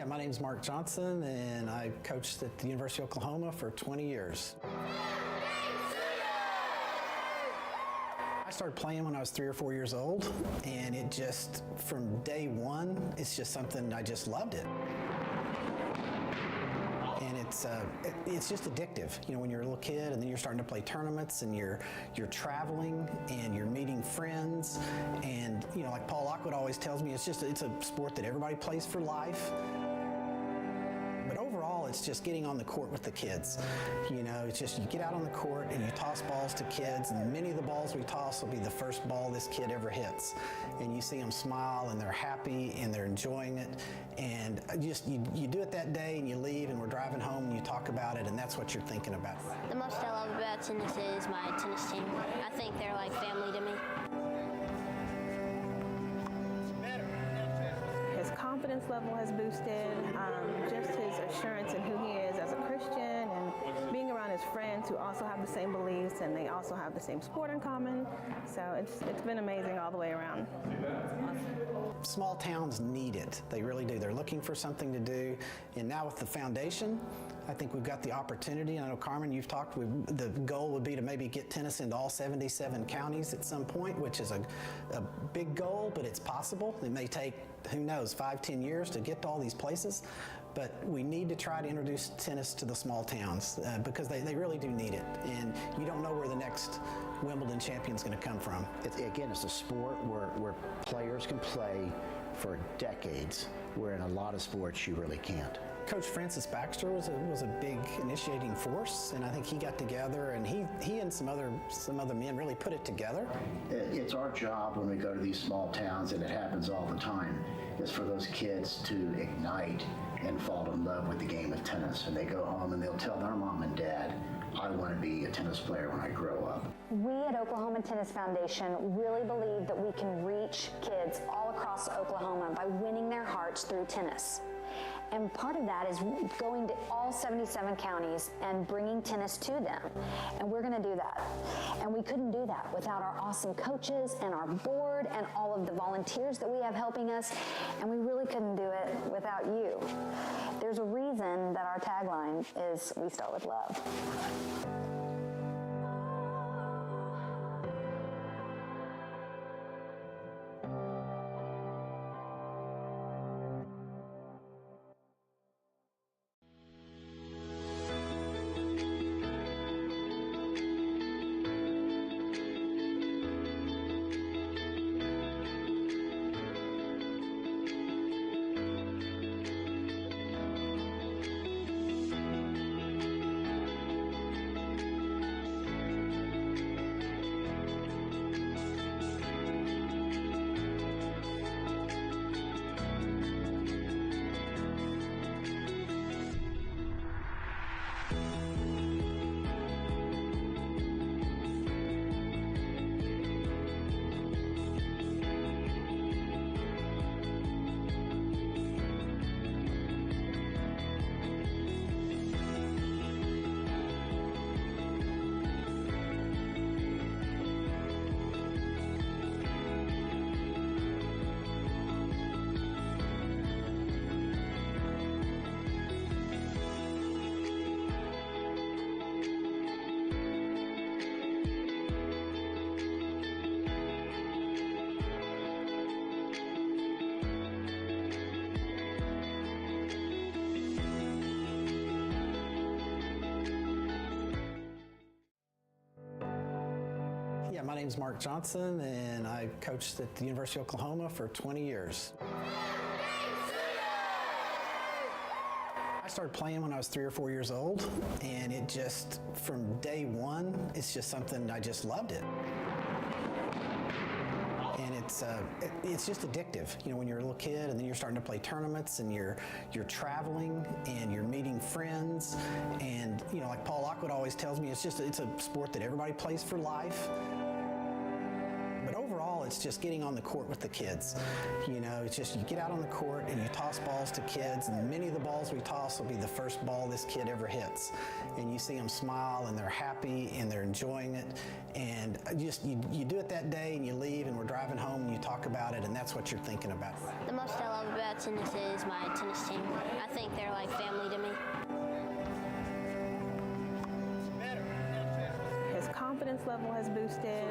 My name's Mark Johnson, and I coached at the University of Oklahoma for 20 years. I started playing when I was 3 or 4 years old, and it just, from day one, it's just something, I just loved it. And it's just addictive, you know, when you're a little kid and then you're starting to play tournaments and you're traveling and you're meeting friends, and you know, like Paul Lockwood always tells me, it's a sport that everybody plays for life. But overall, it's just getting on the court with the kids. You know, it's just you get out on the court and you toss balls to kids, and many of the balls we toss will be the first ball this kid ever hits. And you see them smile and they're happy and they're enjoying it. And just you do it that day and you leave and we're driving home and you talk about it, and that's what you're thinking about. The most I love about tennis is my tennis team. I think they're like family to me. His confidence level has boosted, just his assurance in who he is as a Christian, and being around his friends who also have the same beliefs and they also have the same sport in common. So it's been amazing all the way around. Small towns need it. They really do. They're looking for something to do. And now with the foundation, I think we've got the opportunity. I know, Carmen, you've talked, the goal would be to maybe get tennis into all 77 counties at some point, which is a big goal, but it's possible. It may take, who knows, 5-10 years to get to all these places. But we need to try to introduce tennis to the small towns because they really do need it. And you don't know where the next Wimbledon champion is going to come from. It's a sport where players can play for decades, where in a lot of sports you really can't. Coach Francis Baxter was a big initiating force, and I think he got together and he and some other men really put it together. It's our job when we go to these small towns, and it happens all the time, is for those kids to ignite and fall in love with the game of tennis. And they go home and they'll tell their mom and dad, I want to be a tennis player when I grow up. We at Oklahoma Tennis Foundation really believe that we can reach kids all across Oklahoma by winning their hearts through tennis. And part of that is going to all 77 counties and bringing tennis to them. And we're going to do that. And we couldn't do that without our awesome coaches and our board and all of the volunteers that we have helping us. And we really couldn't do it without you. There's a reason that our tagline is "We Start with Love." My name's Mark Johnson, and I coached at the University of Oklahoma for 20 years. I started playing when I was 3 or 4 years old, and it just, from day one, it's just something, I just loved it. And it's just addictive, you know, when you're a little kid and then you're starting to play tournaments and you're traveling and you're meeting friends, and you know, like Paul Lockwood always tells me, it's a sport that everybody plays for life. But overall, it's just getting on the court with the kids. You know, it's just you get out on the court and you toss balls to kids, and many of the balls we toss will be the first ball this kid ever hits. And you see them smile and they're happy and they're enjoying it. And just you do it that day and you leave and we're driving home and you talk about it, and that's what you're thinking about. The most I love about tennis is my tennis team. I think they're like family to me. His confidence level has boosted,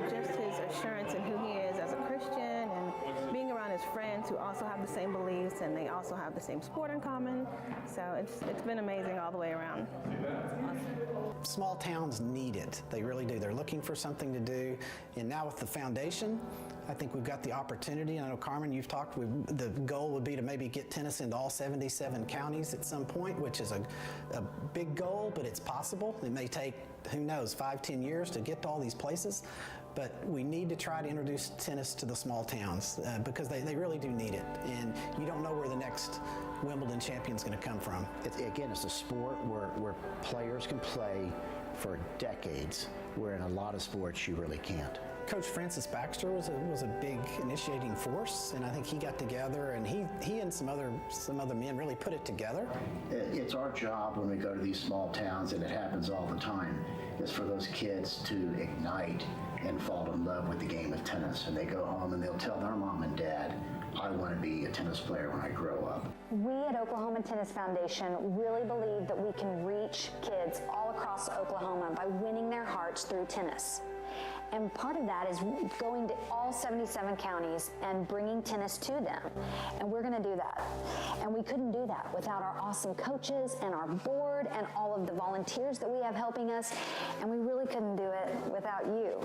just his assurance in who he is as a Christian, and being around his friends who also have the same beliefs and they also have the same sport in common. So it's been amazing all the way around. Small towns need it. They really do. They're looking for something to do. And now with the foundation, I think we've got the opportunity. I know, Carmen, you've talked, the goal would be to maybe get tennis into all 77 counties at some point, which is a big goal, but it's possible. It may take, who knows, 5-10 years to get to all these places. But we need to try to introduce tennis to the small towns because they really do need it. And you don't know where the next Wimbledon champion's going to come from. It's a sport where players can play for decades, where in a lot of sports you really can't. Coach Francis Baxter was a big initiating force, and I think he got together and he and some other men really put it together. It's our job when we go to these small towns, and it happens all the time, is for those kids to ignite and fall in love with the game of tennis. And they go home and they'll tell their mom and dad, I want to be a tennis player when I grow up. We at Oklahoma Tennis Foundation really believe that we can reach kids all across Oklahoma by winning their hearts through tennis. And part of that is going to all 77 counties and bringing tennis to them. And we're going to do that. And we couldn't do that without our awesome coaches and our board and all of the volunteers that we have helping us. And we really couldn't do it without you.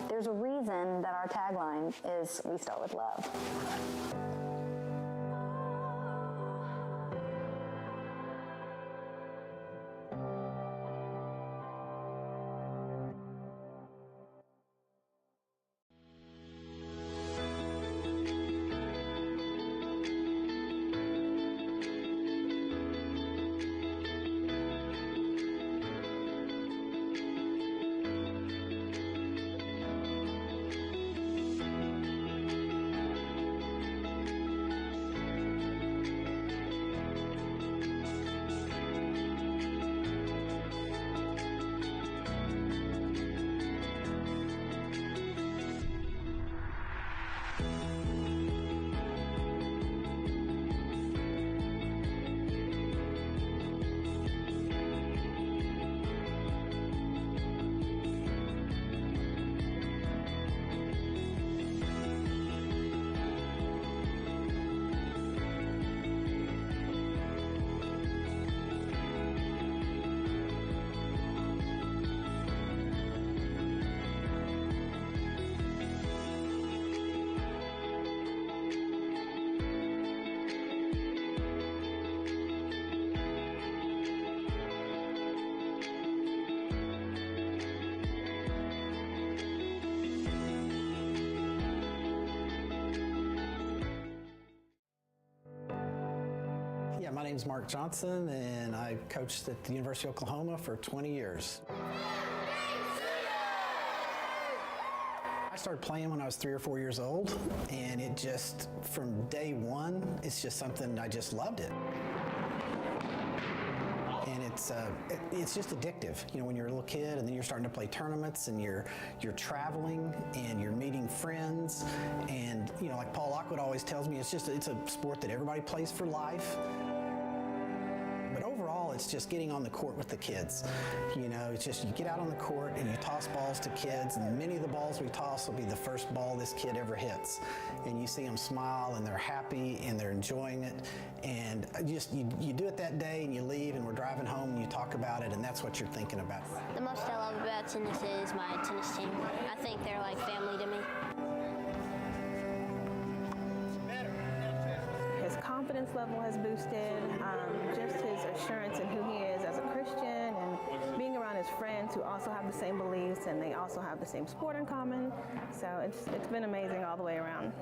There's a reason that our tagline is "We Start with Love." My name's Mark Johnson, and I coached at the University of Oklahoma for 20 years. I started playing when I was 3 or 4 years old, and it just, from day one, it's just something, I just loved it. And it's just addictive. You know, when you're a little kid and then you're starting to play tournaments and you're traveling and you're meeting friends, and you know, like Paul Lockwood always tells me, it's a sport that everybody plays for life. But overall, it's just getting on the court with the kids. You know, it's just you get out on the court and you toss balls to kids, and many of the balls we toss will be the first ball this kid ever hits. And you see them smile and they're happy and they're enjoying it. And just you do it that day and you leave and we're driving home and you talk about it, and that's what you're thinking about. The most I love about tennis is my tennis team. I think they're like family to me. His confidence level has boosted, just his assurance in who he is as a Christian, and being around his friends who also have the same beliefs, and they also have the same sport in common. So it's been amazing all the way around.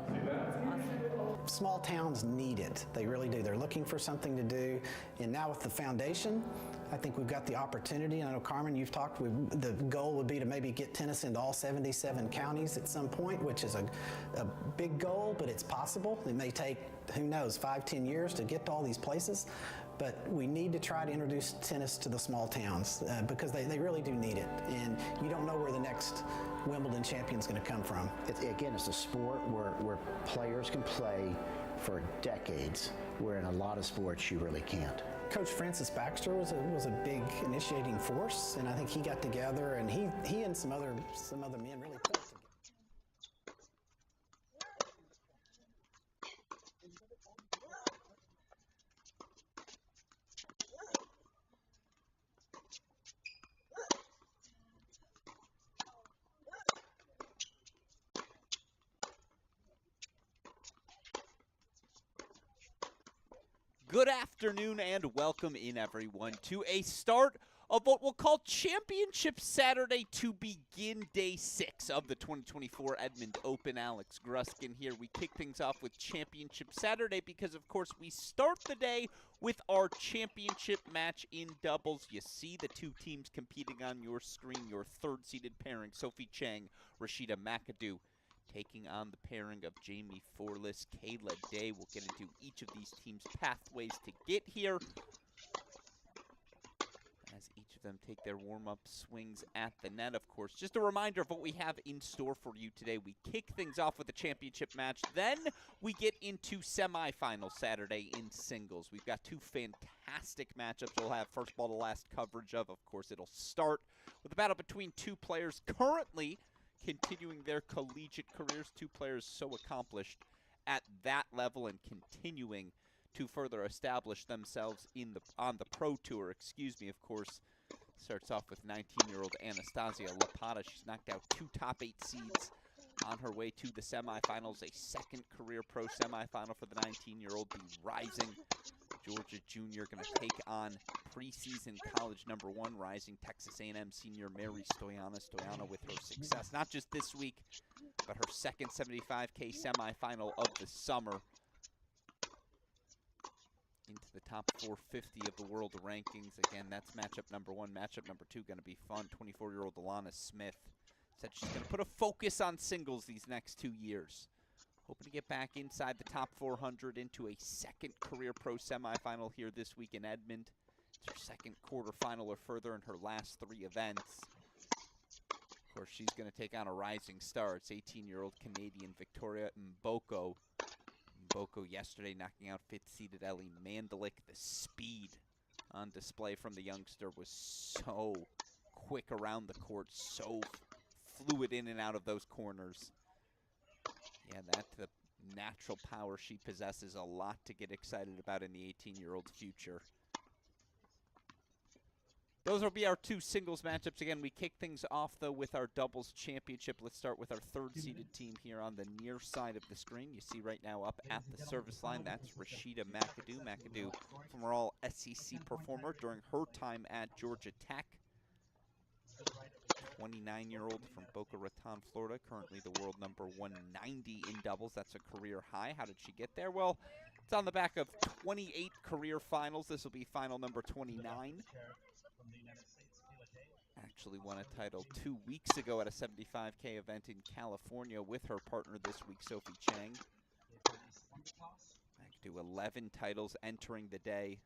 Small towns need it. They really do. They're looking for something to do. And now with the foundation, I think we've got the opportunity. And I know, Carmen, you've talked, the goal would be to maybe get tennis into all 77 counties at some point, which is a big goal, but it's possible. It may take, who knows, 5-10 years to get to all these places. But we need to try to introduce tennis to the small towns because they really do need it. And you don't know where the next Wimbledon champion is going to come from. Again, it's a sport where players can play for decades, where in a lot of sports you really can't. Coach Francis Baxter was a big initiating force, and I think he got together and he and some other men really put it together. Good afternoon and welcome in, everyone, to a start of what we'll call Championship Saturday to begin Day 6 of the 2024 Edmond Open. Alex Gruskin here. We kick things off with Championship Saturday because, of course, we start the day with our championship match in doubles. You see the two teams competing on your screen, your third-seeded pairing, Sophie Chang, Rashida McAdoo, taking on the pairing of Jamie Forlis, Kayla Day. We'll get into each of these teams' pathways to get here as each of them take their warm-up swings at the net, of course. Just a reminder of what we have in store for you today. We kick things off with a championship match. Then we get into semifinals Saturday in singles. We've got two fantastic matchups we'll have first ball to last coverage of. Of course, it'll start with a battle between two players currently continuing their collegiate careers, two players so accomplished at that level and continuing to further establish themselves on the pro tour. Of course, starts off with 19-year-old Anastasia Lapata. She's knocked out two top 8 seeds on her way to the semifinals, a second career pro semifinal for the 19-year-old, the rising Georgia junior, going to take on preseason college #1 rising Texas A&M senior Mary Stoyana. Stoyana with her success, not just this week, but her second 75K semifinal of the summer, into the top 450 of the world rankings. Again, that's matchup #1. Matchup #2 going to be fun. 24-year-old Alana Smith said she's going to put a focus on singles these next 2 years. Hoping to get back inside the top 400 into a second career pro semifinal here this week in Edmond. It's her second quarterfinal or further in her last 3 events. Of course, she's going to take on a rising star. It's 18-year-old Canadian Victoria Mboko. Mboko yesterday knocking out 5th-seeded Ellie Mandalik. The speed on display from the youngster was so quick around the court, so fluid in and out of those corners. Yeah, the natural power she possesses, a lot to get excited about in the 18-year-old's future. Those will be our two singles matchups. Again, we kick things off, though, with our doubles championship. Let's start with our third-seeded team here on the near side of the screen. You see right now up at the service line, that's Rashida McAdoo. McAdoo, former all-SEC performer during her time at Georgia Tech. 29-year-old from Boca Raton, Florida, currently the world #190 in doubles. That's a career high. How did she get there? Well, it's on the back of 28 career finals. This will be final number 29. Actually won a title 2 weeks ago at a 75K event in California with her partner this week, Sophie Chang. Back to 11 titles entering the day.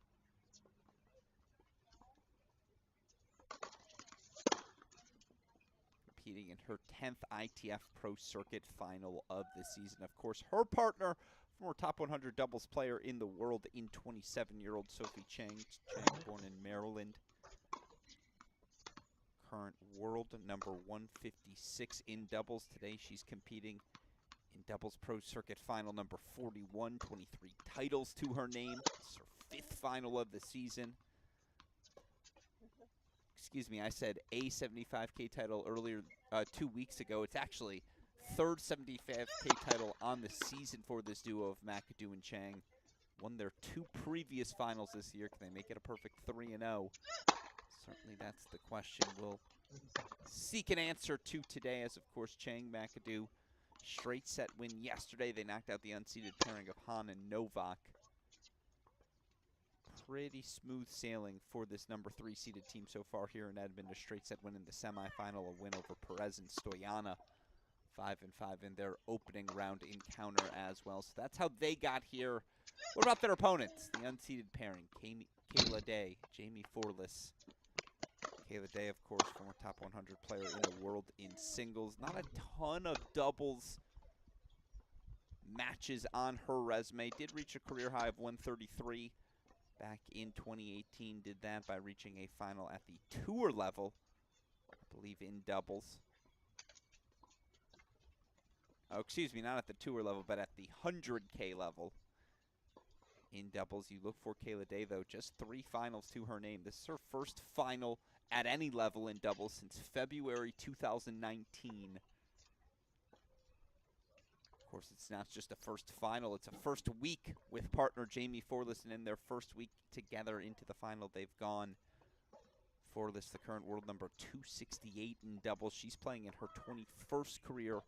Competing in her 10th ITF Pro Circuit final of the season. Of course, her partner, former top 100 doubles player in the world in 27-year-old Sophie Chang. Chang, born in Maryland. Current world #156 in doubles. Today she's competing in doubles pro circuit final number 41, 23 titles to her name. It's her 5th final of the season. Excuse me, I said a 75K title earlier 2 weeks ago. It's actually 3rd 75K title on the season for this duo of McAdoo and Chang. Won their 2 previous finals this year. Can they make it a perfect 3-0? Certainly that's the question we'll seek an answer to today, as of course Chang McAdoo, straight set win yesterday. They knocked out the unseeded pairing of Han and Novak. Pretty smooth sailing for this number 3 seeded team so far here in Edmond. A straight set win in the semifinal, a win over Perez and Stoyana. 5-5 in their opening round encounter as well. So that's how they got here. What about their opponents? The unseeded pairing, Kayla Day, Jamie Forlis. Kayla Day, of course, former top 100 player in the world in singles. Not a ton of doubles matches on her resume. Did reach a career high of 133 back in 2018. Did that by reaching a final at the tour level, I believe in doubles. Oh, excuse me, not at the tour level, but at the 100K level in doubles. You look for Kayla Day, though, just 3 finals to her name. This is her first final at any level in doubles since February 2019. Of course, it's not just a first final, it's a first week with partner Jamie Forlis, and in their first week together into the final, they've gone. Forlis, the current world number 268 in doubles. She's playing in her 21st career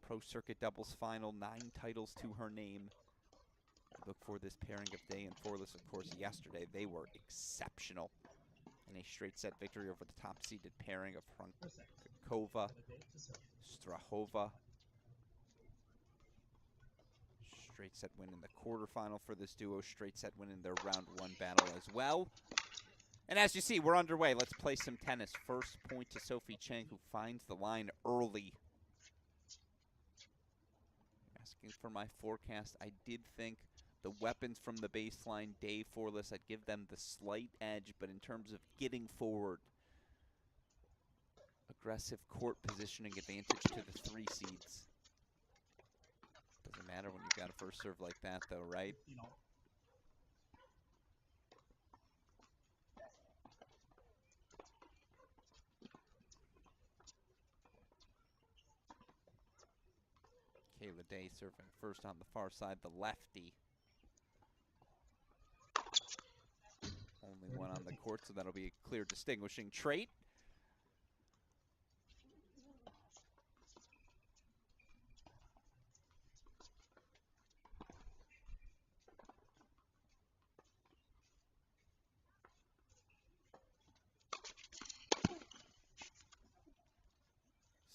Pro Circuit doubles final, 9 titles to her name. Look for this pairing of Day and Forlis, of course, yesterday. They were exceptional in a straight set victory over the top seeded pairing of Frankova, Strahova. Straight set win in the quarterfinal for this duo. Straight set win in their round 1 battle as well. And as you see, we're underway. Let's play some tennis. First point to Sophie Chang, who finds the line early. Asking for my forecast, I did think the weapons from the baseline, Day, Forlis, I'd give them the slight edge, but in terms of getting forward, aggressive court positioning advantage to the 3 seeds. Doesn't matter when you've got a first serve like that, though, right? Kayla Day serving first on the far side, the lefty. Only one on the court, so that'll be a clear distinguishing trait.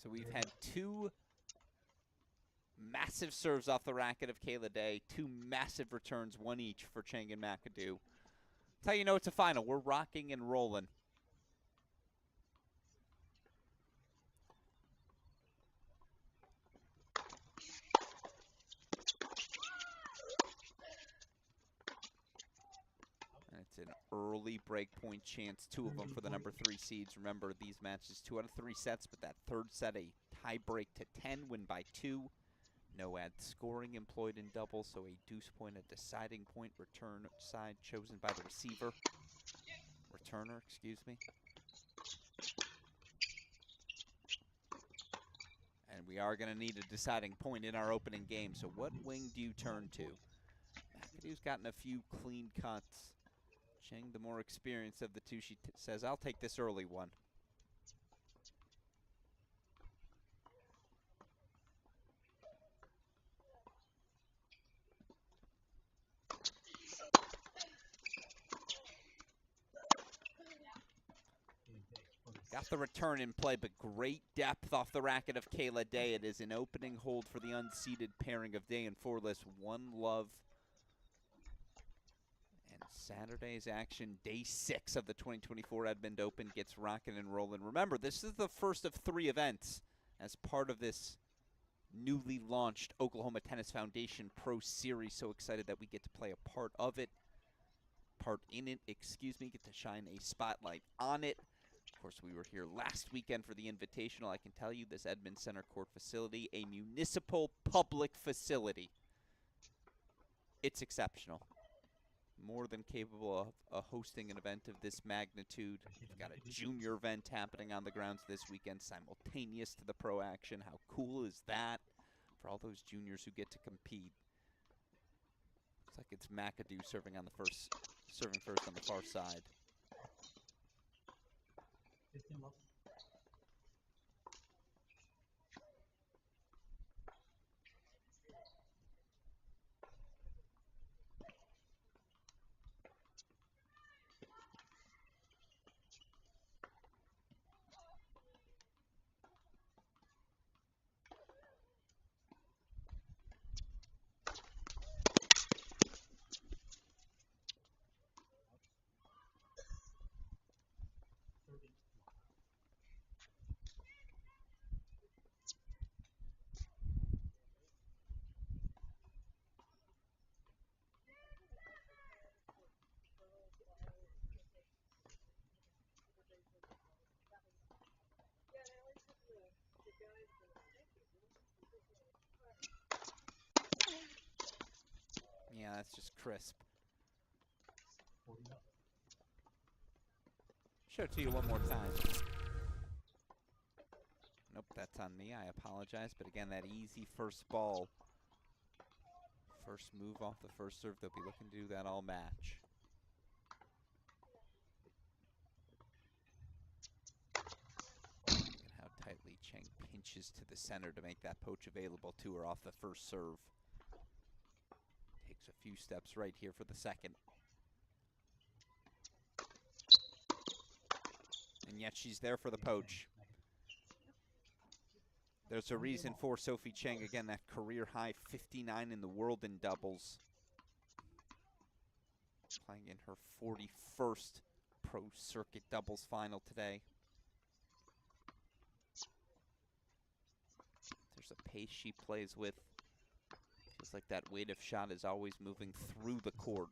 So we've had 2 massive serves off the racket of Kayla Day, 2 massive returns, 1 each for Chang and McAdoo. That's how you know it's a final. We're rocking and rolling. And it's an early break point chance, 2 of them for the number 3 seeds. Remember, these matches 2 out of 3 sets, but that 3rd set a tie break to 10, win by 2. No add scoring employed in doubles, so a deuce point, a deciding point, return side chosen by the receiver. Returner, excuse me. And we are going to need a deciding point in our opening game, so what wing do you turn to? McAdoo's gotten a few clean cuts. Chang, the more experienced of the 2, she says, I'll take this early one. Got the return in play, but great depth off the racket of Kayla Day. It is an opening hold for the unseeded pairing of Day and Forlis. 1 love. And Saturday's action, day 6 of the 2024 Edmond Open, gets rocking and rolling. Remember, this is the first of 3 events as part of this newly launched Oklahoma Tennis Foundation Pro Series. So excited that we get to play a part of it. Part in it, excuse me, get to shine a spotlight on it. Of course, we were here last weekend for the Invitational. I can tell you this Edmond Center Court facility, a municipal public facility. It's exceptional. More than capable of hosting an event of this magnitude. We've got a junior event happening on the grounds this weekend, simultaneous to the pro action. How cool is that for all those juniors who get to compete? Looks like it's McAdoo serving first on the far side. Yeah, that's just crisp. Show it to you one more time. Nope, that's on me. I apologize. But again, that easy first ball. First move off the first serve. They'll be looking to do that all match. Look at how tightly Cheng pinches to the center to make that poach available to her off the first serve. Takes a few steps right here for the second. And yet she's there for the poach. There's a reason for Sophie Cheng, again, that career high 59 in the world in doubles. Playing in her 41st Pro Circuit doubles final today. There's a pace she plays with. Feels like that weight of shot is always moving through the court.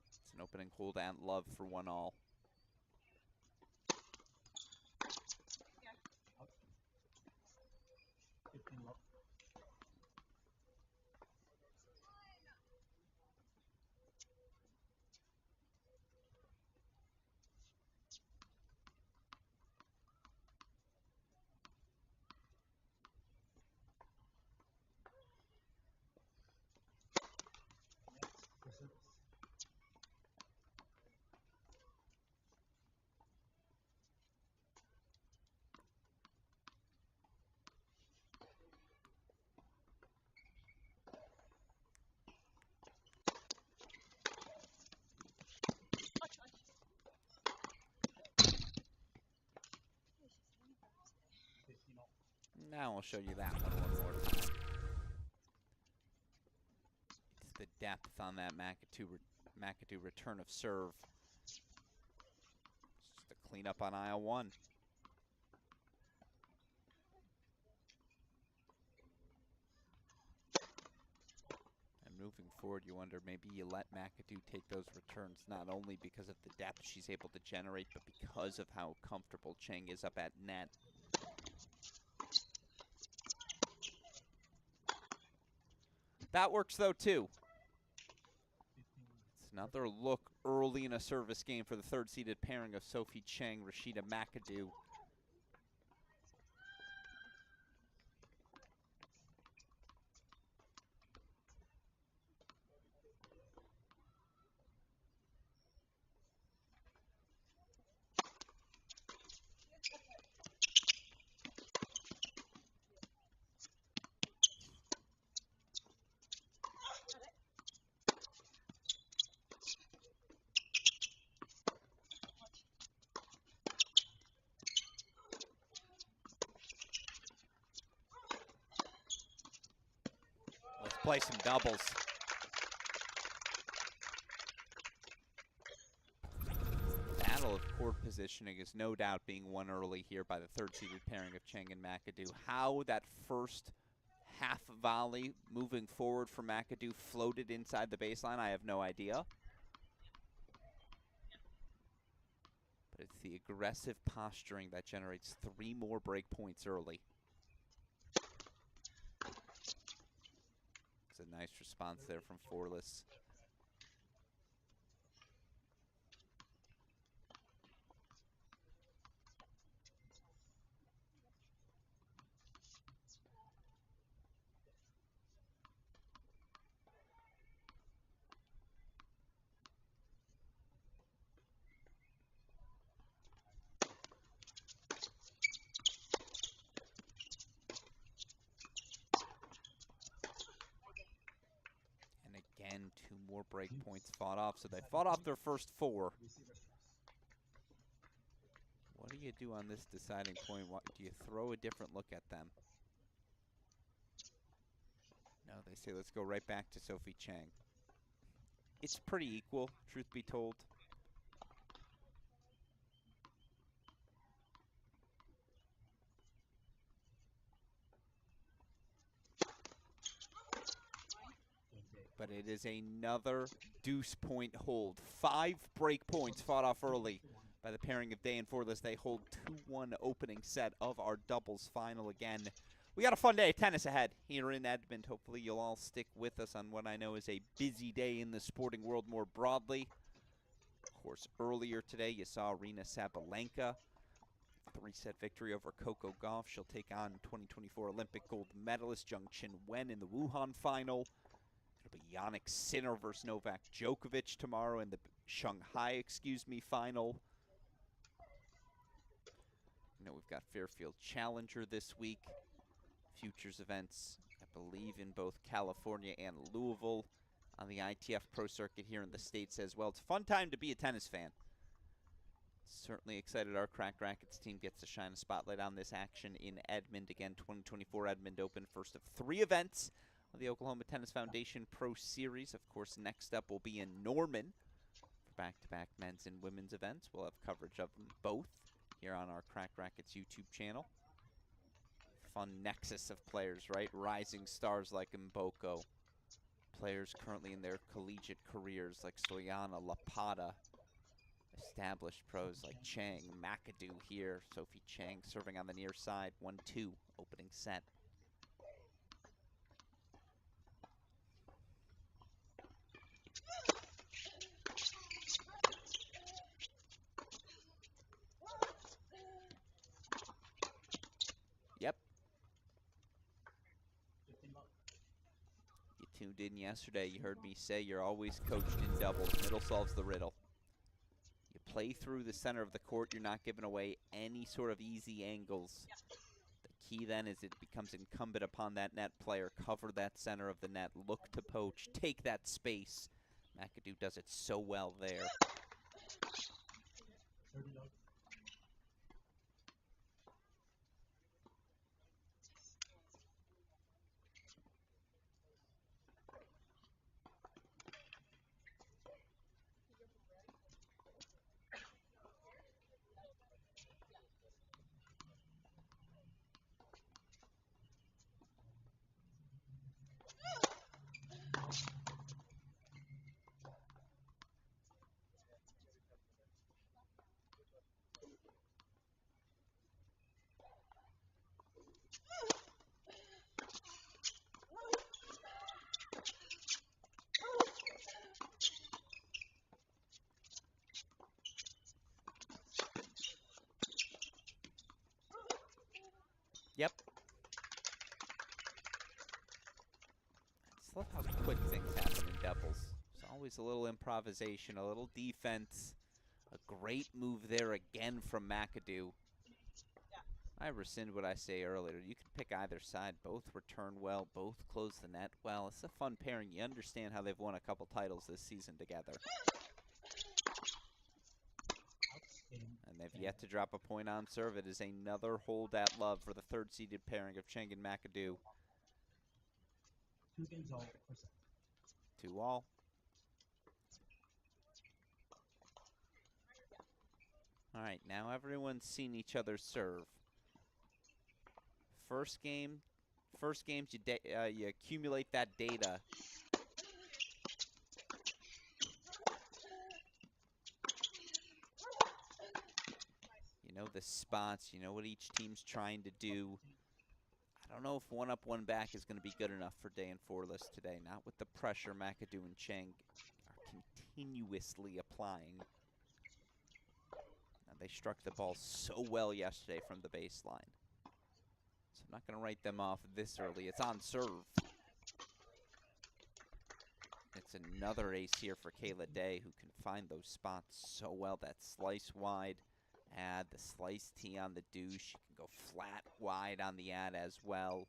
It's an opening hold and love for 1-all. Now I'll show you that one more time. It's the depth on that McAdoo return of serve. It's just a cleanup on aisle one. And moving forward, you wonder maybe you let McAdoo take those returns, not only because of the depth she's able to generate, but because of how comfortable Cheng is up at net. That works, though, too. It's another look early in a service game for the third-seeded pairing of Sophie Cheng, Rashida McAdoo. Let's play some doubles. Battle of court positioning is no doubt being won early here by the third-seeded pairing of Cheng and McAdoo. How that first half volley moving forward for McAdoo floated inside the baseline, I have no idea. But it's the aggressive posturing that generates 3 more break points early. It's a nice response there from Forless. 4 break points fought off, so they fought off their first 4. What do you do on this deciding point? What, do you throw a different look at them? No, they say let's go right back to Sophie Chang. It's pretty equal, truth be told. But it is another deuce point hold. 5 break points fought off early by the pairing of Day and Forless. They hold 2-1 opening set of our doubles final again. We got a fun day of tennis ahead here in Edmond. Hopefully you'll all stick with us on what I know is a busy day in the sporting world more broadly. Of course, earlier today you saw Arina Sabalenka. 3-set victory over Coco Gauff. She'll take on 2024 Olympic gold medalist Zheng Qinwen in the Wuhan final. It'll be Jannik Sinner versus Novak Djokovic tomorrow in the Shanghai, final. You know, we've got Fairfield Challenger this week. Futures events, I believe, in both California and Louisville on the ITF Pro Circuit here in the States as well. It's a fun time to be a tennis fan. Certainly excited our Cracked Racquets team gets to shine a spotlight on this action in Edmond. Again, 2024 Edmond Open, first of 3 events of the Oklahoma Tennis Foundation Pro Series. Of course, next up will be in Norman for back-to-back men's and women's events. We'll have coverage of them both here on our Cracked Racquets YouTube channel. Fun nexus of players, right? Rising stars like Mboko. Players currently in their collegiate careers like Soyana, Lapata. Established pros like Chang, McAdoo here. Sophie Chang serving on the near side. 1-2 opening set. Yep. You tuned in yesterday. You heard me say you're always coached in doubles. Middle solves the riddle. You play through the center of the court. You're not giving away any sort of easy angles. The key then is it becomes incumbent upon that net player. Cover that center of the net. Look to poach. Take that space. McAdoo does it so well there. Yep. I just love how quick things happen in doubles. There's always a little improvisation, a little defense. A great move there again from McAdoo. I rescind what I say earlier. You can pick either side. Both return well. Both close the net well. It's a fun pairing. You understand how they've won a couple titles this season together. And they've yet to drop a point on serve. It is another hold at love for the third-seeded pairing of Cheng and McAdoo. 2-all. All right, now everyone's seen each other serve. First games you accumulate that data. You know the spots, you know what each team's trying to do. I don't know if 1 up, 1 back is going to be good enough for Day and Forless today. Not with the pressure McAdoo and Cheng are continuously applying. Now, they struck the ball so well yesterday from the baseline. So I'm not going to write them off this early. It's on serve. It's another ace here for Kayla Day, who can find those spots so well. That slice wide. Add the slice tee on the douche. You can go flat wide on the ad as well.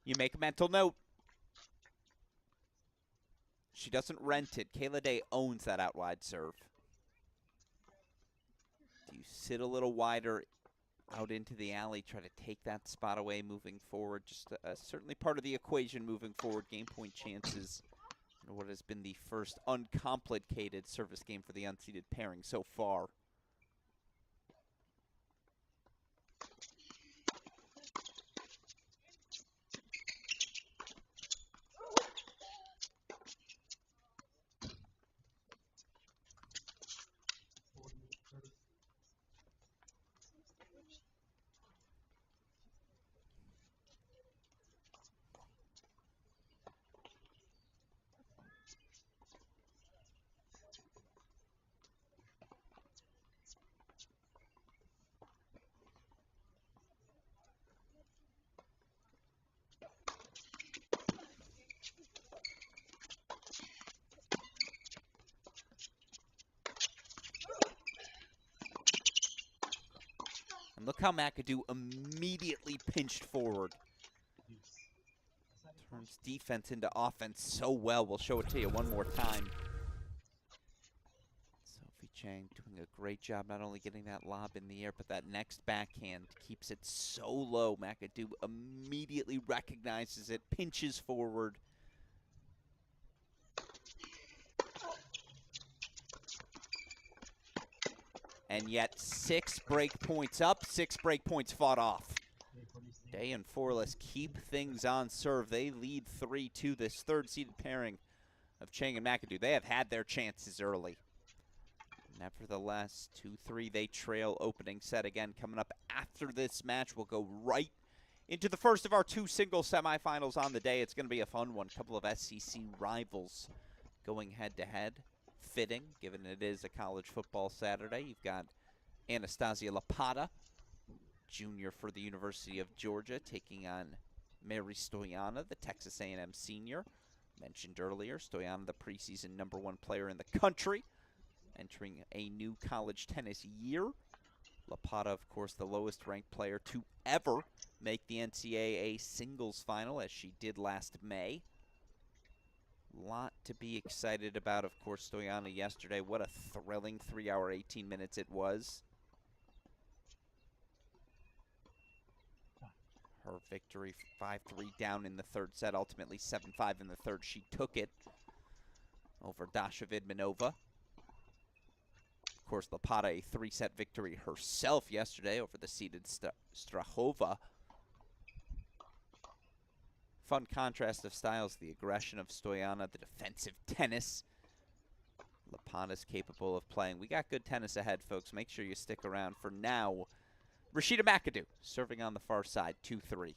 You make a mental note. She doesn't rent it. Kayla Day owns that out wide serve. Do you sit a little wider out into the alley, try to take that spot away moving forward? Just certainly part of the equation moving forward. Game point chances in what has been the first uncomplicated service game for the unseeded pairing so far. And look how McAdoo immediately pinched forward. Turns defense into offense so well. We'll show it to you one more time. Sophie Chang doing a great job not only getting that lob in the air, but that next backhand keeps it so low. McAdoo immediately recognizes it, pinches forward. And yet 6 break points up, 6 break points fought off. Day and Forless keep things on serve. They lead 3-2, this third-seeded pairing of Chang and McAdoo. They have had their chances early. Nevertheless, 2-3, they trail opening set again. Coming up after this match, we'll go right into the first of our 2 single semifinals on the day. It's going to be a fun one. A couple of SEC rivals going head-to-head. Fitting, given it is a college football Saturday. You've got Anastasia Lapata, junior for the University of Georgia, taking on Mary Stoyana, the Texas A&M senior. Mentioned earlier, Stoyana, the preseason #1 player in the country, entering a new college tennis year. Lapata, of course, the lowest ranked player to ever make the NCAA singles final, as she did last May. Lot to be excited about. Of course, Stoyana yesterday, what a thrilling 3 hour, 18 minutes it was. Her victory, 5-3 down in the third set, ultimately 7-5 in the third. She took it over Dasha Vidmanova. Of course, Lapata, a 3-set victory herself yesterday over the seeded Strahova. Fun contrast of styles, the aggression of Stoyana, the defensive tennis. Lapata's capable of playing. We got good tennis ahead, folks. Make sure you stick around. For now, Rashida McAdoo serving on the far side, 2-3.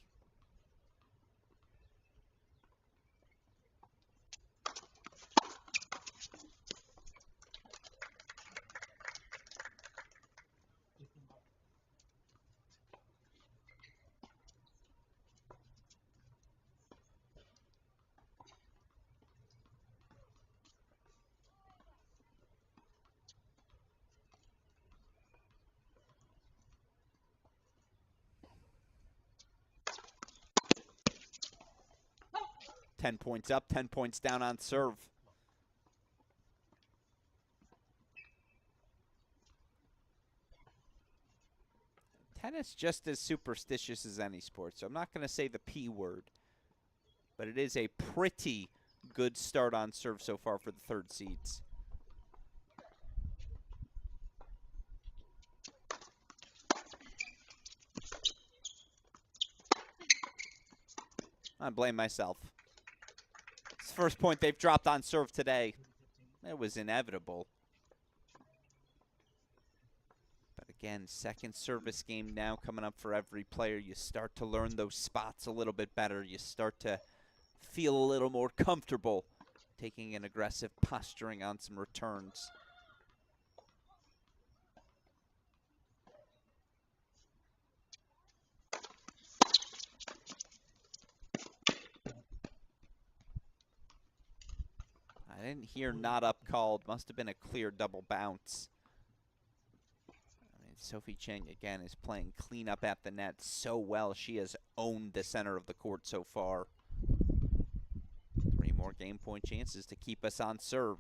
Ten points up, 10 points down on serve. Tennis just as superstitious as any sport, so I'm not going to say the P word, but it is a pretty good start on serve so far for the third seeds. I blame myself. It's the first point they've dropped on serve today. It was inevitable. But again, second service game now coming up for every player. You start to learn those spots a little bit better. You start to feel a little more comfortable taking an aggressive posturing on some returns. I didn't hear not up called. Must have been a clear double bounce. I mean, Sophie Chang, again, is playing clean up at the net so well. She has owned the center of the court so far. 3 more game point chances to keep us on serve.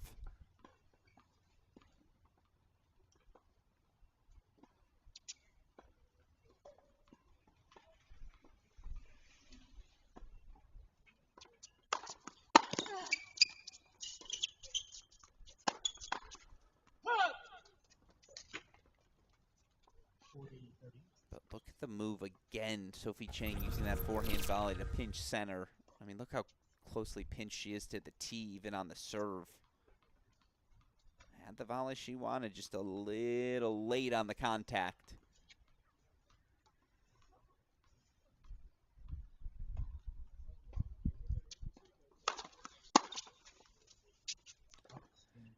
But look at the move again. Sophie Chang using that forehand volley to pinch center. I mean, look how closely pinched she is to the tee, even on the serve. Had the volley she wanted, just a little late on the contact.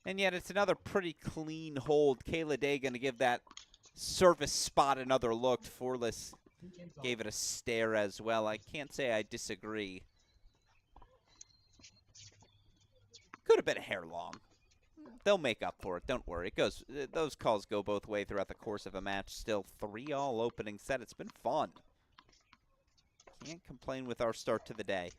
And yet it's another pretty clean hold. Kayla Day going to give that service spot another look. Forless gave it a stare as well. I can't say I disagree. Could have been a hair long. They'll make up for it. Don't worry. It goes. Those calls go both ways throughout the course of a match. Still 3-all opening set. It's been fun. Can't complain with our start to the day.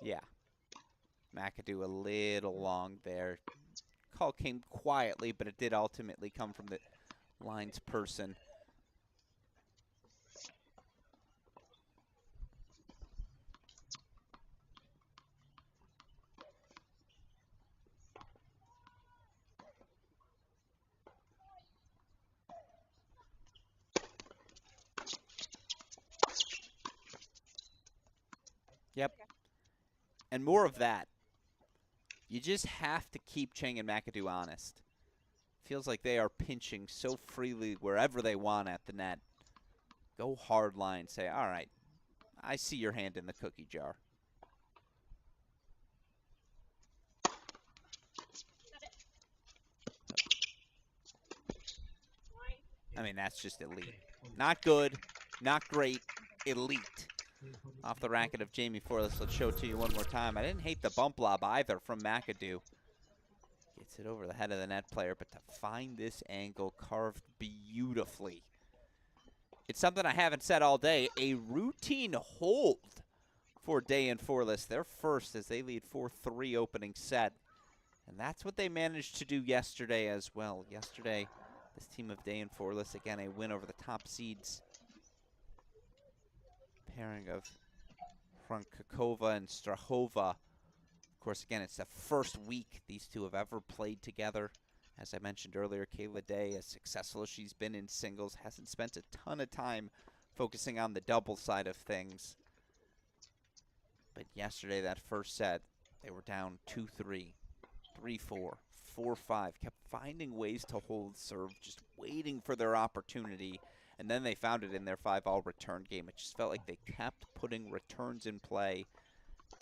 Yeah. McAdoo a little long there. Call came quietly, but it did ultimately come from the lines person. Yep. And more of that. You just have to keep Chang and McAdoo honest. Feels like they are pinching so freely wherever they want at the net. Go hard line. Say, all right, I see your hand in the cookie jar. I mean, that's just elite. Not good, not great, elite. Off the racket of Jamie Forless. Let's show it to you one more time. I didn't hate the bump lob either from McAdoo. Gets it over the head of the net player, but to find this angle carved beautifully. It's something I haven't said all day. A routine hold for Day and Forless. Their first as they lead 4-3 opening set. And that's what they managed to do yesterday as well. Yesterday, this team of Day and Forless, again, a win over the top seeds. Pairing of Frankakova and Strahova. Of course, again, it's the first week these two have ever played together. As I mentioned earlier, Kayla Day, as successful as she's been in singles, hasn't spent a ton of time focusing on the double side of things. But yesterday, that first set, they were down 2-3, 3-4, 4-5. Kept finding ways to hold serve, just waiting for their opportunity. And then they found it in their 5-all return game. It just felt like they kept putting returns in play,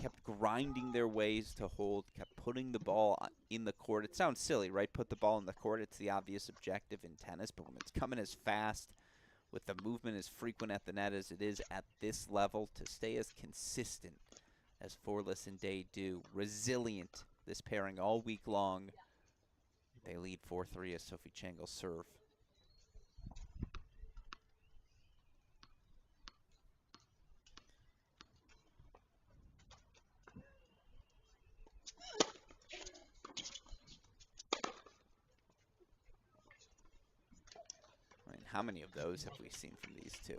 kept grinding their ways to hold, kept putting the ball in the court. It sounds silly, right? Put the ball in the court. It's the obvious objective in tennis. But when it's coming as fast, with the movement as frequent at the net as it is at this level, to stay as consistent as Forless and Day do, resilient, this pairing all week long. They lead 4-3 as Sophie Chang will serve. How many of those have we seen from these two?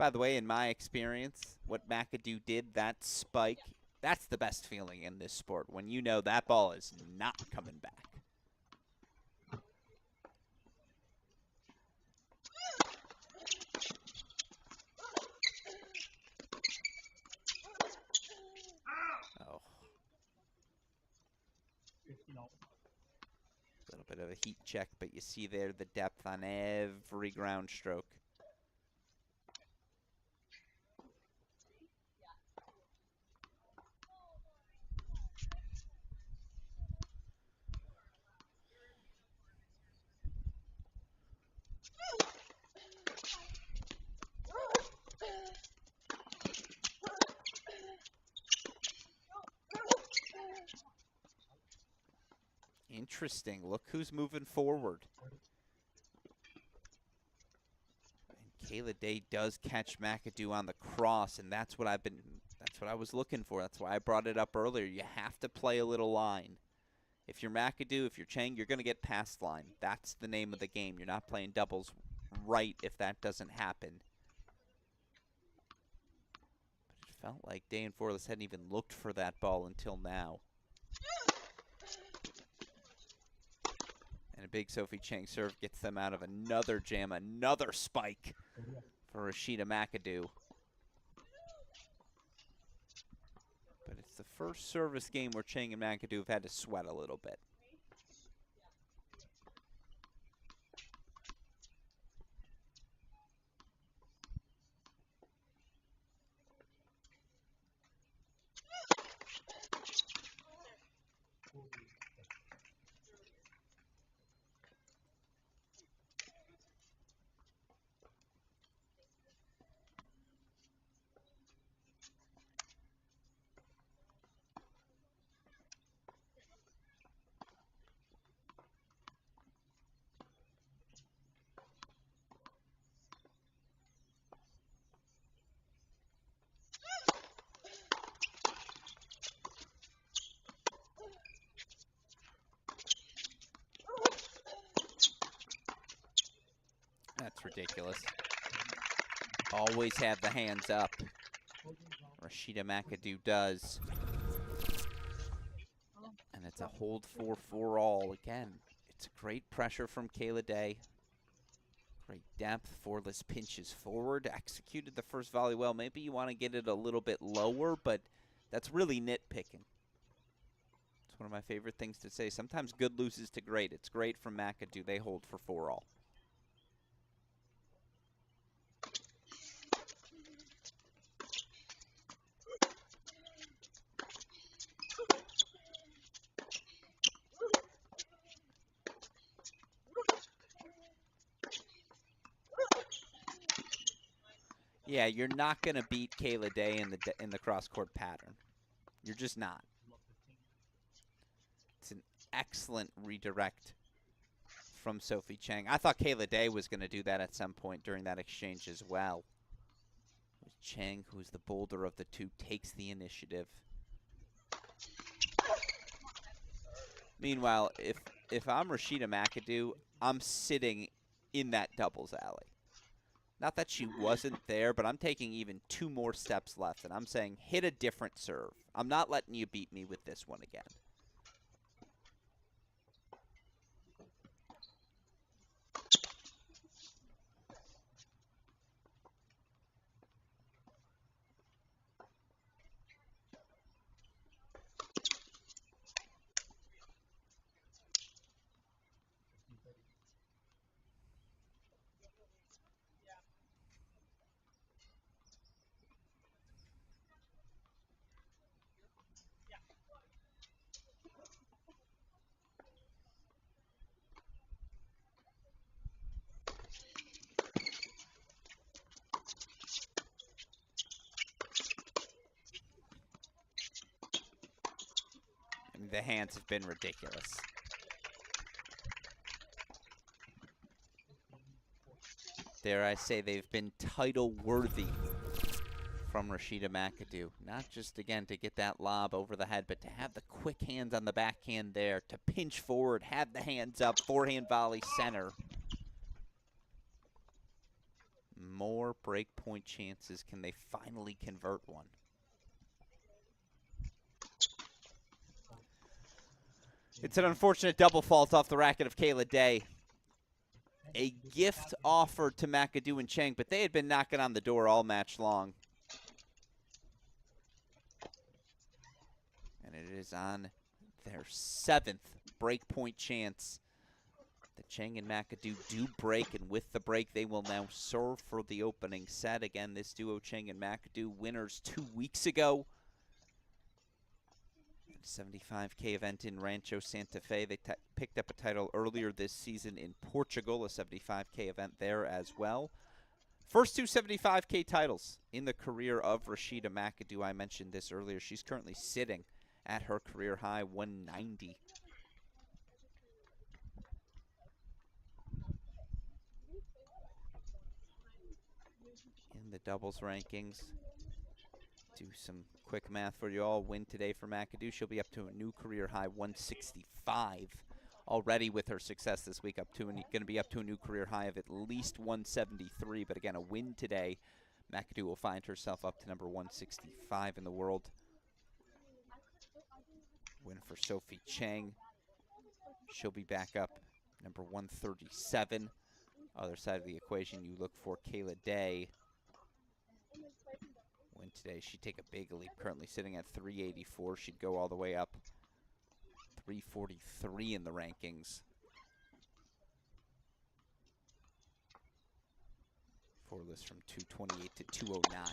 By the way, in my experience, what McAdoo did, that spike, that's the best feeling in this sport, when you know that ball is not coming back. Oh. A little bit of a heat check, but you see there the depth on every ground stroke. Interesting. Look who's moving forward. And Kayla Day does catch McAdoo on the cross, and that's what I was looking for. That's why I brought it up earlier. You have to play a little line. If you're McAdoo, if you're Chang, you're going to get past line. That's the name of the game. You're not playing doubles right if that doesn't happen. But it felt like Day and Forless hadn't even looked for that ball until now. And a big Sophie Chang serve gets them out of another jam, another spike for Rashida McAdoo. But it's the first service game where Chang and McAdoo have had to sweat a little bit. That's ridiculous. Always have the hands up. Rashida McAdoo does. And it's a hold 4-4 all again. It's great pressure from Kayla Day. Great depth. Forless pinches forward. Executed the first volley well. Maybe you want to get it a little bit lower, but that's really nitpicking. It's one of my favorite things to say. Sometimes good loses to great. It's great from McAdoo. They hold for 4 all. Yeah, you're not going to beat Kayla Day in the cross-court pattern. You're just not. It's an excellent redirect from Sophie Chang. I thought Kayla Day was going to do that at some point during that exchange as well. Chang, who's the bolder of the two, takes the initiative. Meanwhile, if I'm Rashida McAdoo, I'm sitting in that doubles alley. Not that she wasn't there, but I'm taking even 2 more steps left, and I'm saying hit a different serve. I'm not letting you beat me with this one again. The hands have been ridiculous. Dare I say they've been title-worthy from Rashida McAdoo. Not just, again, to get that lob over the head, but to have the quick hands on the backhand there, to pinch forward, have the hands up, forehand volley center. more break point chances. Can they finally convert one? It's an unfortunate double fault off the racket of Kayla Day. A gift offered to McAdoo and Chang, but they had been knocking on the door all match long. And it is on their 7th break point chance. The Chang and McAdoo do break, and with the break, they will now serve for the opening set. Again, this duo, Chang and McAdoo, winners 2 weeks ago. 75K event in Rancho Santa Fe. They picked up a title earlier this season in Portugal, a 75K event there as well. First 2 75K titles in the career of Rashida McAdoo. I mentioned this earlier. She's currently sitting at her career high 190. In the doubles rankings, do some quick math for you all. Win today for McAdoo. She'll be up to a new career high 165 already with her success this week. Going to be up to a new career high of at least 173. But again, a win today, McAdoo will find herself up to number 165 in the world. Win for Sophie Chang. She'll be back up number 137. Other side of the equation, you look for Kayla Day. Win today, she'd take a big leap, currently sitting at 384. She'd go all the way up 343 in the rankings. Forless from 228 to 209.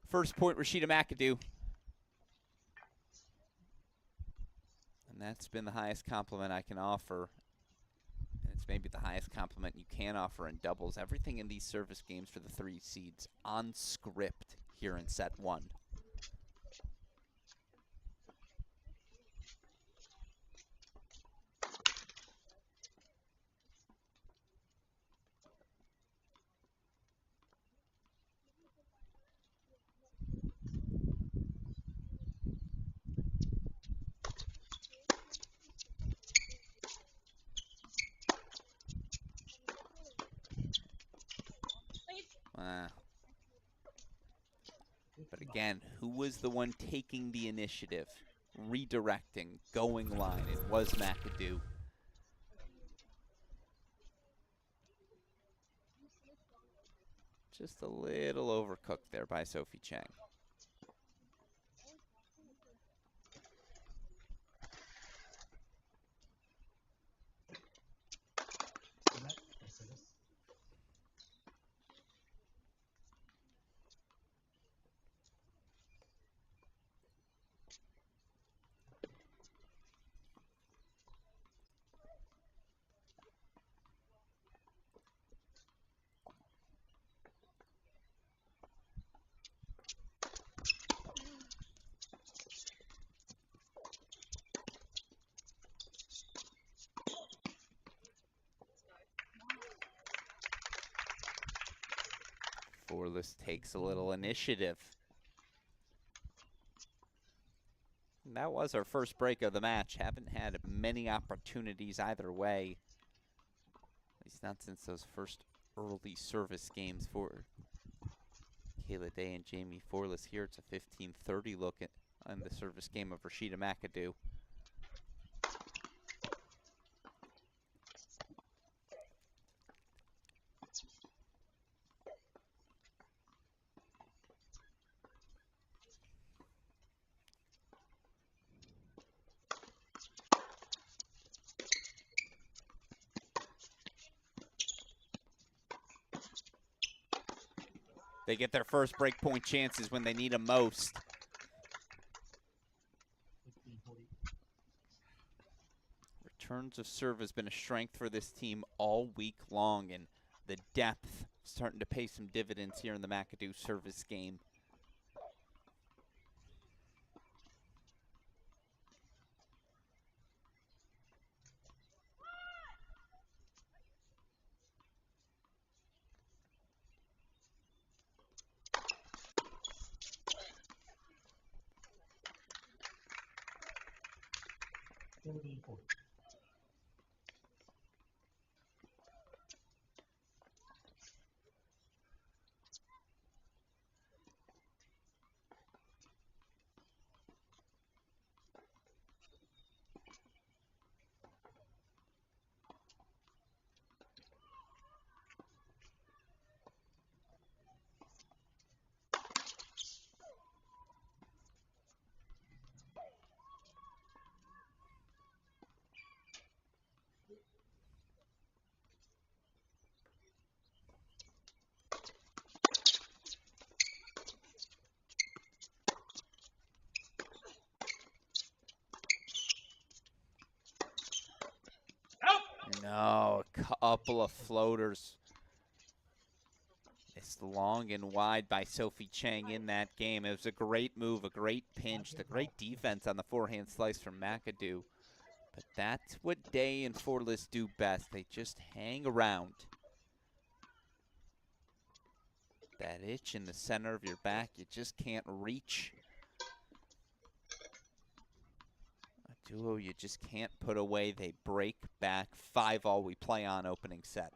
First point, Rashida McAdoo. And that's been the highest compliment I can offer. It's maybe the highest compliment you can offer in doubles. Everything in these service games for the 3 seeds on script here in set 1. But again, who was the one taking the initiative, redirecting, going line? It was McAdoo. Just a little overcooked there by Sophie Chang. Forless takes a little initiative. And that was our first break of the match. Haven't had many opportunities either way. At least not since those first early service games for Kayla Day and Jamie Forless. Here it's a 15-30 look at on the service game of Rashida McAdoo. They get their first break point chances when they need them most. Returns of serve has been a strength for this team all week long, and the depth starting to pay some dividends here in the McAdoo service game. no, a couple of floaters. It's long and wide by Sophie Chang in that game. It was a great move, a great pinch, the great defense on the forehand slice from McAdoo. But that's what Day and Forlis do best. They just hang around. That itch in the center of your back, you just can't reach. A duo you just can't put away. They break back. 5-all we play on opening set.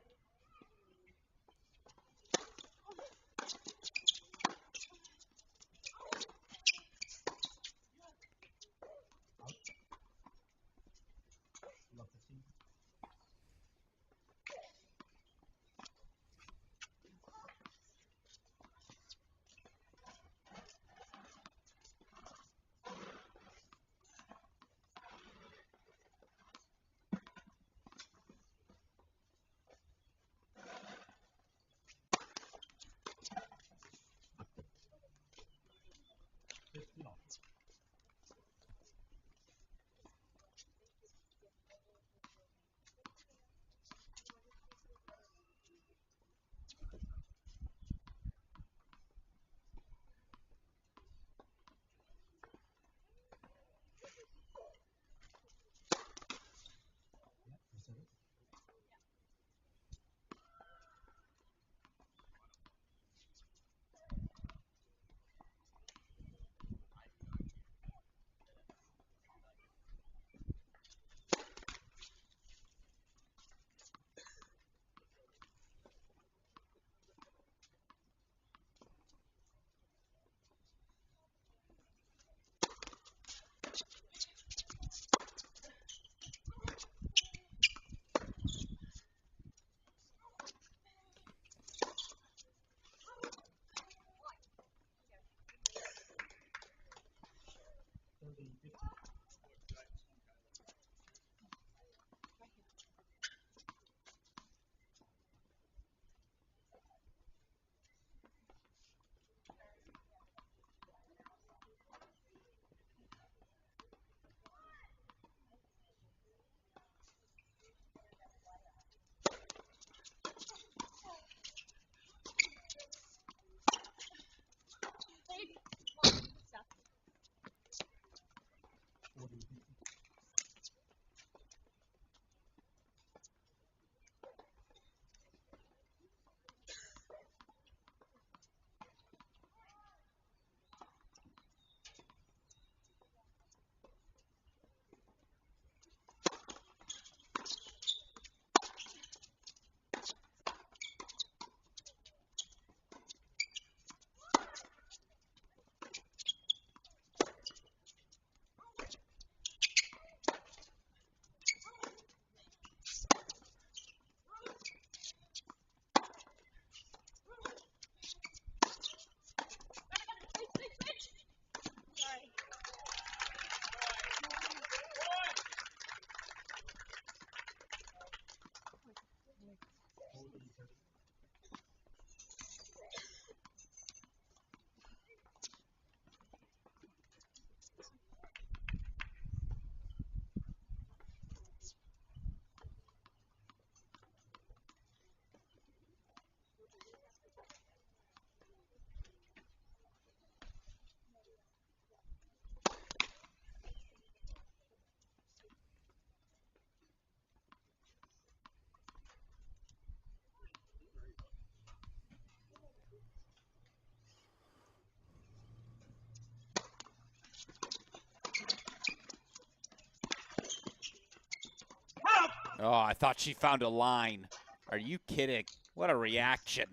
Oh, I thought she found a line. Are you kidding? What a reaction.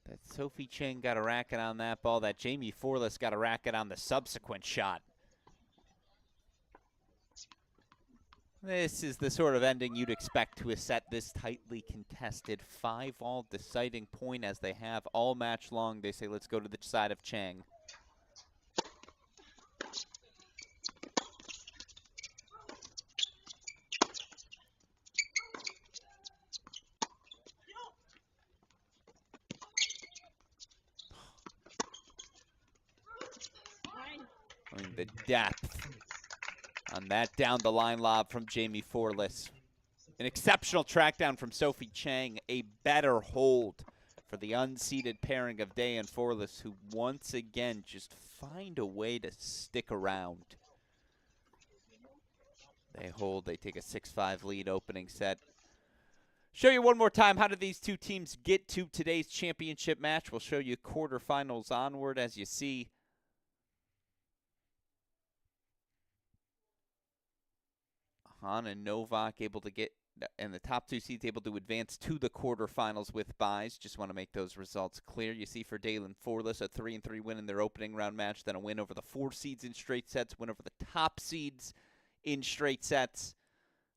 That Sophie Chang got a racket on that ball. That Jamie Forlis got a racket on the subsequent shot. This is the sort of ending you'd expect to a set this tightly contested. 5-all deciding point as they have all match long. They say, let's go to the side of Chang. showing the depth on that down-the-line lob from Jamie Forless. An exceptional track down from Sophie Chang. A better hold for the unseeded pairing of Day and Forless, who once again just find a way to stick around. They hold, they take a 6-5 lead opening set. Show you one more time, how did these two teams get to today's championship match? We'll show you quarterfinals onward. As you see, Han and Novak able to get, and the top two seeds able to advance to the quarterfinals with buys. Just want to make those results clear. You see for Dalen Forless, a 3-3 win in their opening round match, then a win over the 4 seeds in straight sets, win over the top seeds in straight sets.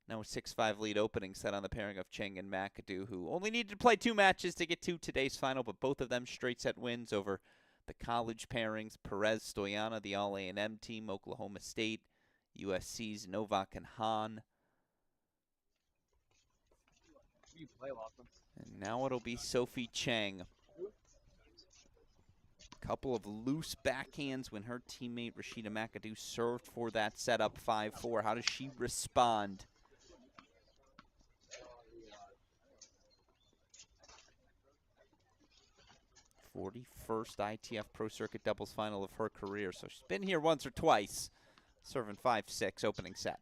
Now a 6-5 lead opening set on the pairing of Cheng and McAdoo, who only needed to play 2 matches to get to today's final, but both of them straight set wins over the college pairings, Perez Stoyana, the All A&M team, Oklahoma State, USC's Novak and Han. And now it'll be Sophie Chang. Couple of loose backhands when her teammate Rashida McAdoo served for that setup 5-4. How does she respond? '41st ITF Pro Circuit doubles final of her career, so she's been here once or twice. Serving 5-6 opening set.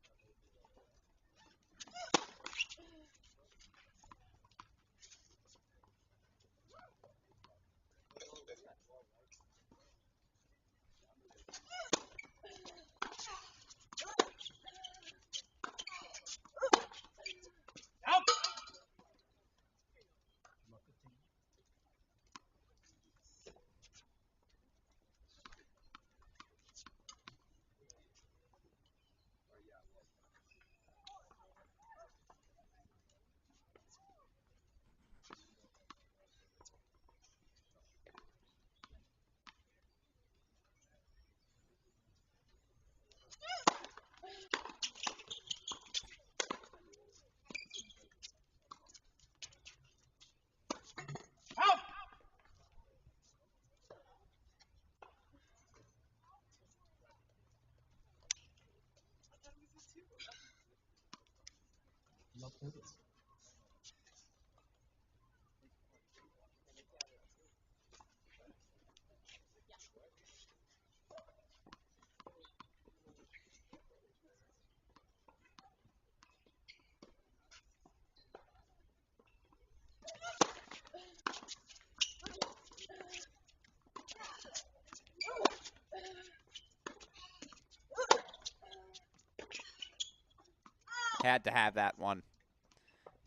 Had to have that one.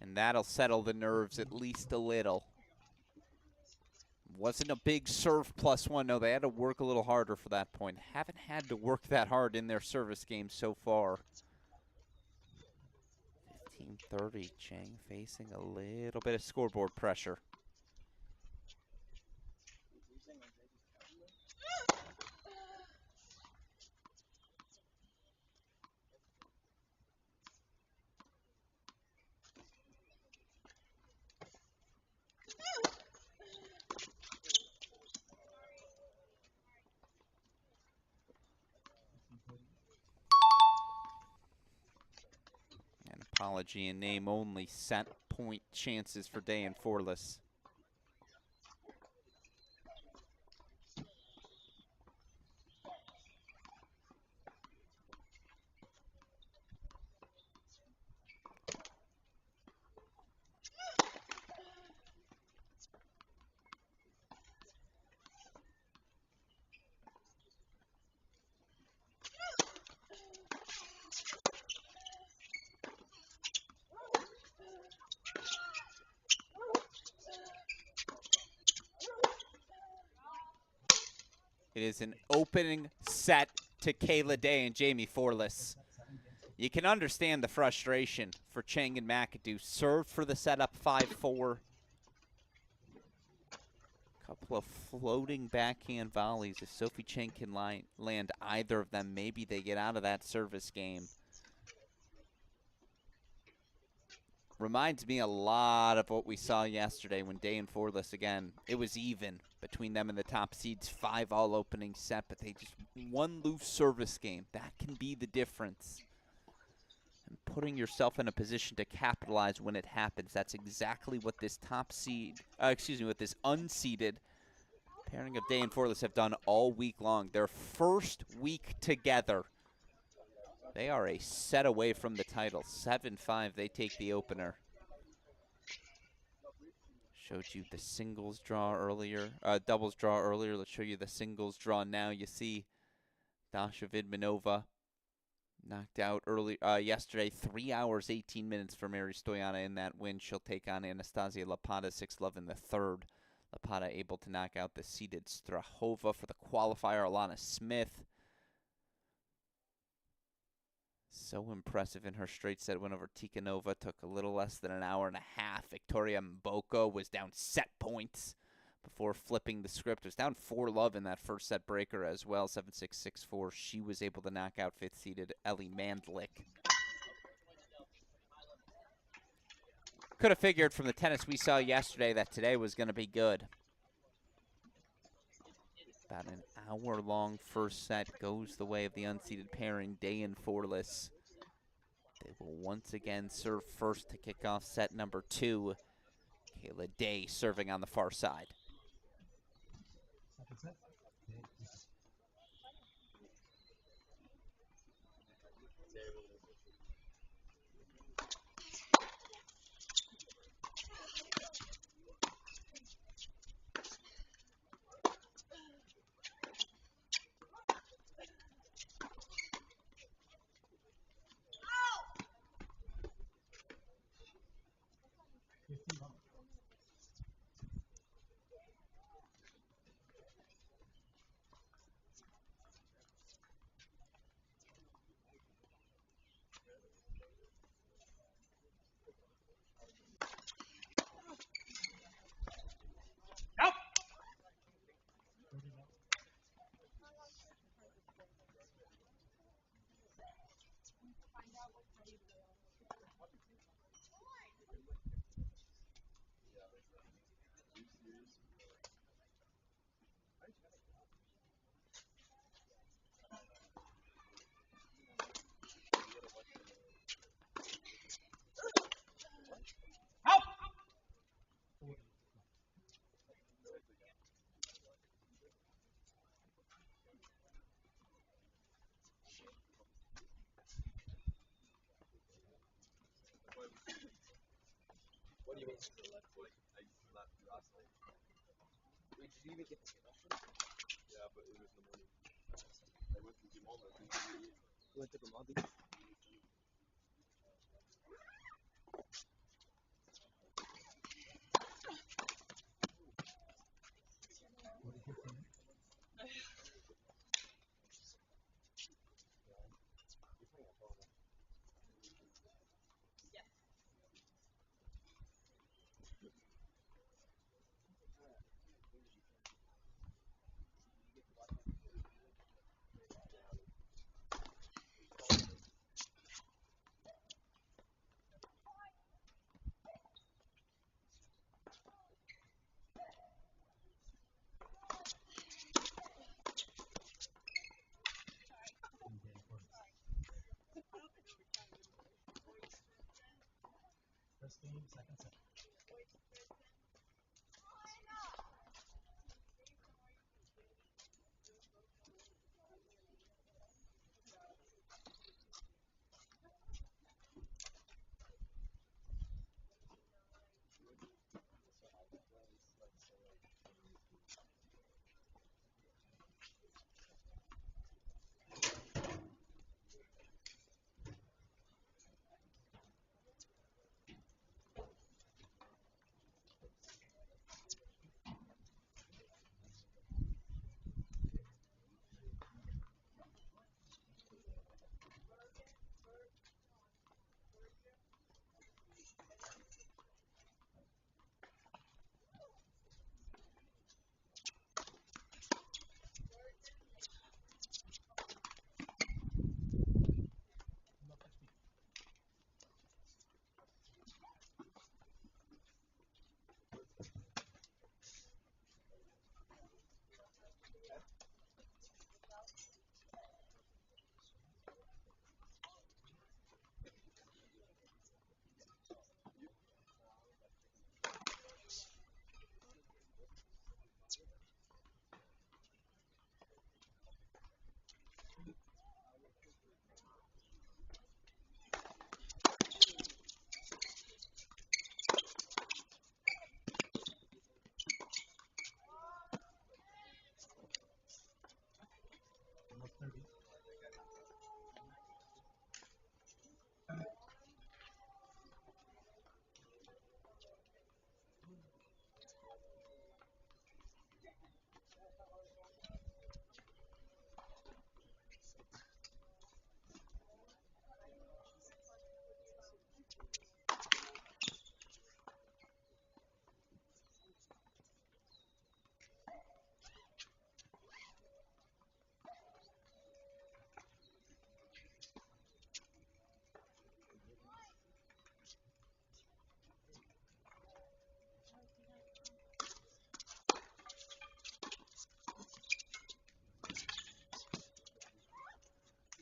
And that'll settle the nerves at least a little. Wasn't a big serve +1. No, they had to work a little harder for that point. Haven't had to work that hard in their service game so far. 15-30, Chang facing a little bit of scoreboard pressure. Apology in name only, set point chances for Day and Forless. It is an opening set to Kayla Day and Jamie Forless. You can understand the frustration for Chang and McAdoo. Served for the setup 5-4. Couple of floating backhand volleys. If Sophie Chang can land either of them, maybe they get out of that service game. Reminds me a lot of what we saw yesterday when Day and Forless, again, it was even. between them and the top seeds. 5-all opening set, but they just one loose service game. That can be the difference. And putting yourself in a position to capitalize when it happens. That's exactly what this what this unseeded pairing of Day and Forless have done all week long. Their first week together. They are a set away from the title. 7-5, they take the opener. Showed you the singles draw earlier, doubles draw earlier. Let's show you the singles draw now. You see Dasha Vidmanova knocked out early yesterday. 3 hours, 18 minutes for Mary Stoyana in that win. She'll take on Anastasia Lapata, 6-love in the third. Lapata able to knock out the seeded Strahova for the qualifier. Alana Smith. So impressive in her straight set win over Tikhonova. Took a little less than an hour and a half. Victoria Mboko was down set points before flipping the script. Was down 4-love in that first set breaker as well. 7-6, 6-4. She was able to knock out fifth-seeded Ellie Mandlik. Could have figured from the tennis we saw yesterday that today was going to be good. About an hour-long first set goes the way of the unseeded pairing, Day and Forless. They will once again serve first to kick off set number 2. Kayla Day serving on the far side. What do you mean to the left foot? I left last night. Wait, did you even get the kickoff? Yeah, but it was in the morning. I went to Gimala. You went to Gimala?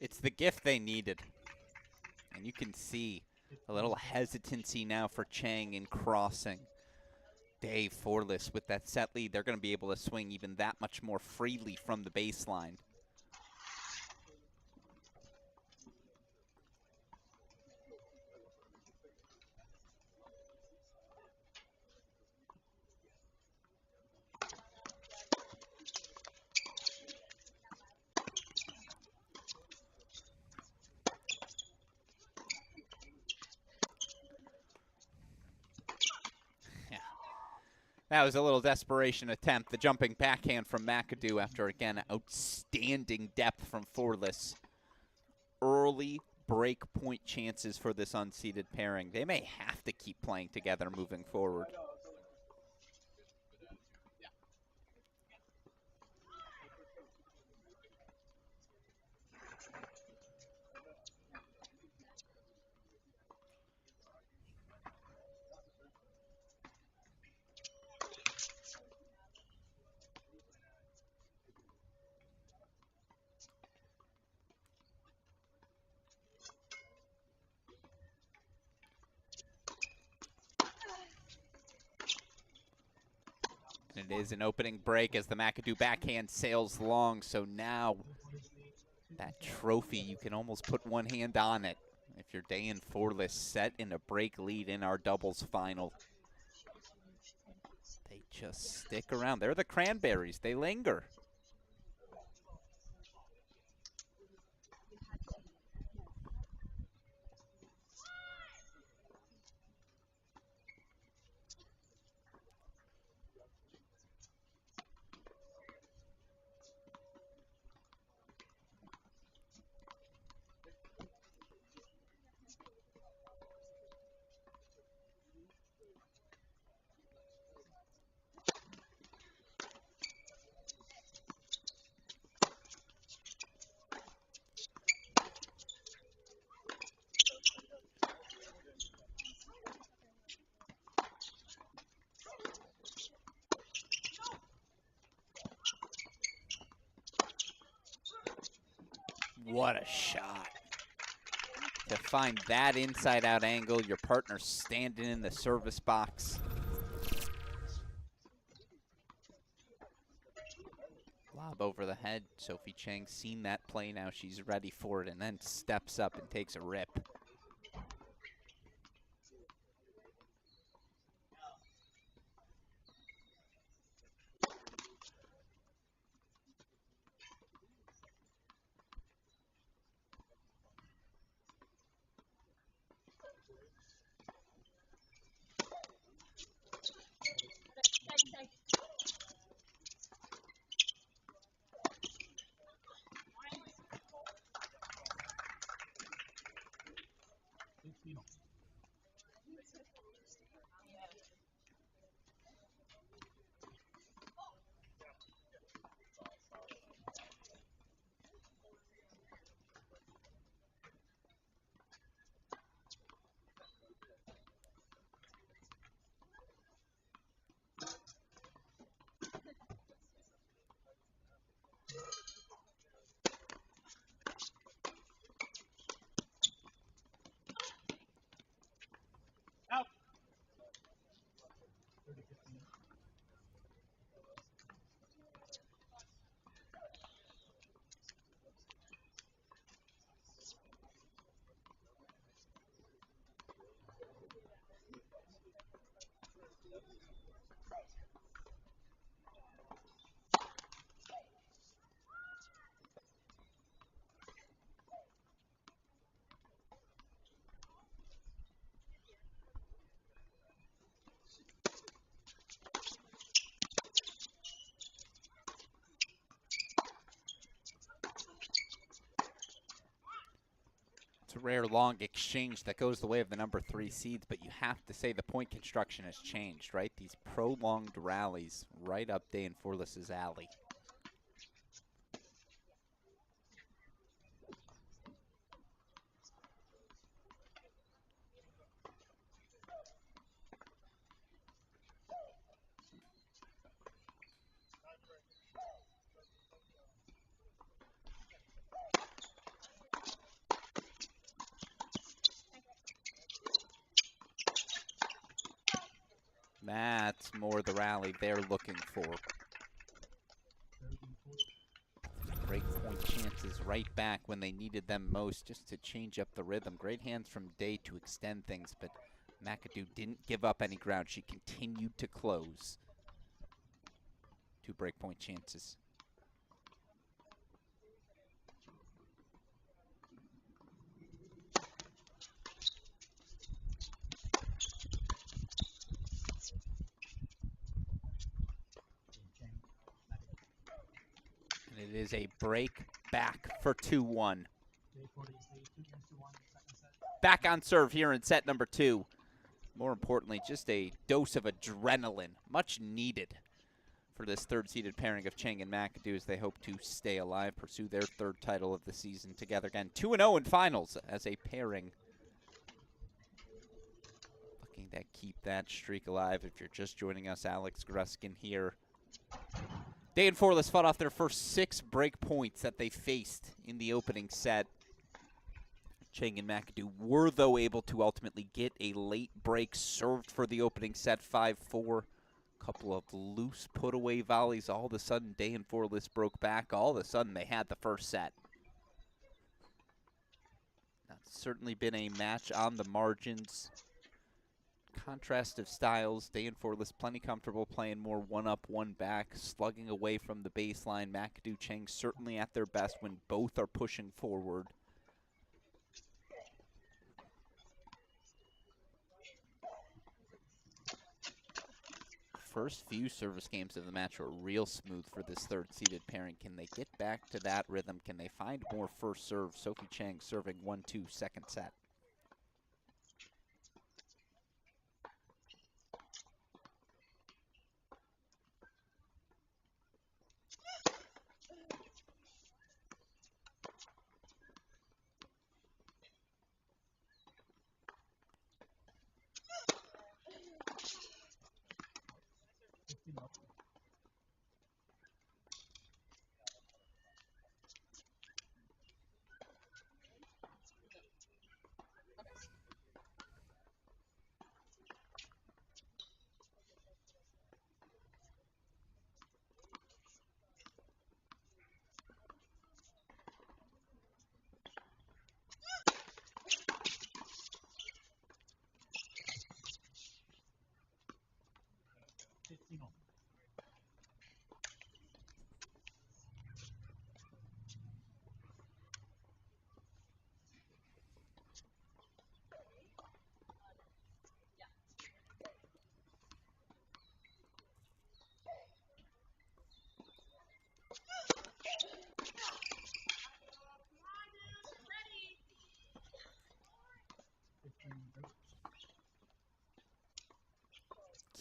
It's the gift they needed. And you can see a little hesitancy now for Chang in crossing. Dave Forless with that set lead, they're going to be able to swing even that much more freely from the baseline. That was a little desperation attempt. The jumping backhand from McAdoo after, again, outstanding depth from Forless. Early break point chances for this unseeded pairing. They may have to keep playing together moving forward. And it is an opening break as the McAdoo backhand sails long. So now that trophy, you can almost put one hand on it. If you're Day and Forless set in a break lead in our doubles final. They just stick around. They're the Cranberries. They linger. What a shot. To find that inside-out angle, your partner standing in the service box. Lob over the head. Sophie Chang seen that play now. She's ready for it and then steps up and takes a rip. It's a rare long exchange that goes the way of the number 3 seeds, but you have to say the point construction has changed, right? These prolonged rallies right up Day and Forless's alley. that's more the rally they're looking for. Break point chances right back when they needed them most, just to change up the rhythm. Great hands from Day to extend things, but McAdoo didn't give up any ground. She continued to close. 2 break point chances. And it is a break back for 2-1. Back on serve here in set number 2. More importantly, just a dose of adrenaline, much needed for this third-seeded pairing of Chang and McAdoo as they hope to stay alive, pursue their 3rd title of the season together again. 2-0 in finals as a pairing. Looking to keep that streak alive. If you're just joining us, Alex Gruskin here. Day and Forless fought off their first 6 break points that they faced in the opening set. Chang and McAdoo were, though, able to ultimately get a late break served for the opening set, 5-4. Couple of loose put-away volleys. All of a sudden, Day and Forless broke back. All of a sudden, they had the first set. That's certainly been a match on the margins. Contrast of styles. Day and Forless plenty comfortable playing more one-up, one-back, slugging away from the baseline. McAdoo, Chang certainly at their best when both are pushing forward. First few service games of the match were real smooth for this third-seeded pairing. Can they get back to that rhythm? Can they find more first serve? Sophie Chang serving 1-2 second set.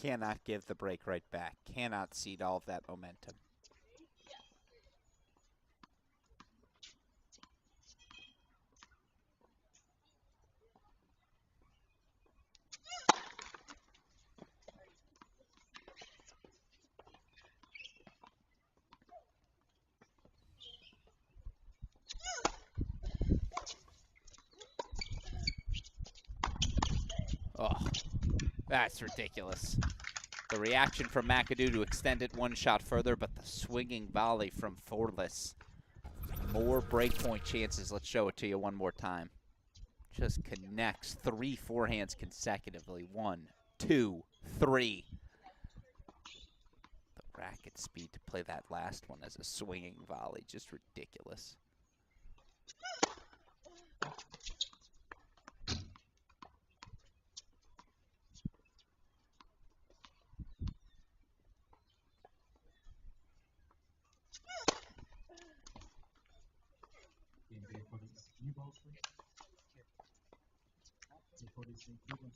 Cannot give the break right back. Cannot cede all of that momentum. Oh, that's ridiculous. The reaction from McAdoo to extend it one shot further, but the swinging volley from Forless. More breakpoint chances. Let's show it to you one more time. Just connects 3 forehands consecutively. 1, 2, 3. The racket speed to play that last one as a swinging volley. Just ridiculous.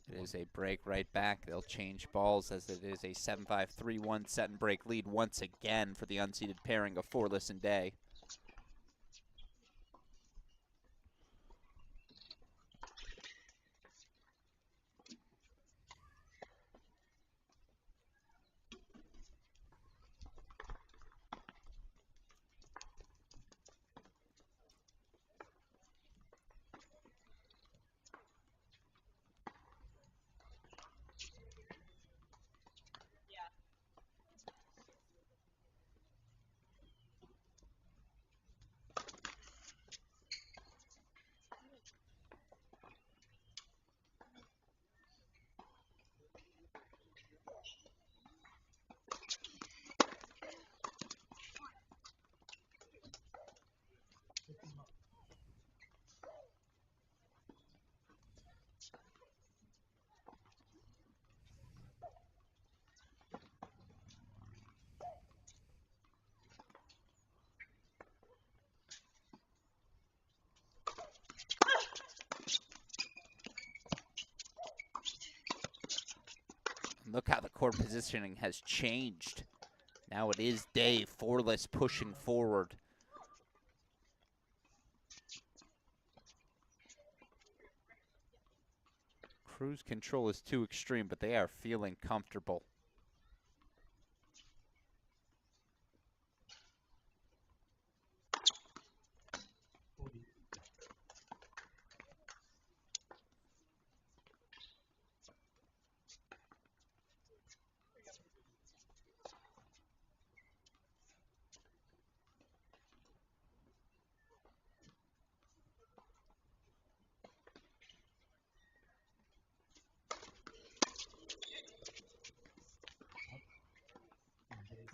It is a break right back. They'll change balls as it is a 7-5, 3-1 set and break lead once again for the unseeded pairing of Forless and Day. court positioning has changed. Now it is Dave Forless pushing forward. Cruise control is too extreme, but they are feeling comfortable.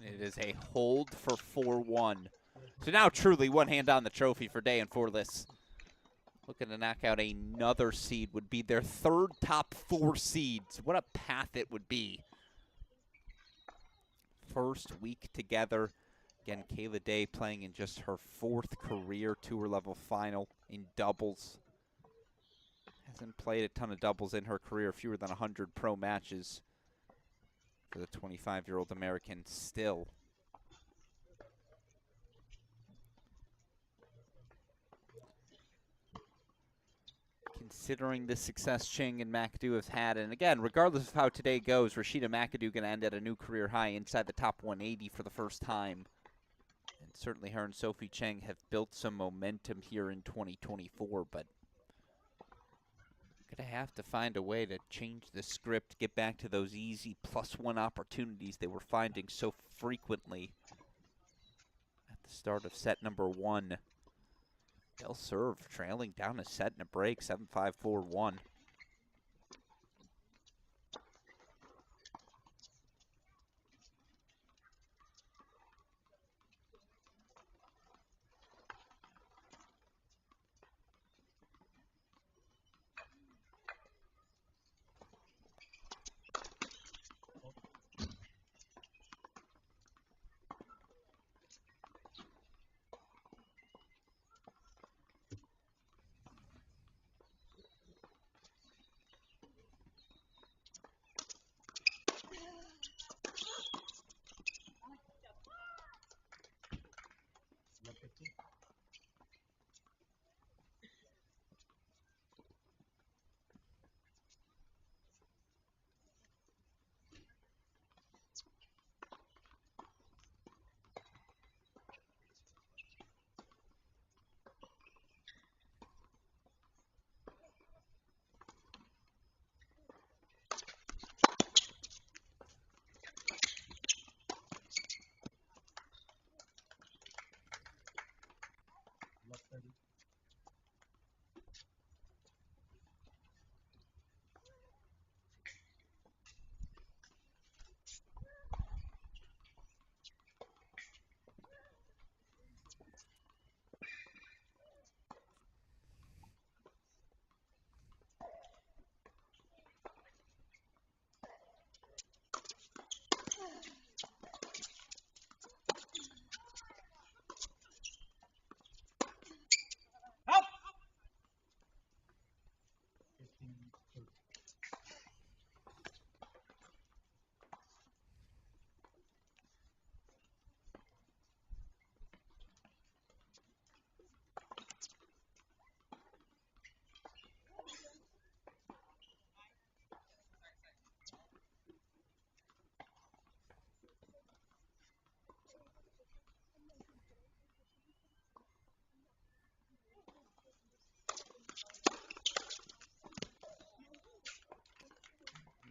It is a hold for 4-1. So now truly one hand on the trophy for Day and Forless. Looking to knock out another seed, would be their third top 4 seeds. What a path it would be. First week together. Again, Kayla Day playing in just her 4th career tour level final in doubles. Hasn't played a ton of doubles in her career, fewer than 100 pro matches for the 25-year-old American still. Considering the success Ching and McAdoo have had, and again, regardless of how today goes, Rashida McAdoo going to end at a new career high inside the top 180 for the first time. And certainly her and Sophie Cheng have built some momentum here in 2024, but going to have to find a way to change the script, get back to those easy +1 opportunities they were finding so frequently at the start of set number 1. They'll serve, trailing down a set and a break, 7-5, 4-1.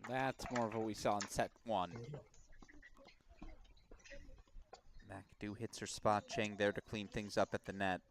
That's more of what we saw in set 1. McAdoo hits her spot. Cheng there to clean things up at the net.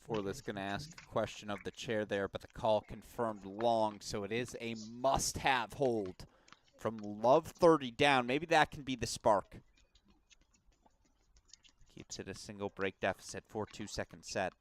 Forless going to ask a question of the chair there, but the call confirmed long, so it is a must-have hold from Love 30 down. Maybe that can be the spark. Keeps it a single break deficit, 4-2 second set.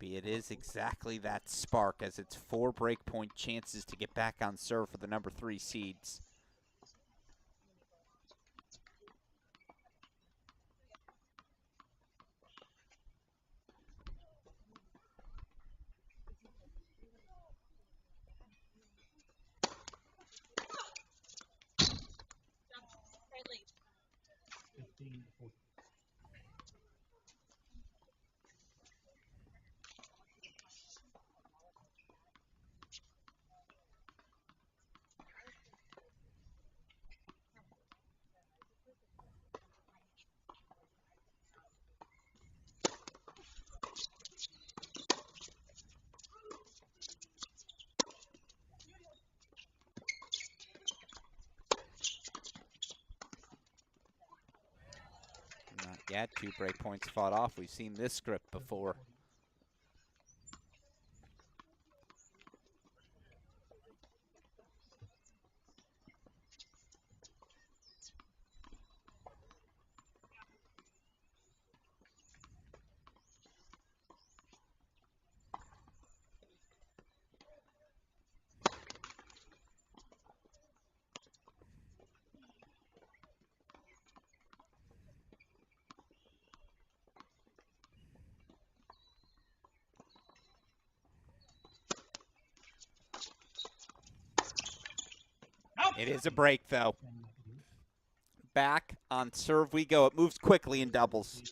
Maybe it is exactly that spark, as it's 4 breakpoint chances to get back on serve for the number 3 seeds. Not yet. 2 breakpoints fought off. We've seen this script before. It is a break, though. Back on serve we go. It moves quickly in doubles.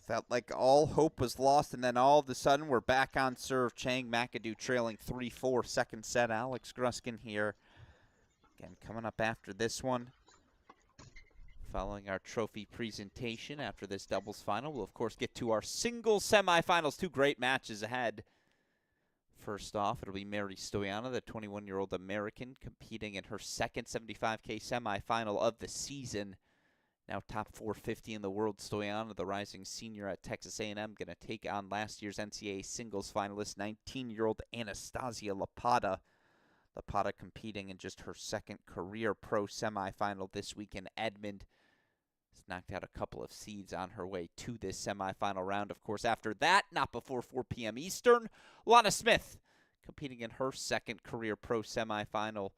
Felt like all hope was lost, and then all of a sudden we're back on serve. Chang McAdoo trailing 3-4 second set. Alex Gruskin here. Again, coming up after this one. Following our trophy presentation after this doubles final, we'll, of course, get to our singles semifinals. 2 great matches ahead. First off, it'll be Mary Stoyanov, the 21-year-old American, competing in her second 75K semifinal of the season. Now top 450 in the world, Stoyanov, the rising senior at Texas A&M, going to take on last year's NCAA singles finalist, 19-year-old Anastasia Lapata. Lapata competing in just her second career pro semifinal this week in Edmond. Has knocked out a couple of seeds on her way to this semifinal round. Of course, after that, not before 4 p.m. Eastern, Lana Smith competing in her second career pro semifinal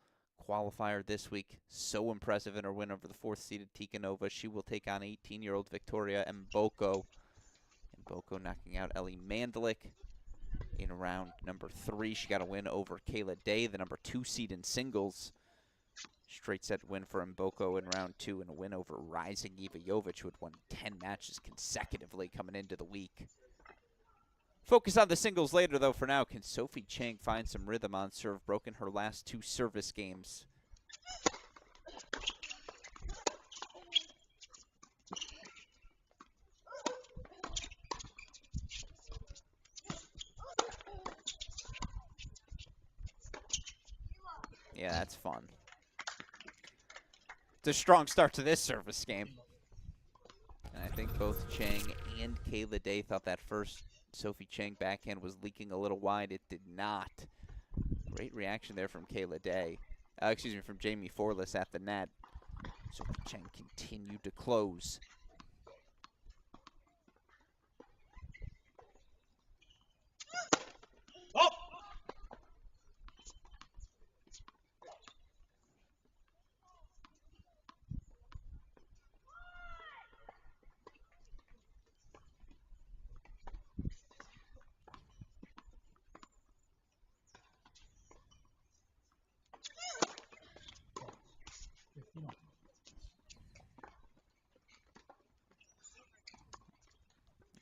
qualifier this week. So impressive in her win over the 4th-seeded Tikhonova. She will take on 18-year-old Victoria Mboko. Mboko knocking out Ellie Mandlik in round number 3. She got a win over Kayla Day, the number 2 seed in singles. Straight set win for Mboko in round 2, and a win over rising Eva Jovic, who had won 10 matches consecutively coming into the week. Focus on the singles later, though. For now, can Sophie Chang find some rhythm on serve? Broken her last 2 service games. Yeah, that's fun. It's a strong start to this service game. And I think both Chang and Kayla Day thought that first Sophie Chang backhand was leaking a little wide. It did not. Great reaction there from Kayla Day. From Jamie Forless at the net. Sophie Chang continued to close.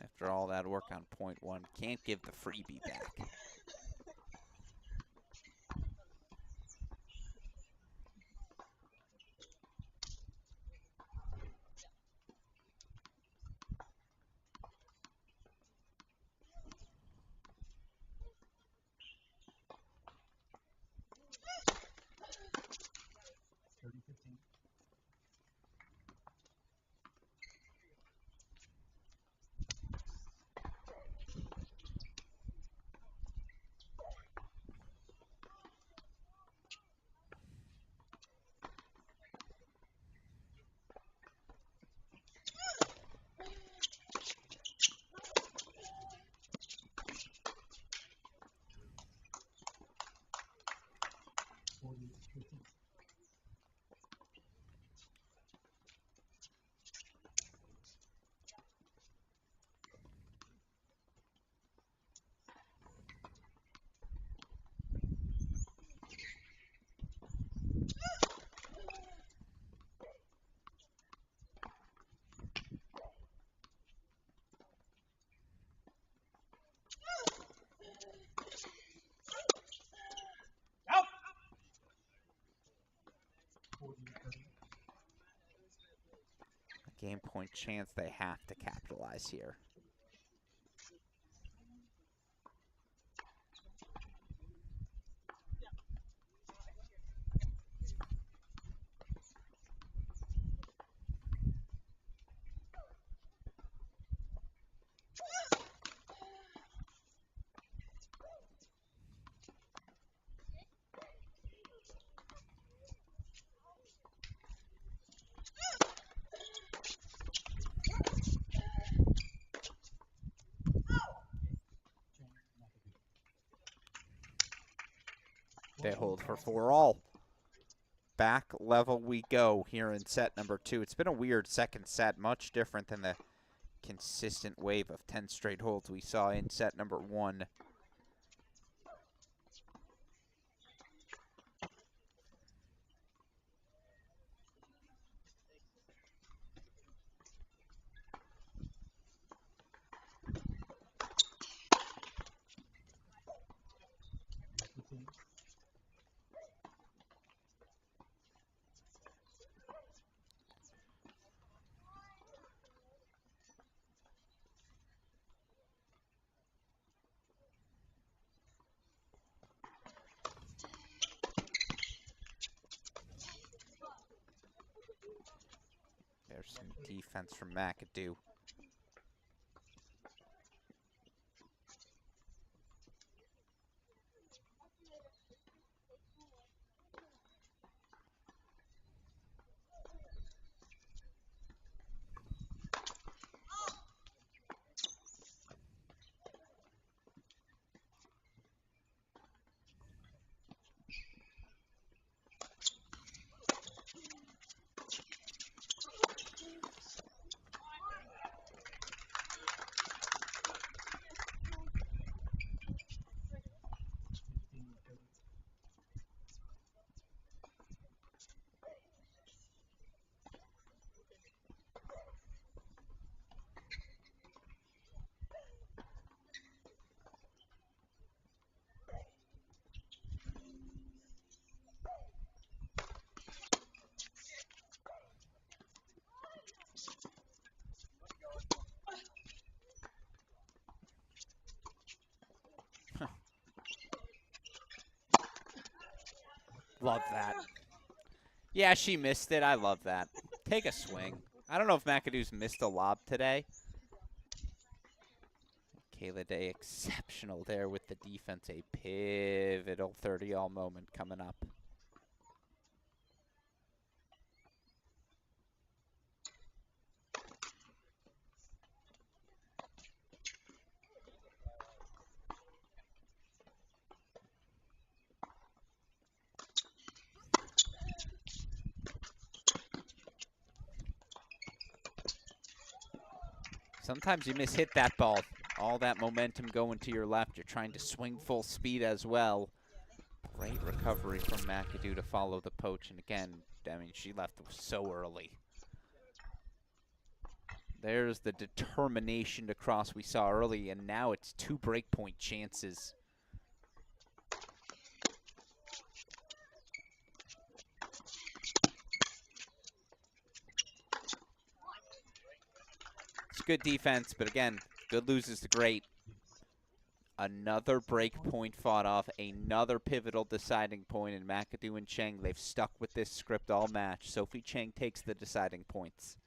After all that work on point one, can't give the freebie back. Game point chance they have to capitalize here. They hold for 4-all. Back level we go here in set number 2. It's been a weird second set, much different than the consistent wave of 10 straight holds we saw in set number 1. There's some defense from McAdoo. Love that. Yeah, she missed it. I love that. Take a swing. I don't know if McAdoo's missed a lob today. Kayla Day exceptional there with the defense. A pivotal 30-all moment coming up. Sometimes you mishit that ball. All that momentum going to your left. You're trying to swing full speed as well. Great recovery from McAdoo to follow the poach. And again, I mean, she left so early. There's the determination to cross we saw early, and now it's 2 breakpoint chances. It's good defense, but again, good loses to great. Another break point fought off, another pivotal deciding point, and McAdoo and Cheng, they've stuck with this script all match. Sophie Cheng takes the deciding points.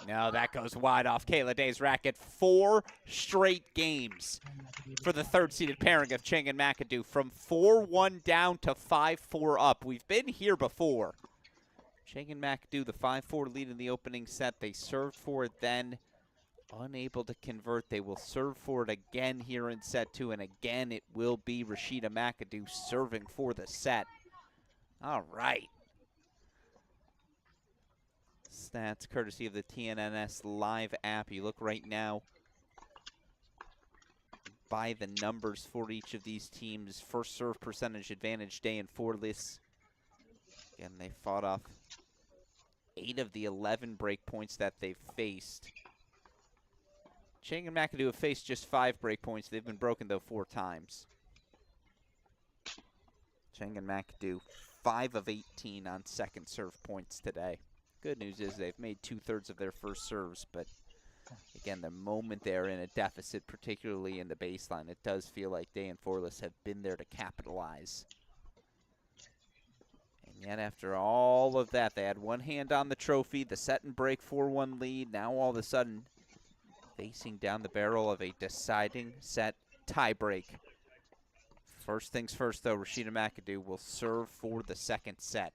No, that goes wide off Kayla Day's racket. 4 straight games for the third-seeded pairing of Cheng and McAdoo. From 4-1 down to 5-4 up. We've been here before. Cheng and McAdoo, the 5-4 lead in the opening set. They served for it then. Unable to convert. They will serve for it again here in set 2. And again, it will be Rashida McAdoo serving for the set. All right. Stats courtesy of the TNNS Live app. You look right now by the numbers for each of these teams. First serve percentage advantage, Day and Forlis. Again, they fought off 8 of the 11 break points that they've faced. Cheng and McAdoo have faced just 5 break points. They've been broken, though, 4 times. Cheng and McAdoo, 5 of 18 on second serve points today. Good news is they've made 2/3 of their first serves, but again, the moment they're in a deficit, particularly in the baseline, it does feel like Day and Forlis have been there to capitalize. And yet after all of that, they had one hand on the trophy, the set and break 4-1 lead. Now all of a sudden, facing down the barrel of a deciding set tiebreak. First things first, though, Rashida McAdoo will serve for the second set.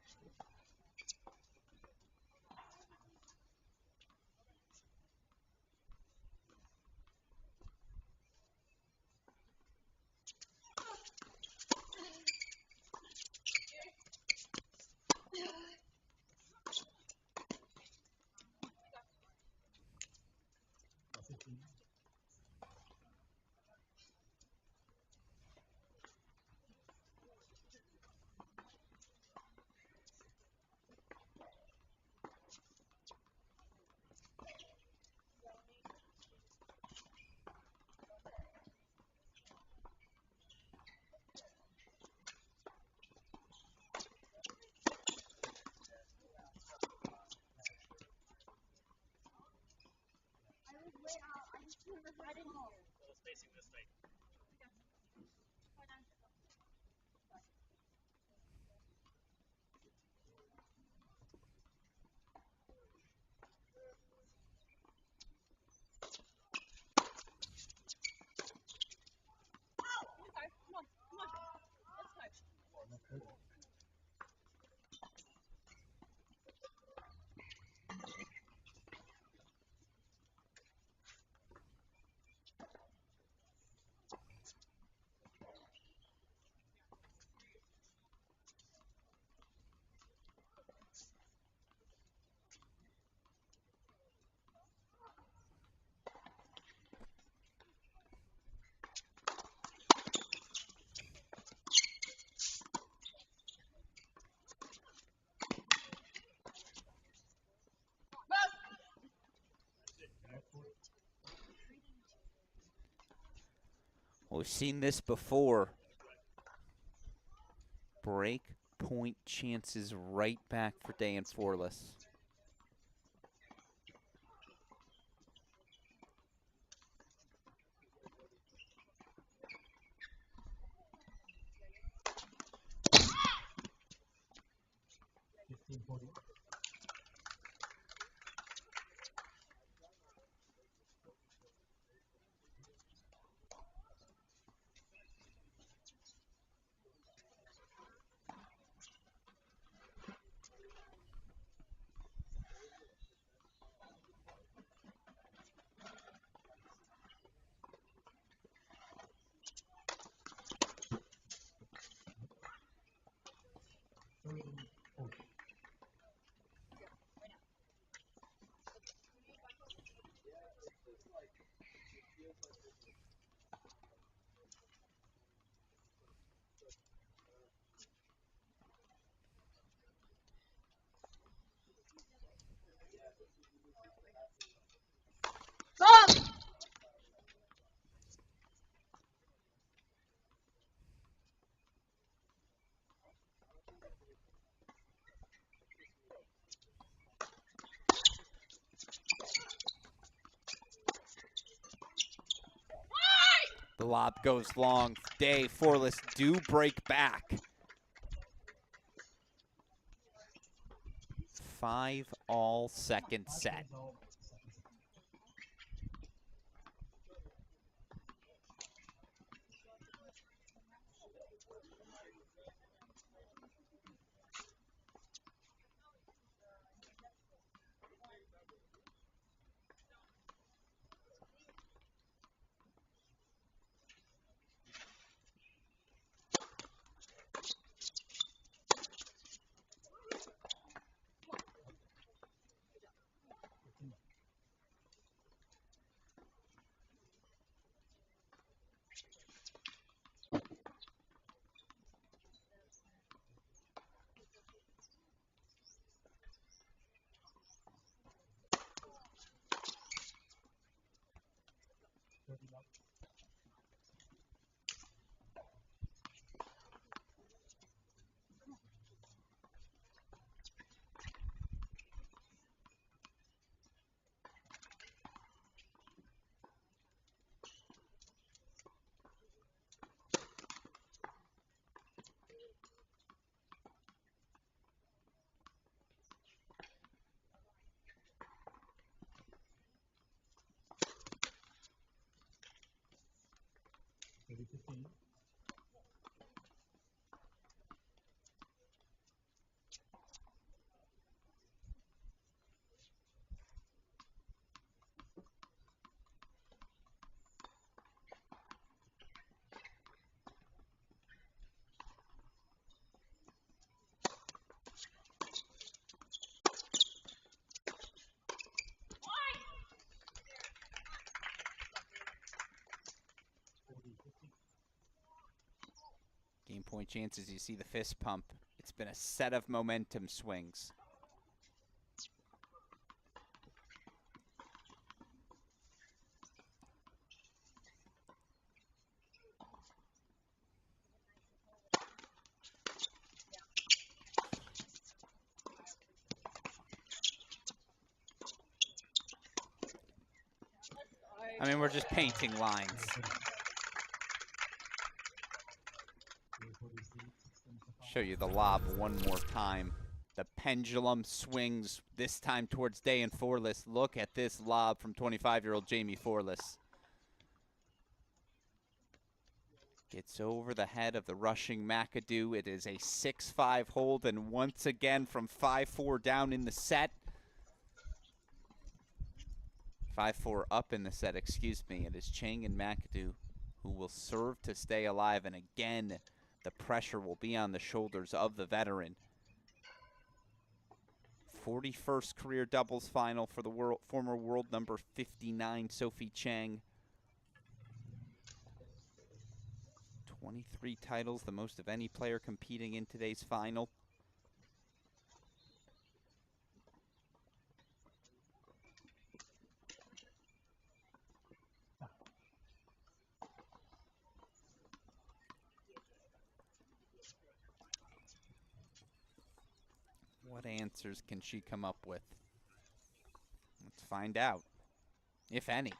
Well, we've seen this before. Break point chances right back for Day and Forless. The lob goes long. Day, Forless do break back. 5-all second set. Game point chances, you see the fist pump. It's been a set of momentum swings. I mean, we're just painting lines. Show you the lob one more time. The pendulum swings this time towards Day and Forless. Look at this lob from 25-year-old Jamie Forless. Gets over the head of the rushing McAdoo. It is a 6-5 hold, and once again from 5-4 down in the set. 5-4 up in the set, excuse me. It is Chang and McAdoo who will serve to stay alive, and again, the pressure will be on the shoulders of the veteran. 41st career doubles final for the former world number 59, Sophie Chang. 23 titles, the most of any player competing in today's final. What answers can she come up with? Let's find out, if any.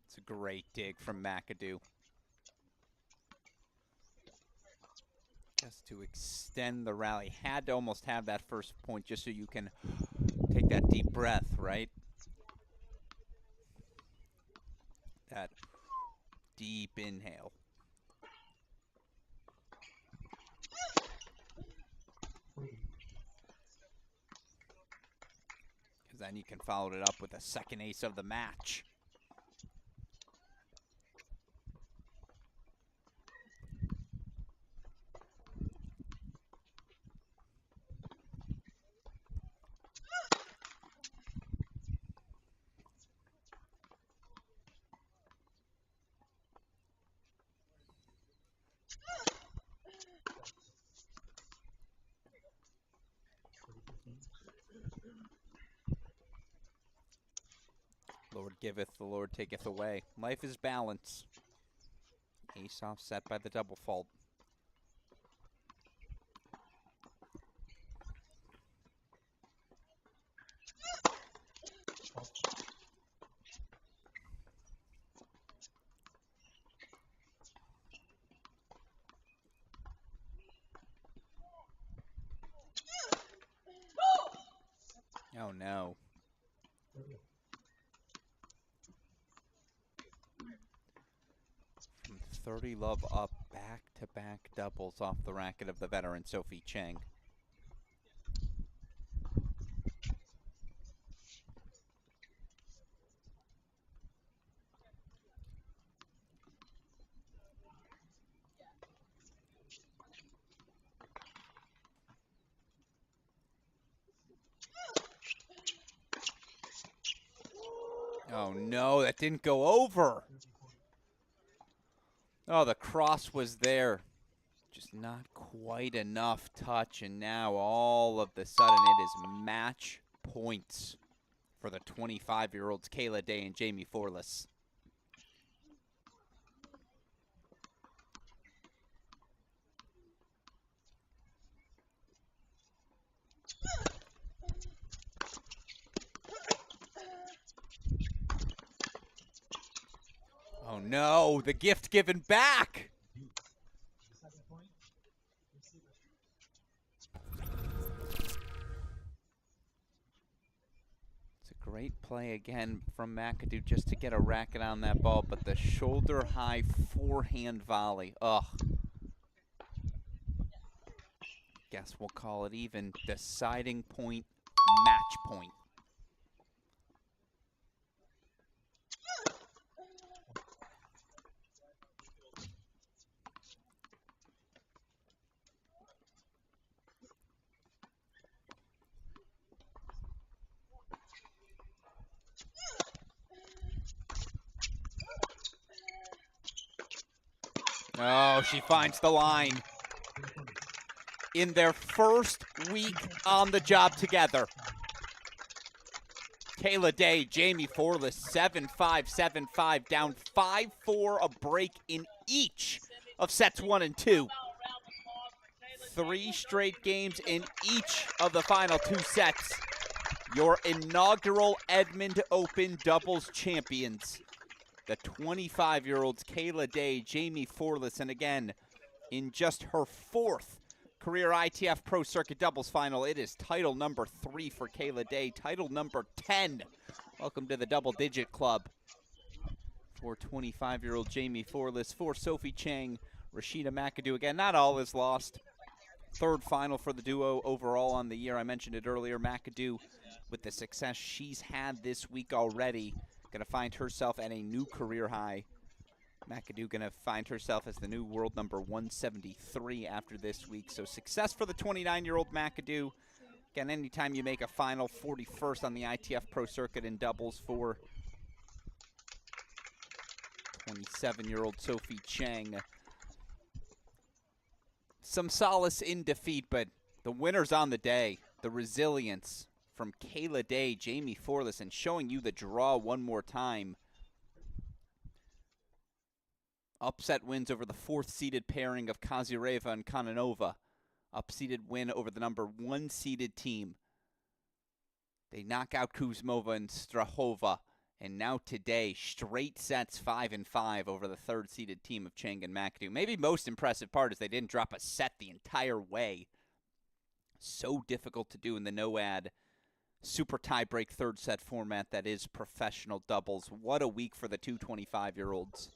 It's a great dig from McAdoo. Just to extend the rally. Had to almost have that first point just so you can take that deep breath, right? That deep inhale. Because then you can follow it up with a second ace of the match. Lord giveth, the Lord taketh away. Life is balance. Ace offset by the double fault. Oh no. From 30 love up, back-to-back doubles off the racket of the veteran Sophie Cheng. Oh no, that didn't go over. Oh, the cross was there. Just not quite enough touch, and now all of the sudden it is match points for the 25-year-olds Kayla Day and Jamie Forless. Oh no, the gift given back. It's a great play again from McAdoo just to get a racket on that ball, but the shoulder high forehand volley. Ugh. Guess we'll call it even. Deciding point, match point. Oh, she finds the line. In their first week on the job together. Kayla Day, Jamie Forless, 7-5, 7-5, down 5-4, a break in each of sets 1 and 2. 3 straight games in each of the final 2 sets. Your inaugural Edmond Open doubles champions. The 25-year-olds Kayla Day, Jamie Forless, and again, in just her 4th career ITF Pro Circuit doubles final, it is title number 3 for Kayla Day, title number 10. Welcome to the double-digit club. For 25-year-old Jamie Forless, for Sophie Cheng, Rashida McAdoo. Again, not all is lost. third final for the duo overall on the year. I mentioned it earlier. McAdoo, with the success she's had this week already, going to find herself at a new career high. McAdoo going to find herself as the new world number 173 after this week. So success for the 29-year-old McAdoo. Again, anytime you make a final, 41st on the ITF Pro Circuit in doubles for 27-year-old Sophie Cheng. Some solace in defeat, but the winners on the day, the resilience from Kayla Day, Jamie Forless, and showing you the draw one more time. Upset wins over the fourth-seeded pairing of Kazireva and Kononova. Up-seeded win over the number 1-seeded team. They knock out Kuzmova and Strahova. And now today, straight sets 5-5 over the third-seeded team of Cheng and McAdoo. Maybe most impressive part is they didn't drop a set the entire way. So difficult to do in the no-ad super tie-break third-set format that is professional doubles. What a week for the two 25-year-olds.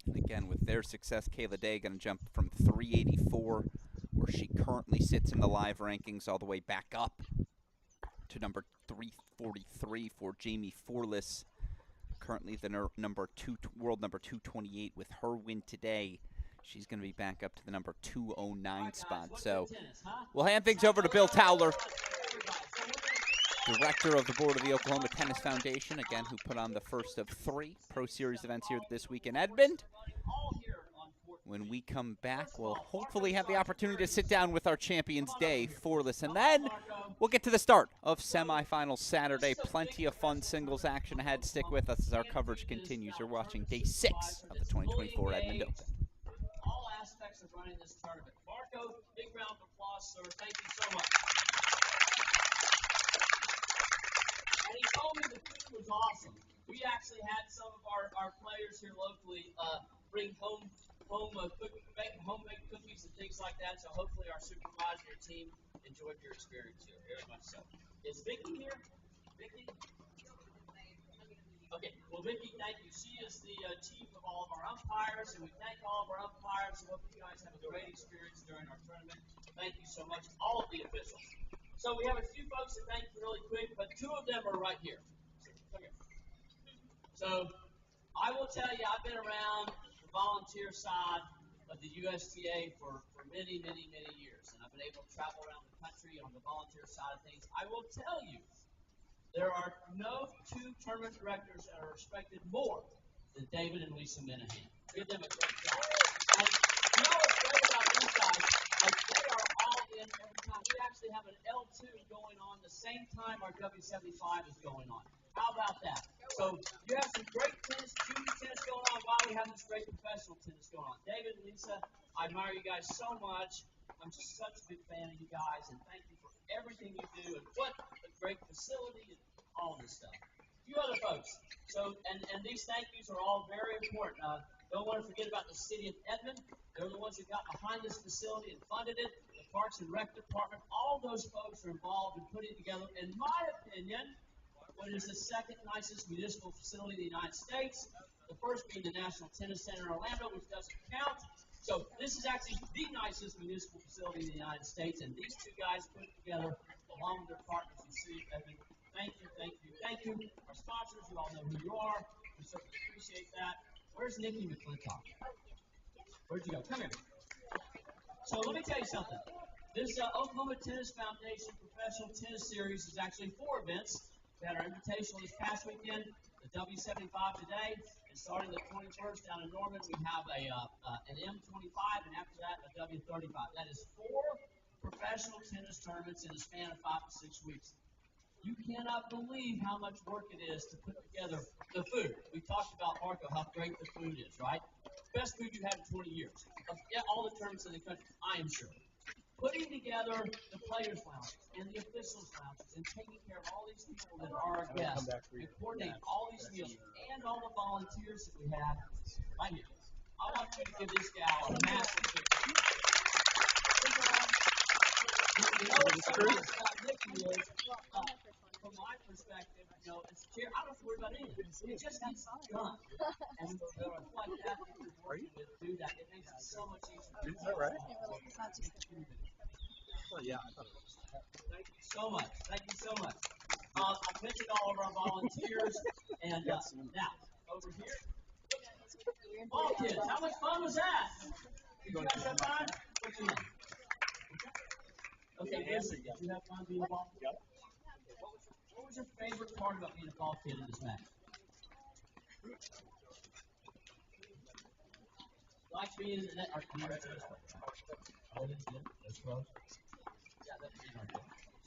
And again, with their success, Kayla Day going to jump from 384, where she currently sits in the live rankings, all the way back up to number 343 for Jamie Forless, currently the world number 228. With her win today, she's going to be back up to the number 209 spot. So we'll hand things over to Bill Towler, director of the board of the Oklahoma Tennis Foundation, again, who put on the first of 3 Pro Series events here this week in Edmond. When we come back, we'll hopefully have the opportunity to sit down with our Champions Day, Forless, and then we'll get to the start of semifinals Saturday. Plenty of fun singles action ahead. Stick with us as our coverage continues. You're watching Day 6 of the 2024 Edmond Open. All aspects of running this tournament. Marco, big round of applause, sir. Thank you so much. And he told me the food was awesome. We actually had some of our players here locally bring homemade cookies and things like that. So hopefully our supervisor team enjoyed your experience here, very much so. Is Vicky here? Vicky? Okay, well, Vicky, thank you. She is the chief of all of our umpires, and we thank all of our umpires. We hope you guys have a great experience during our tournament. Thank you so much, all of the officials. So we have a few folks to thank you really quick, but 2 of them are right here. Come here. So I will tell you, I've been around the volunteer side of the USTA for many, many, many years, and I've been able to travel around the country on the volunteer side of things. I will tell you, there are no 2 tournament directors that are respected more than David and Lisa Minahan. Give them a great job. And you know what's great about these guys? Like, they are all in every time. We actually have an L2 going on the same time our W75 is going on. How about that? So you have some great tennis, junior tennis going on while we have this great professional tennis going on. David and Lisa, I admire you guys so much. I'm just such a big fan of you guys, and thank you for everything you do, and what a great facility and all this stuff. A few other folks. So, and these thank yous are all very important. Don't want to forget about the city of Edmond. They're the ones who got behind this facility and funded it. The Parks and Rec Department, all those folks are involved in putting together, in my opinion, what is the second nicest municipal facility in the United States. The first being the National Tennis Center in Orlando, which doesn't count. So this is actually the nicest municipal facility in the United States, and these 2 guys put it together along with their partners in the city of Edmond. Thank you, thank you, thank you. Our sponsors, you all know who you are. We certainly appreciate that. Where's Nikki McClintock? Where'd you go? Come here. So let me tell you something. This Oklahoma Tennis Foundation Professional Tennis Series is actually 4 events. We had our invitational this past weekend, the W75 today, and starting the 21st down in Norman, we have an M25, and after that, a W35. That is 4 professional tennis tournaments in a span of 5 to 6 weeks. You cannot believe how much work it is to put together the food. We talked about, Marco, how great the food is, right? Best food you've had in 20 years. Of all the tournaments in the country, I am sure. Putting together the players' lounges and the officials' lounges and taking care of all these people that are our guests and coordinating all these meals and all the volunteers that we have right here. I want you to give this gal a massive what's so nice about Nikki is, from my perspective, as a chair, I don't have to worry about anything. It just needs done. And like that, if you're working with do that, it makes it so much easier. Is that right? Well, yeah, I thought it was. Thank you so much. Thank you so much. I've mentioned all of our volunteers, and now, over here. Ball kids, how much fun was that? Did you guys have fun? What's your name? Okay, Nancy, did you have fun being a ball kid? What was your favorite part about being a ball kid in this match? Like being in the net.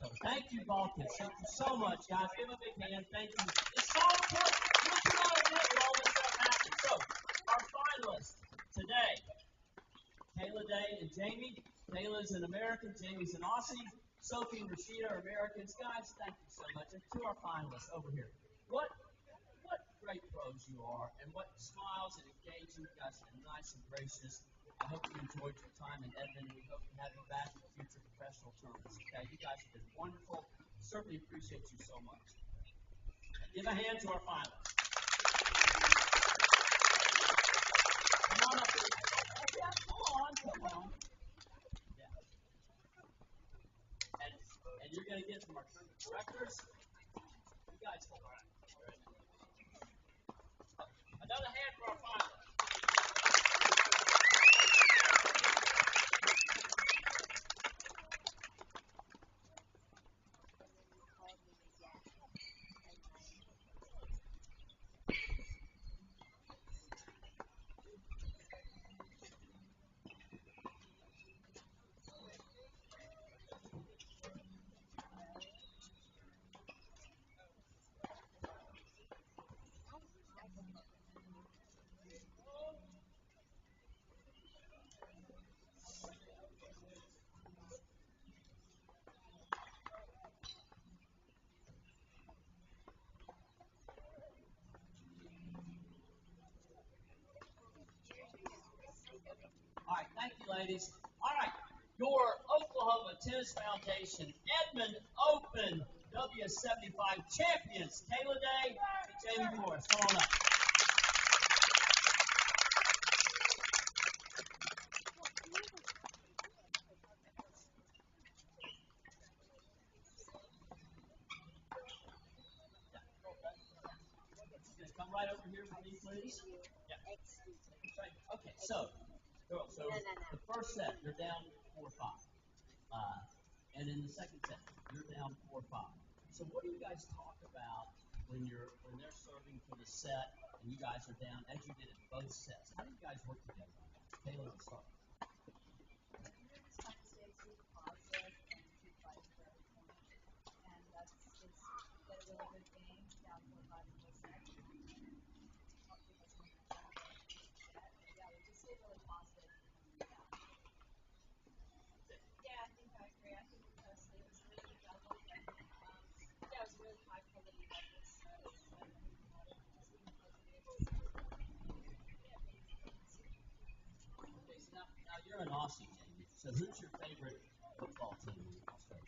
So thank you, ball kids. Thank you so much, guys. Give them a big hand. Thank you. It's so important. What you gotta get with all this stuff happens. So, our finalists today, Kayla Day and Jamie. Kayla's an American, Jamie's an Aussie. Sophie and Rashida are Americans. Guys, thank you so much. And to our finalists over here, what great pros you are, and what smiles and engaging. You guys have been nice and gracious. I hope you enjoyed your time in Edmond. We hope to have you back in future professional tournaments. Okay, you guys have been wonderful. Certainly appreciate you so much. Give a hand to our finalists. Come on up here. Yeah, come on. Yeah. And you're going to get from our tournament directors. You guys hold on. Another hand for our finalists. All right, thank you, ladies. All right, your Oklahoma Tennis Foundation Edmond Open W75 champions, Kayla Day and Jamie Forrest. Come on up. Just come right over here with me, please. Yeah. Okay, so the first set, you're down 4-5. And in the second set, you're down 4-5. So what do you guys talk about when they're serving for the set and you guys are down, as you did in both sets? How do you guys work together on that? Taylor, let's start. Now you're an Aussie, Jamie. So who's your favorite football team in Australia?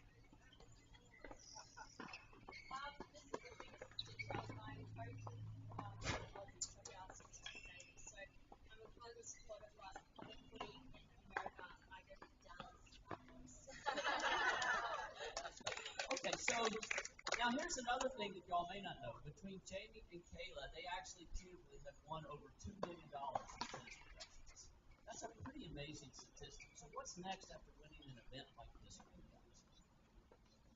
Okay, so now here's another thing that y'all may not know. Between Jamie and Kayla, they actually cumulatively have won over $2 million in tennis professionals. That's a pretty amazing statistic. So what's next after winning an event like this for you guys?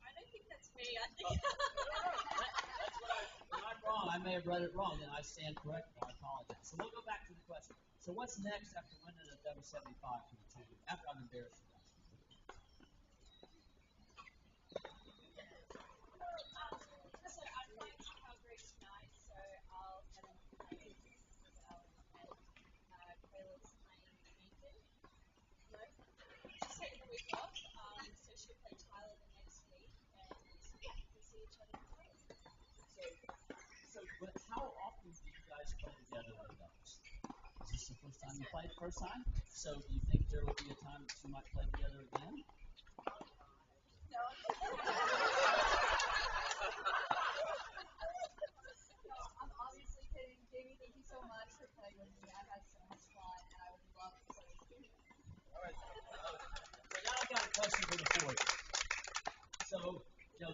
I don't think that's me. I think. That's what when I'm wrong, I may have read it wrong, and I stand corrected. I apologize. So we'll go back to the question. So what's next after winning a W75 for the two? After I'm embarrassed you guys. Listen, I'm flying to Calgary tonight, so I'll head into the States. And Kayla's playing Ethan. No, she's taking the week off, so she'll play Tyler the next week, and yeah, we'll see each other in States. But how often do you guys play together with others? Is this the first time you played? First time? So do you think there will be a time that you might play together again?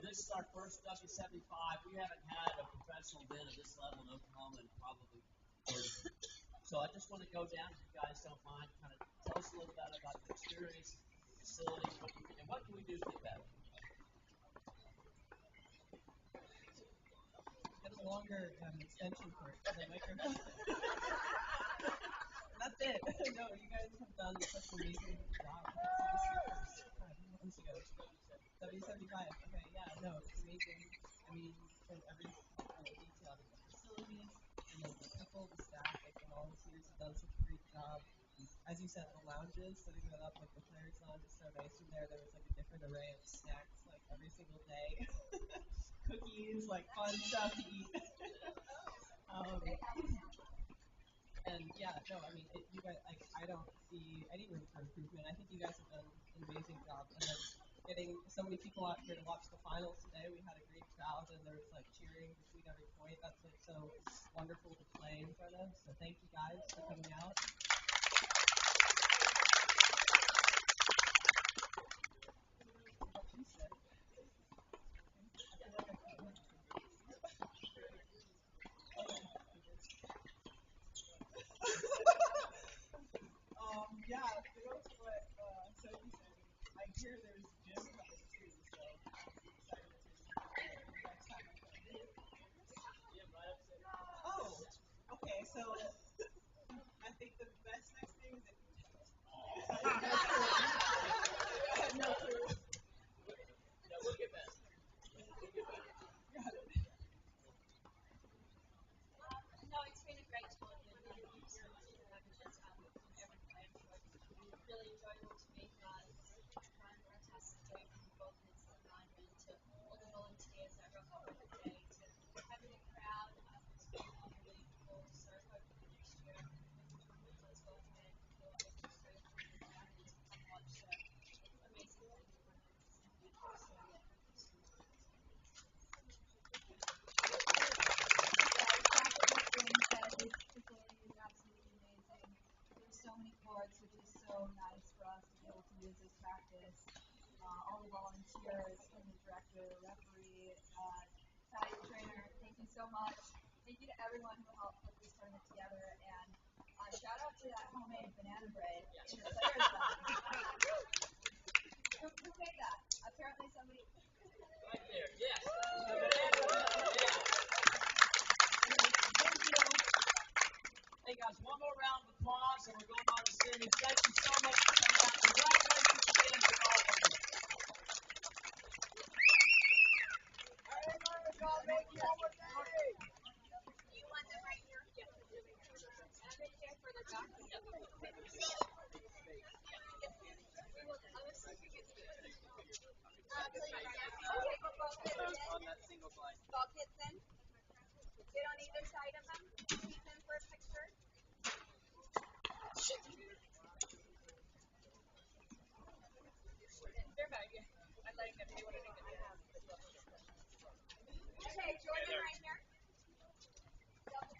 this is our first W75. We haven't had a professional event of this level in Oklahoma in probably 30 years. So I just want to go down, if you guys don't mind, kind of tell us a little bit about the experience, the facilities, and what can we do to get better? Get a longer extension cord. They make your That's it. No, you guys have done such an amazing job. Months ago. W75. Okay, yeah, no, it's amazing. I mean, from every detail, the facilities, and then the people, the staff, like the volunteers have done such a great job. As you said, the lounges, setting that up, like the players' lounge is so nice in there. There was like a different array of snacks like every single day. Cookies, like fun stuff to eat. And yeah, no, I mean, you guys, like, I don't see any room for improvement. I think you guys have done an amazing job. And then getting so many people out here to watch the finals today, we had a great crowd, and there was like cheering between every point. That's like so wonderful to play in front of. So thank you guys for coming out. Yeah, to go to what Sophie said, I hear there's gym coming too, so I'm excited to next time I come here. Oh, okay, so I think the best next thing is if you tell us. I have no clue. Yeah, we'll get better. No, it's been a great time, and thank you so much for having us from every player. Really enjoyable to meet guys, fantastic joke from both its alignment to all the volunteers that rock up every day to having a crowd. It's been unbelievable. So hopefully next year we can as well and feel like it's so down and to come watch the amazing thing in front of us. So yeah, thank you so much. This facility is absolutely amazing. There's so many courts, which is so nice for us to be able to use as practice. All the volunteers, and the director, referee, side trainer, thank you so much. Thank you to everyone who helped put this tournament together, and shout out to that homemade banana bread in the players' lounge. Who made that? Apparently somebody. Right there, yes. Hey guys, one more round of applause, and we're going on to semi. Thank you so much for coming out. Congratulations again to all of you. Do you want them right here? Yes. And right there for the doctor. We will. I'll just see if we can do it. On that single slide. Ball kids in. Get on either side of them. Keep them for a picture. They're back. I'd like them to do what I think they have. Okay, Jordan right here.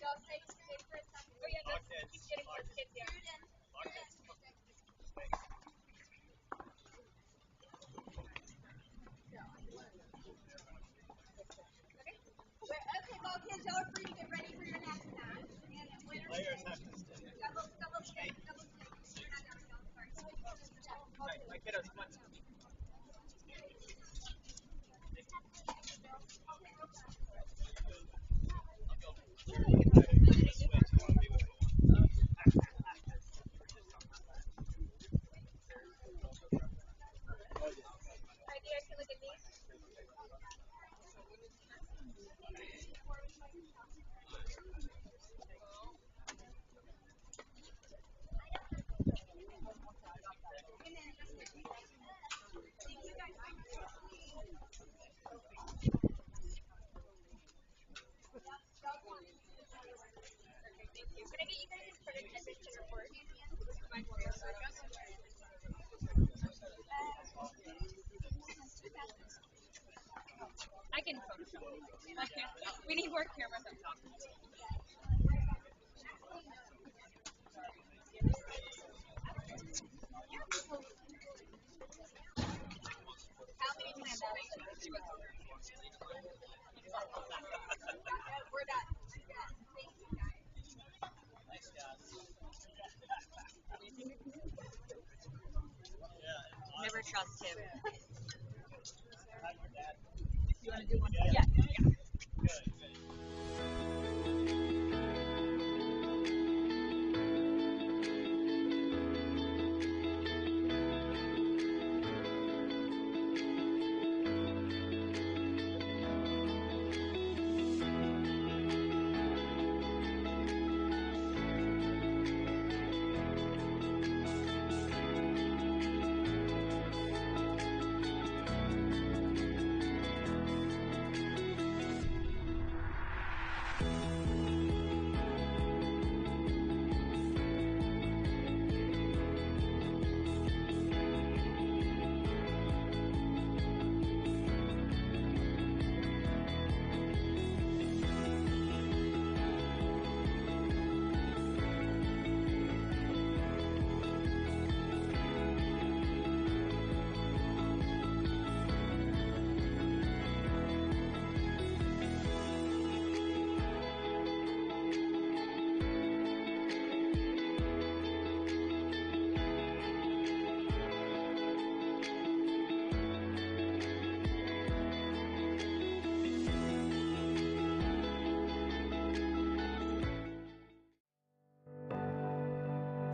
Don't stay for a second. Oh yeah, just keep getting those kids here. Okay, ball kids, y'all are free to get ready for your next match. And winners Players have to stay. double stick. You're not down, sorry. Okay, my kiddos, come on. Right here, can look at me. Can I get you guys for the Edmond Center Court? I can Photoshop. We need more cameras up top. How many times? We're done. Thank you, guys. Thanks, guys. Never trust him. You want to do one? Yeah.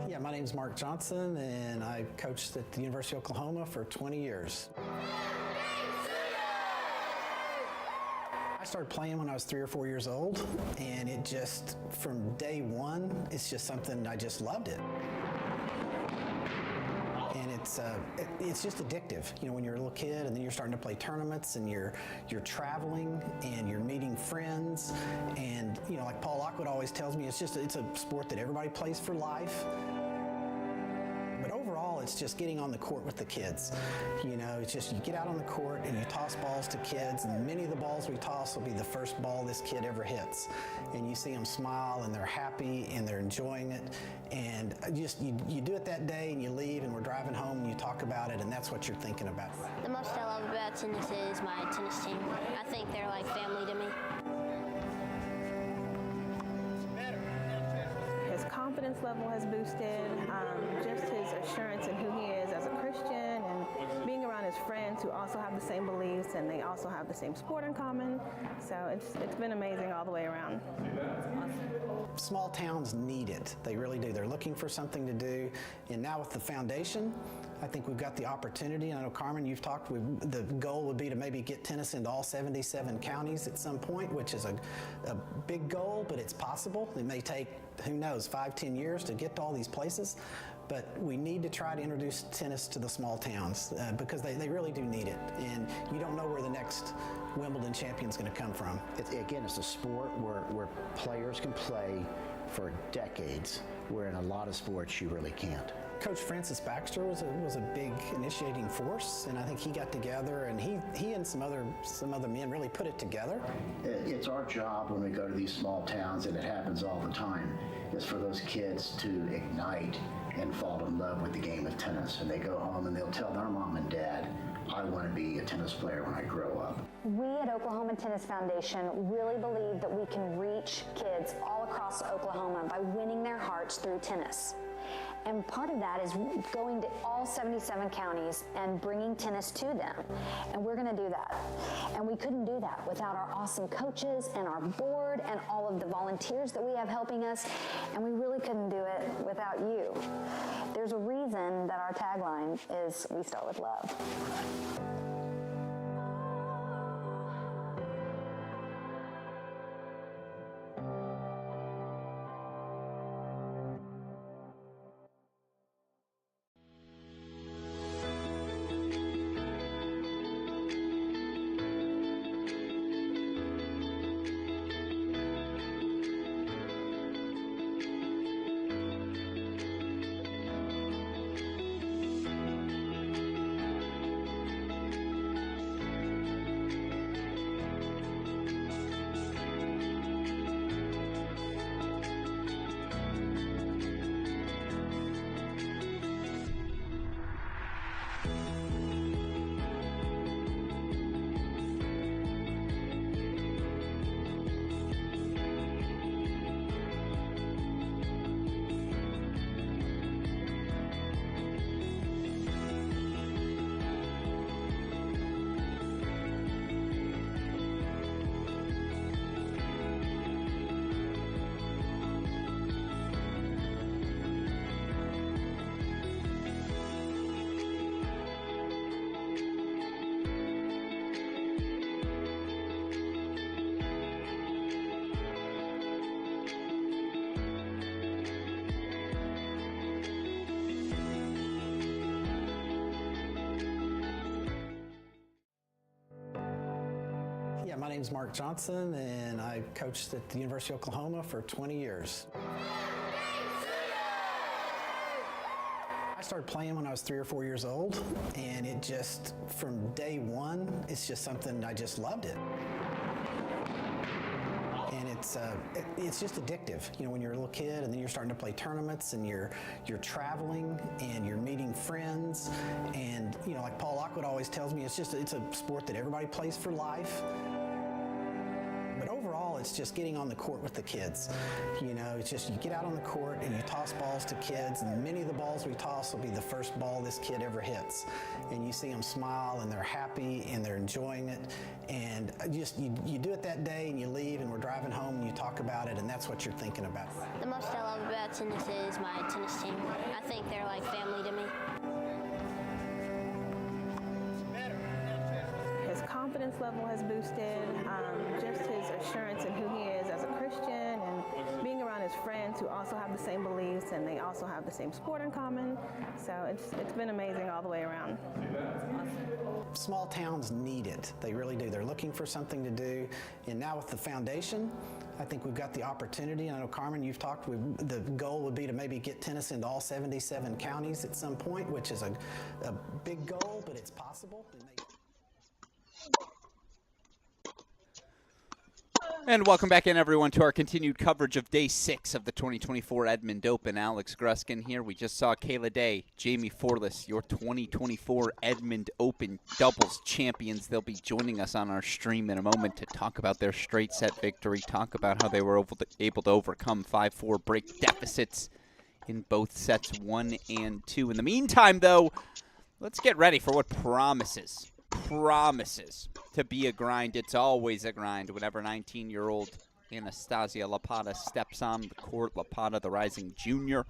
Yeah, my name's Mark Johnson, and I coached at the University of Oklahoma for 20 years. I started playing when I was 3 or 4 years old, and it just, from day one, it's just something, I just loved it. And it's just addictive. You know, when you're a little kid and then you're starting to play tournaments and you're traveling and you're meeting friends, and you know, like Paul Lockwood always tells me, it's a sport that everybody plays for life. But overall, it's just getting on the court with the kids. You know, it's just you get out on the court and you toss balls to kids, and many of the balls we toss will be the first ball this kid ever hits. And you see them smile and they're happy and they're enjoying it. And you do it that day and you leave and we're driving home and you talk about it, and that's what you're thinking about. The most I love about tennis is my tennis team. I think they're like family to me. His confidence level has boosted, just his assurance in who he is as a Christian, and being around his friends who also have the same beliefs and they also have the same sport in common. So it's been amazing all the way around. Small towns need it. They really do. They're looking for something to do. And now with the foundation, I think we've got the opportunity. And I know, Carmen, you've talked, the goal would be to maybe get tennis into all 77 counties at some point, which is a big goal, but it's possible. It may take, who knows, 5-10 years to get to all these places. But we need to try to introduce tennis to the small towns because they really do need it. And you don't know where the next Wimbledon champion's going to come from. It's a sport where players can play for decades, where in a lot of sports you really can't. Coach Francis Baxter was a big initiating force, and I think he got together and he and some other men really put it together. It's our job when we go to these small towns, and it happens all the time, is for those kids to ignite and fall in love with the game of tennis. And they go home and they'll tell their mom and dad, I want to be a tennis player when I grow up. We at Oklahoma Tennis Foundation really believe that we can reach kids all across Oklahoma by winning their hearts through tennis. And part of that is going to all 77 counties and bringing tennis to them. And we're going to do that. And we couldn't do that without our awesome coaches and our board and all of the volunteers that we have helping us. And we really couldn't do it without you. There's a reason that our tagline is "We Start with Love." Yeah, my name's Mark Johnson, and I coached at the University of Oklahoma for 20 years. I started playing when I was 3 or 4 years old, and it just, from day one, it's just something, I just loved it. And it's just addictive. You know, when you're a little kid and then you're starting to play tournaments and you're traveling and you're meeting friends, and you know, like Paul Lockwood always tells me, it's a sport that everybody plays for life. But overall, it's just getting on the court with the kids. You know, it's just you get out on the court and you toss balls to kids, and many of the balls we toss will be the first ball this kid ever hits. And you see them smile and they're happy and they're enjoying it. And just you do it that day and you leave and we're driving home and you talk about it, and that's what you're thinking about. The most I love about tennis is my tennis team. I think they're like family to me. His confidence level has boosted, just his assurance in who he is as a Christian, and being around his friends who also have the same beliefs and they also have the same sport in common. So it's been amazing all the way around. Small towns need it. They really do. They're looking for something to do. And now with the foundation, I think we've got the opportunity. And I know, Carmen, you've talked, the goal would be to maybe get tennis into all 77 counties at some point, which is a big goal, but it's possible. And welcome back in, everyone, to our continued coverage of Day 6 of the 2024 Edmond Open. Alex Gruskin here. We just saw Kayla Day, Jamie Forlis, your 2024 Edmond Open doubles champions. They'll be joining us on our stream in a moment to talk about their straight set victory, talk about how they were able to overcome 5-4 break deficits in both sets 1 and 2. In the meantime, though, let's get ready for what promises to be a grind. It's always a grind whenever 19-year-old Anastasia Lapata steps on the court. Lapata, the rising junior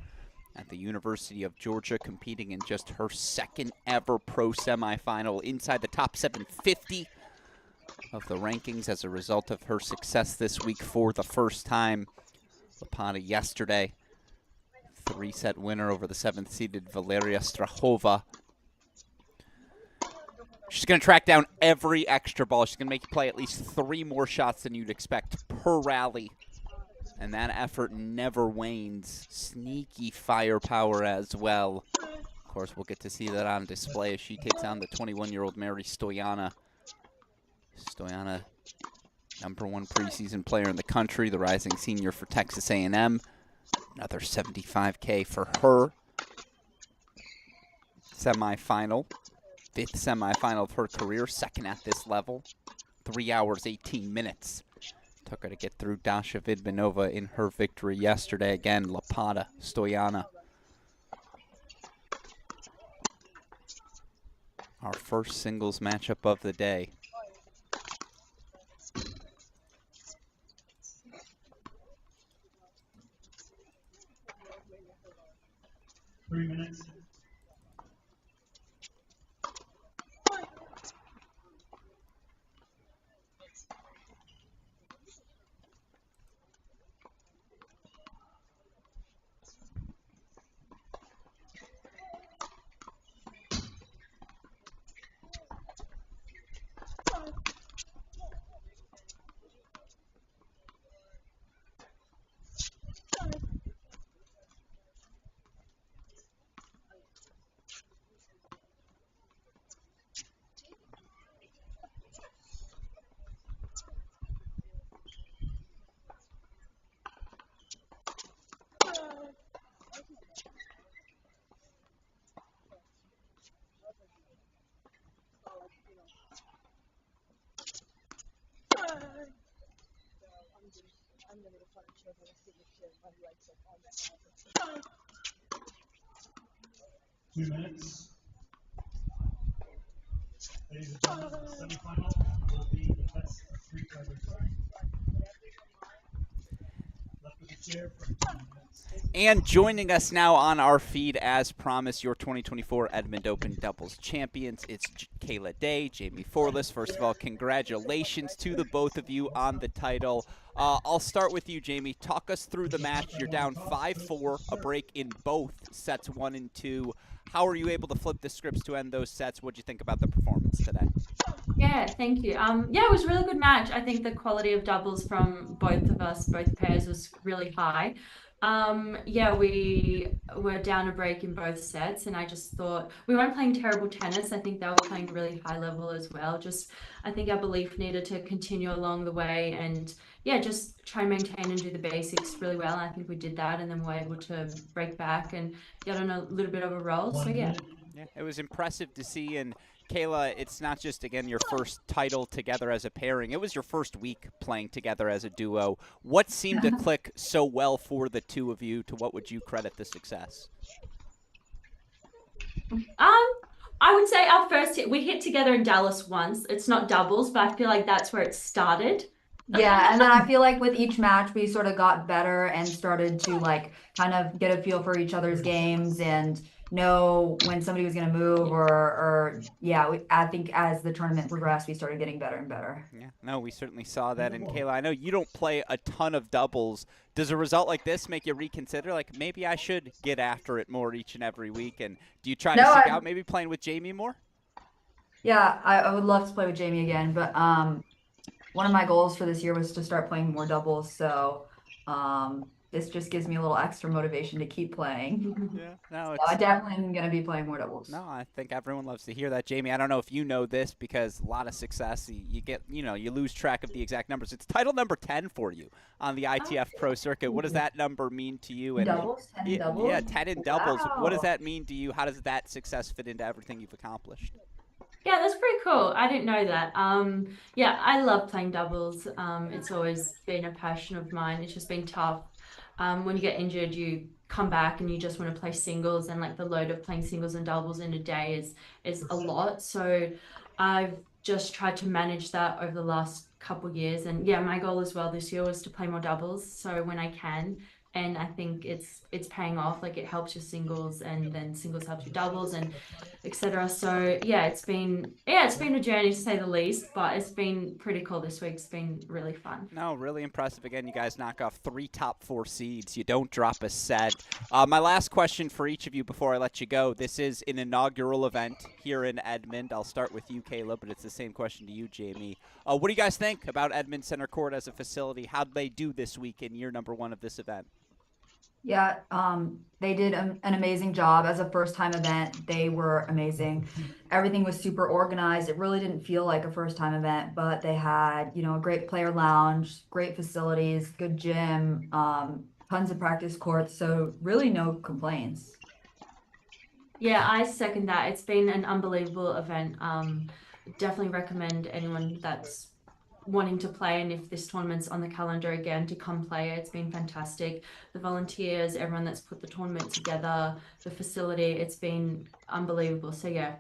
at the University of Georgia, competing in just her second ever pro semifinal inside the top 750 of the rankings as a result of her success this week for the first time. Lapata yesterday, 3-set winner over the 7th-seeded Valeria Strahova. She's going to track down every extra ball. She's going to make you play at least 3 more shots than you'd expect per rally. And that effort never wanes. Sneaky firepower as well. Of course, we'll get to see that on display as she takes on the 21-year-old Mary Stoyana. Stoyana, #1 preseason player in the country, the rising senior for Texas A&M. Another $75K for her. Semifinal. 5th semifinal of her career, second at this level. 3 hours, 18 minutes. Took her to get through Dasha Vidmanova in her victory yesterday. Again, Lapata, Stoyana. Our first singles matchup of the day. Three minutes. Two minutes. Ladies and gentlemen, the semifinal will be the best of 3 players. Left with the chair for 2 minutes. And joining us now on our feed, as promised, your 2024 Edmond Open doubles champions. It's Kayla Day, Jamie Forlis. First of all, congratulations to the both of you on the title. I'll start with you, Jamie. Talk us through the match. You're down 5-4, a break in both sets 1 and 2. How are you able to flip the scripts to end those sets? What did you think about the performance today? Yeah, Yeah, thank you. Yeah, it was a really good match. I think the quality of doubles from both of us, both pairs, was really high. Yeah, we were down a break in both sets, and I just thought we weren't playing terrible tennis. I think they were playing really high level as well. Just, I think our belief needed to continue along the way, and yeah, just try and maintain and do the basics really well. And I think we did that, and then we were able to break back and get on a little bit of a roll. So yeah. Yeah, it was impressive to see. And Kayla, it's not just, again, your first title together as a pairing. It was your first week playing together as a duo. What seemed to click so well for the two of you? To what would you credit the success? I would say our first hit, we hit together in Dallas once. It's not doubles, but I feel like that's where it started. Yeah, and then I feel like with each match, we sort of got better and started to like kind of get a feel for each other's games and know when somebody was going to move or yeah, I think as the tournament progressed, we started getting better and better. Yeah, no, we certainly saw that. And Kayla, I know you don't play a ton of doubles. Does a result like this make you reconsider, like, maybe I should get after it more each and every week? And do you try to seek out maybe playing with Jamie more? Yeah, I would love to play with Jamie again, but one of my goals for this year was to start playing more doubles, so this just gives me a little extra motivation to keep playing. Yeah, no, So I definitely am going to be playing more doubles. No, I think everyone loves to hear that. Jamie, I don't know if you know this, because a lot of success, you get, you lose track of the exact numbers. It's title number 10 for you on the ITF Pro Circuit. What does that number mean to you? And doubles? 10 in doubles? Yeah, 10 in doubles. Wow. What does that mean to you? How does that success fit into everything you've accomplished? Yeah, that's pretty cool. I didn't know that. Yeah, I love playing doubles. It's always been a passion of mine. It's just been tough. When you get injured, you come back and you just want to play singles, and like the load of playing singles and doubles in a day is a lot. So I've just tried to manage that over the last couple years. And yeah, my goal as well this year was to play more doubles. So when I can, and I think it's paying off. Like, it helps your singles, and then singles helps your doubles, and etc. So yeah, it's been a journey to say the least, but it's been pretty cool this week. It's been really fun. No, really impressive. Again, you guys knock off 3 top 4 seeds. You don't drop a set. My last question for each of you before I let you go. This is an inaugural event here in Edmond. I'll start with you, Kayla, but it's the same question to you, Jamie. What do you guys think about Edmond Center Court as a facility? How'd they do this week in year number 1 of this event? Yeah, they did an amazing job. As a first-time event, they were amazing. Everything was super organized. It really didn't feel like a first-time event, but they had, a great player lounge, great facilities, good gym, tons of practice courts, so really no complaints. Yeah, I second that. It's been an unbelievable event. Definitely recommend anyone that's wanting to play, and if this tournament's on the calendar again, to come play. It's been fantastic. The volunteers, everyone that's put the tournament together, the facility, it's been unbelievable. So yeah,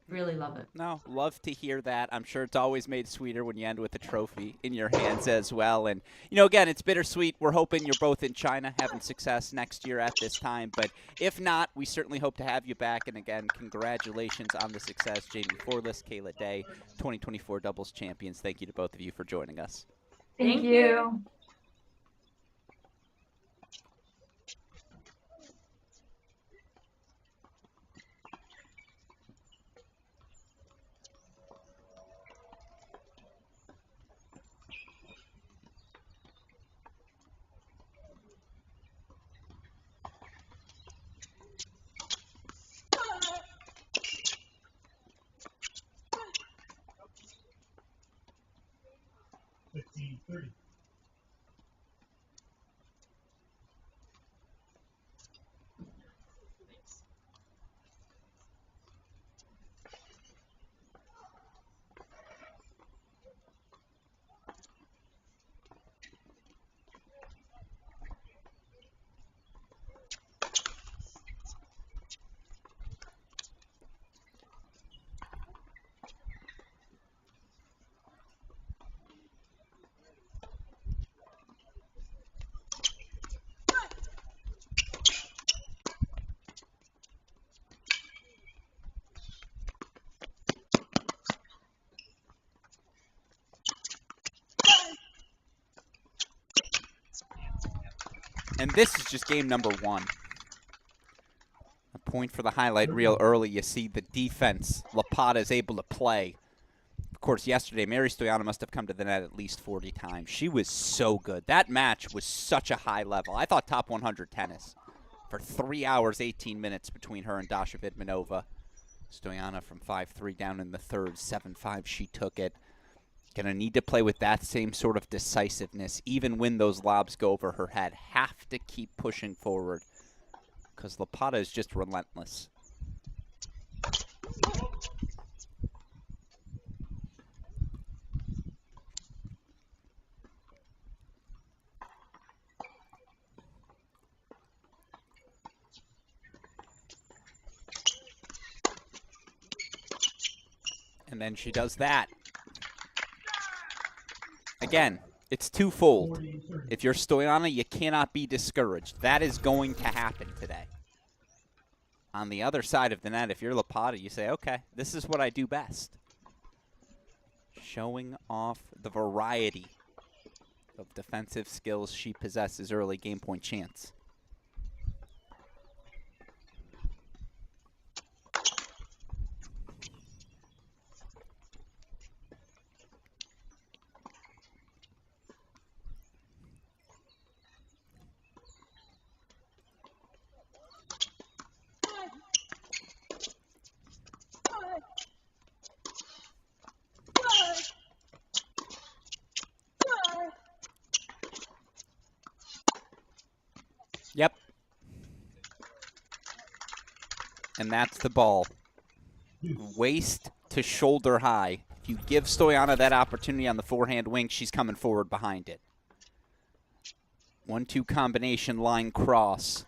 really love it. No, love to hear that. I'm sure it's always made sweeter when you end with a trophy in your hands as well. And, again, it's bittersweet. We're hoping you're both in China having success next year at this time. But if not, we certainly hope to have you back. And, again, congratulations on the success. Jamie Forless, Kayla Day, 2024 doubles champions. Thank you to both of you for joining us. Thank you. And this is just game number 1. A point for the highlight reel early. You see the defense Lapata is able to play. course, yesterday, Mary Stoyanov must have come to the net at least 40 times. She was so good. That match was such a high level. I thought top 100 tennis for 3 hours, 18 minutes between her and Dasha Vidmanova. Stoyanov from 5-3 down in the third, 7-5. She took it. Going to need to play with that same sort of decisiveness, even when those lobs go over her head. Have to keep pushing forward because Lapata is just relentless. And then she does that. Again, it's twofold. If you're Stoyanov, you cannot be discouraged. That is going to happen today. On the other side of the net, if you're Lapata, you say, okay, this is what I do best. Showing off the variety of defensive skills she possesses early game point chance. Yep. And that's the ball. Waist to shoulder high. If you give Stoyanov that opportunity on the forehand wing, she's coming forward behind it. 1-2 combination line cross.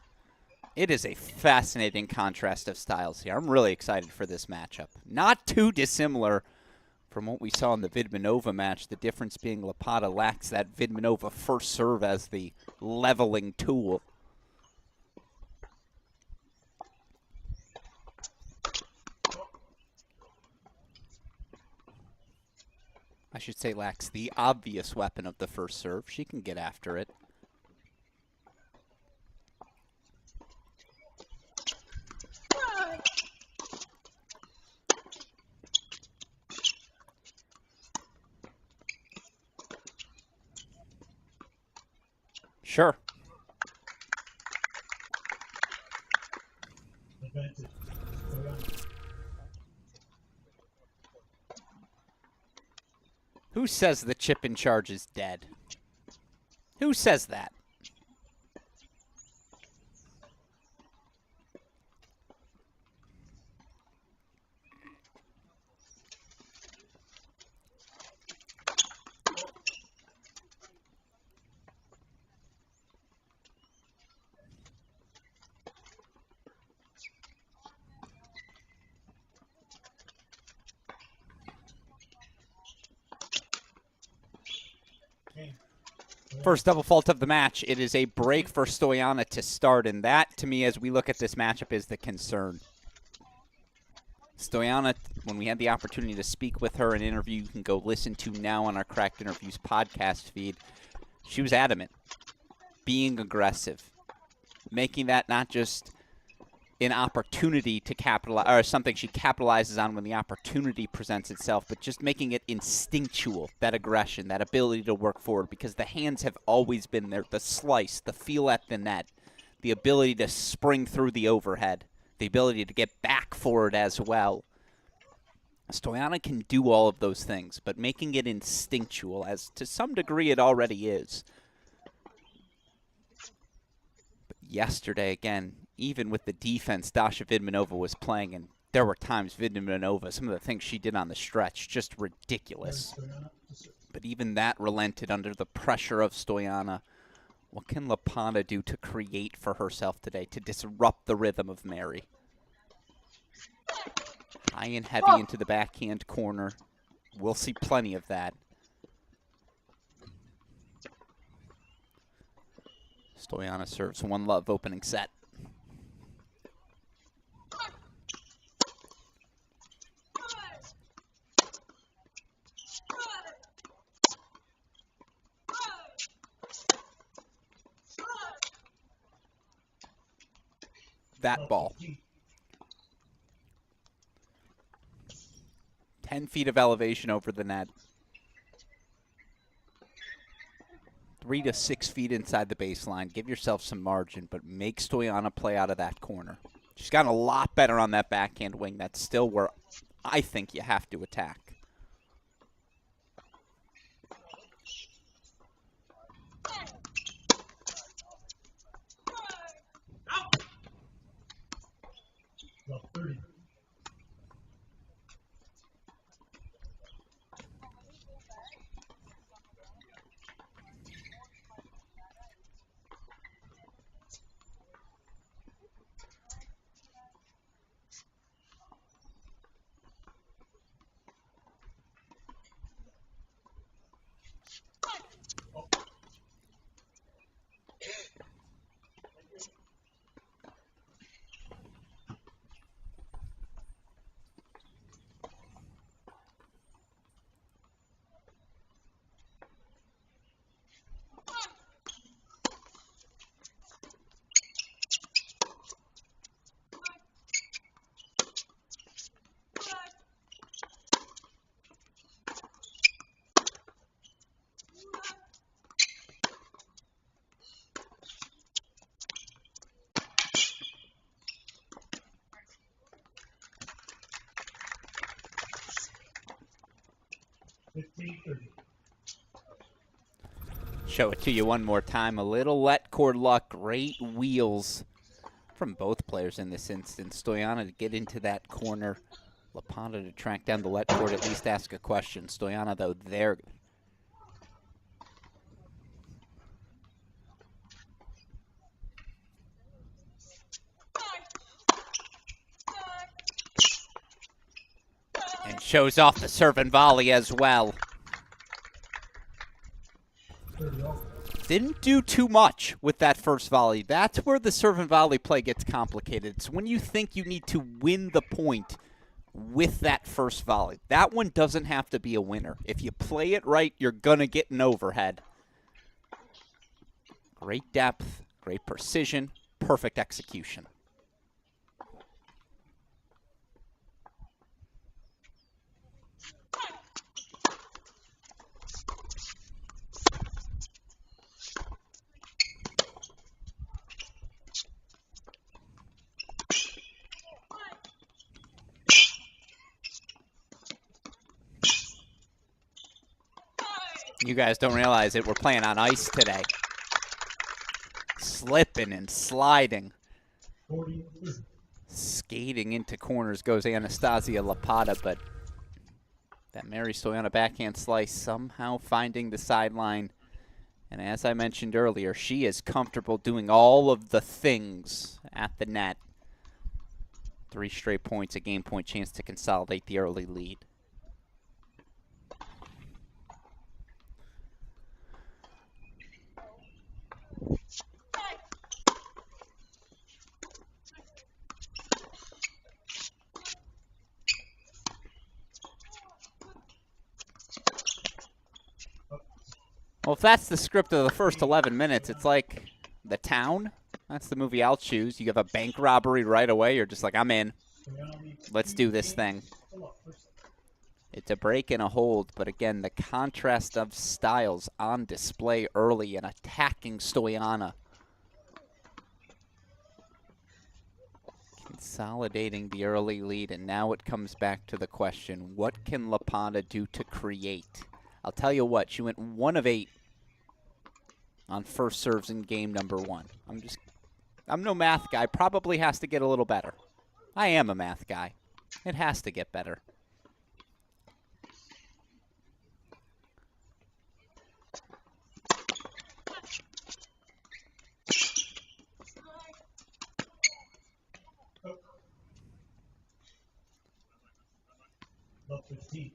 It is a fascinating contrast of styles here. I'm really excited for this matchup. Not too dissimilar from what we saw in the Vidmanova match, the difference being Lapata lacks that Vidmanova first serve as the leveling tool. I should say lacks the obvious weapon of the first serve. She can get after it. Sure. Who says the chip in charge is dead? Who says that? First double fault of the match. It is a break for Stoyanov to start, and that, to me, as we look at this matchup, is the concern. Stoyanov, when we had the opportunity to speak with her, an interview you can go listen to now on our Cracked Interviews podcast feed, she was adamant, being aggressive, making that not just an opportunity to capitalize, or something she capitalizes on when the opportunity presents itself, but just making it instinctual, that aggression, that ability to work forward, because the hands have always been there, the slice, the feel at the net, the ability to spring through the overhead, the ability to get back for it as well. Stoyanov can do all of those things, but making it instinctual, as to some degree it already is. But yesterday, again, even with the defense Dasha Vidmanova was playing, and there were times Vidmanova, some of the things she did on the stretch, just ridiculous. But even that relented under the pressure of Stoyanov. What can Lapata do to create for herself today, to disrupt the rhythm of Mary? High and heavy into the backhand corner. We'll see plenty of that. Stoyanov serves 1-love opening set. That ball. 10 feet of elevation over the net. 3 to 6 feet inside the baseline. Give yourself some margin, but make Stoyana play out of that corner. She's gotten a lot better on that backhand wing. That's still where I think you have to attack. Love 30. Show it to you one more time. A little let cord luck. Great wheels from both players in this instance. Stoyana to get into that corner. Lapata to track down the let cord, at least ask a question. Stoyana, though, there. And shows off the serve and volley as well. Didn't do too much with that first volley. That's where the serve and volley play gets complicated. It's when you think you need to win the point with that first volley. That one doesn't have to be a winner. If you play it right, you're going to get an overhead. Great depth, great precision, perfect execution. You guys don't realize it. We're playing on ice today. Slipping and sliding. Skating into corners goes Anastasia Lapata, but that Mary Stoyana backhand slice somehow finding the sideline. And as I mentioned earlier, she is comfortable doing all of the things at the net. 3 straight points, a game point chance to consolidate the early lead. Well, if that's the script of the first 11 minutes, it's like The Town. That's the movie I'll choose. You have a bank robbery right away. You're just like, I'm in. Let's do this thing. It's a break and a hold, but again, the contrast of styles on display early and attacking Stoyana. Consolidating the early lead, and now it comes back to the question, what can Lapata do to create? I'll tell you what, she went 1 of 8 on first serves in game number 1. I'm no math guy, probably has to get a little better. I am a math guy. It has to get better. Love 15.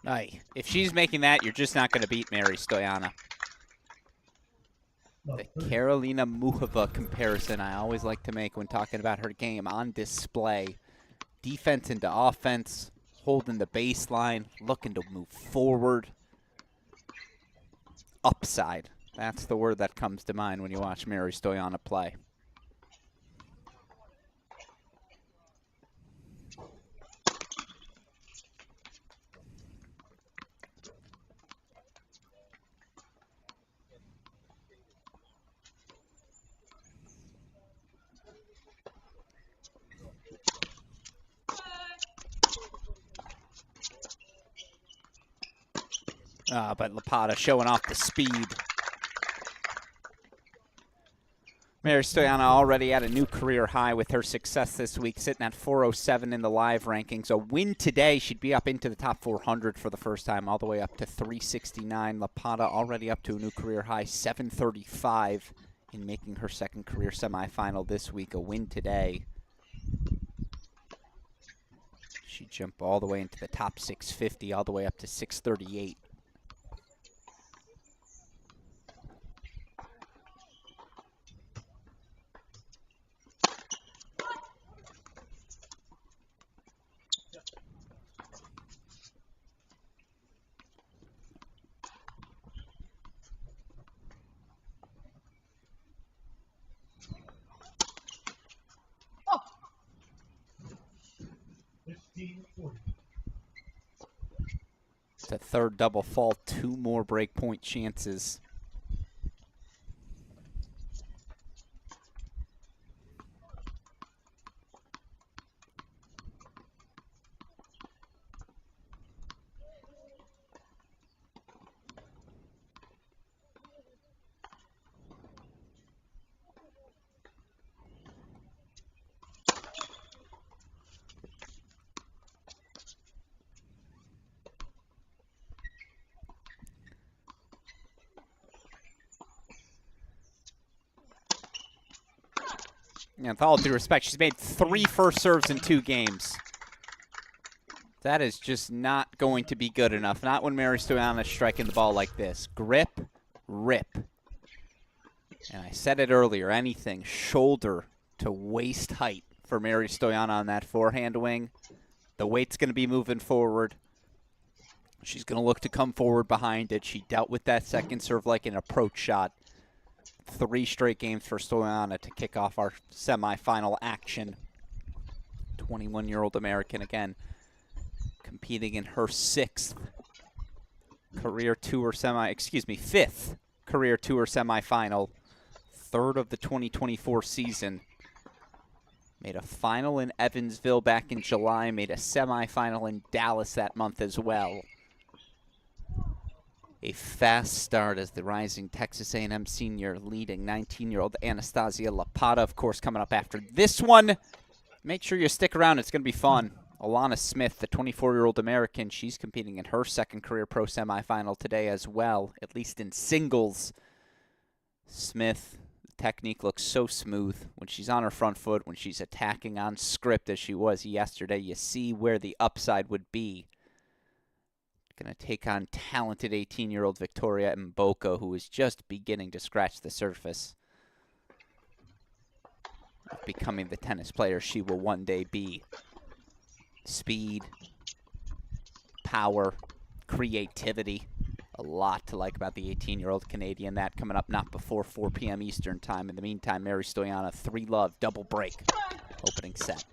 Aye. If she's making that, you're just not going to beat Mary Stoyanov. The Karolina Muchova comparison I always like to make when talking about her game on display. Defense into offense, holding the baseline, looking to move forward. Upside. That's the word that comes to mind when you watch Mary Stoyanov play. But Lapata showing off the speed. Mary Stoyanov already at a new career high with her success this week, sitting at 407 in the live rankings. A win today, she'd be up into the top 400 for the first time, all the way up to 369. Lapata already up to a new career high, 735 in making her second career semifinal this week. A win today. She'd jump all the way into the top 650, all the way up to 638. It's a third double fault, 2 more break point chances. And with all due respect, she's made 3 first serves in 2 games. That is just not going to be good enough. Not when Mary Stoyanov is striking the ball like this. Grip, rip. And I said it earlier, anything shoulder to waist height for Mary Stoyanov on that forehand wing. The weight's going to be moving forward. She's going to look to come forward behind it. She dealt with that second serve like an approach shot. 3 straight games for Stoyanov to kick off our semifinal action. 21-year-old American again, competing in her 5th career tour semifinal, 3rd of the 2024 season. Made a final in Evansville back in July, made a semifinal in Dallas that month as well. A fast start as the rising Texas A&M senior leading 19-year-old Anastasia Lapata, of course, coming up after this one. Make sure you stick around. It's going to be fun. Alana Smith, the 24-year-old American, she's competing in her 2nd career pro semifinal today as well, at least in singles. Smith, the technique looks so smooth when she's on her front foot, when she's attacking on script as she was yesterday. You see where the upside would be. Going to take on talented 18-year-old Victoria Mboka, who is just beginning to scratch the surface of becoming the tennis player she will one day be. Speed, power, creativity. A lot to like about the 18-year-old Canadian. That coming up not before 4 p.m. Eastern time. In the meantime, Mary Stoyanov, 3-love, double break, opening set.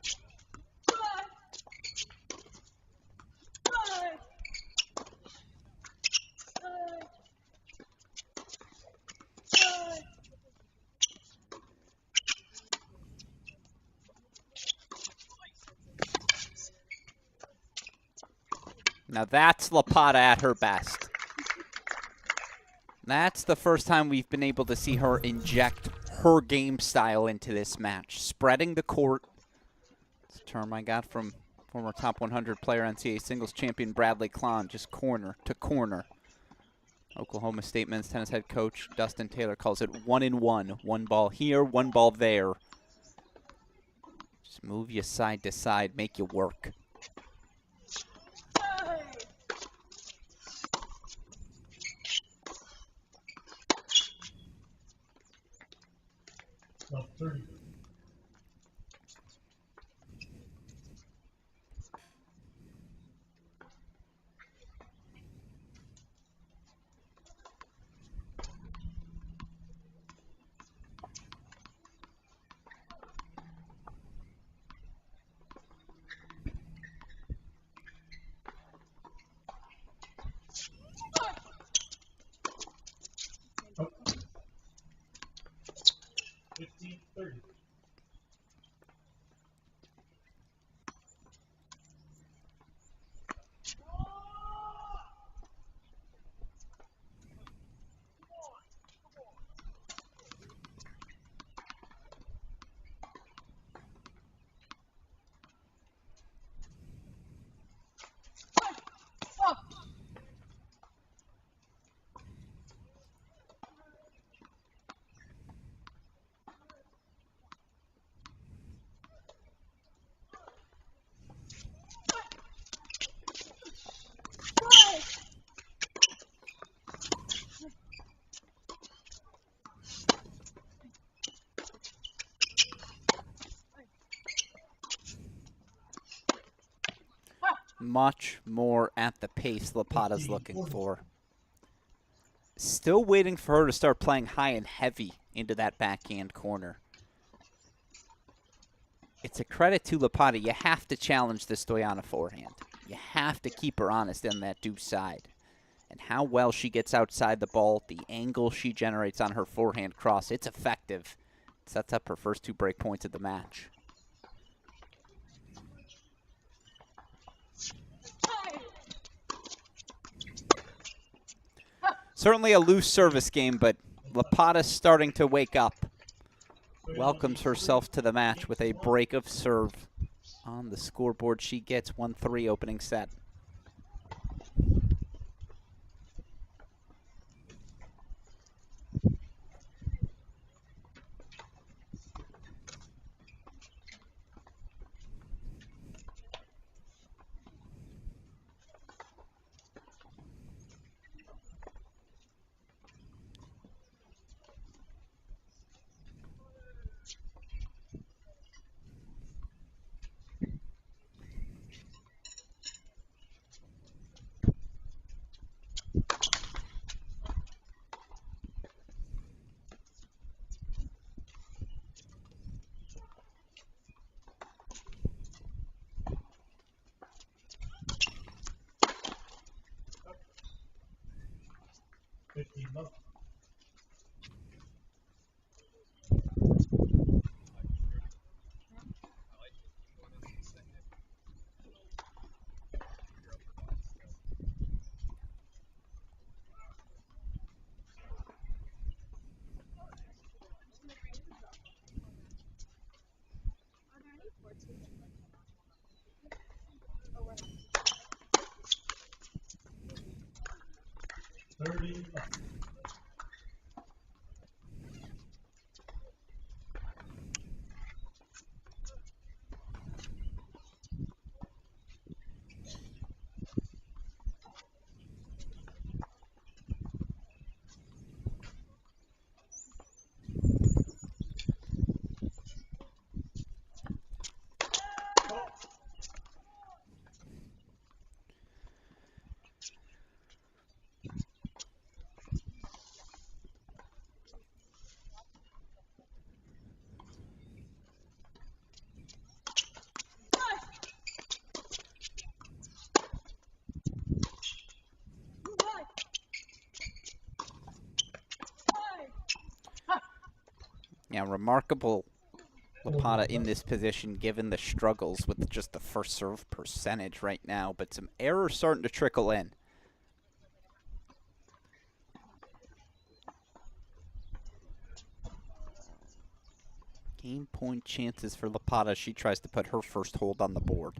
Now that's Lapata at her best. That's the first time we've been able to see her inject her game style into this match. Spreading the court. It's a term I got from former top 100 player NCAA singles champion Bradley Klon, just corner to corner. Oklahoma State men's tennis head coach Dustin Taylor calls it 1-in-1. 1 ball here, 1 ball there. Just move you side to side, make you work. 30. Oh. 15-30. Much more at the pace Lapata's looking for. Still waiting for her to start playing high and heavy into that backhand corner. It's a credit to Lapata. You have to challenge the Stoyana forehand. You have to keep her honest in that deuce side. And how well she gets outside the ball, the angle she generates on her forehand cross, it's effective. It sets up her first 2 break points of the match. Certainly a loose service game, but Lapata's starting to wake up. Welcomes herself to the match with a break of serve on the scoreboard. She gets 1-3 opening set. Love. Yeah, remarkable Lapata in this position given the struggles with just the first serve percentage right now, but some errors starting to trickle in. Game point chances for Lapata. She tries to put her first hold on the board.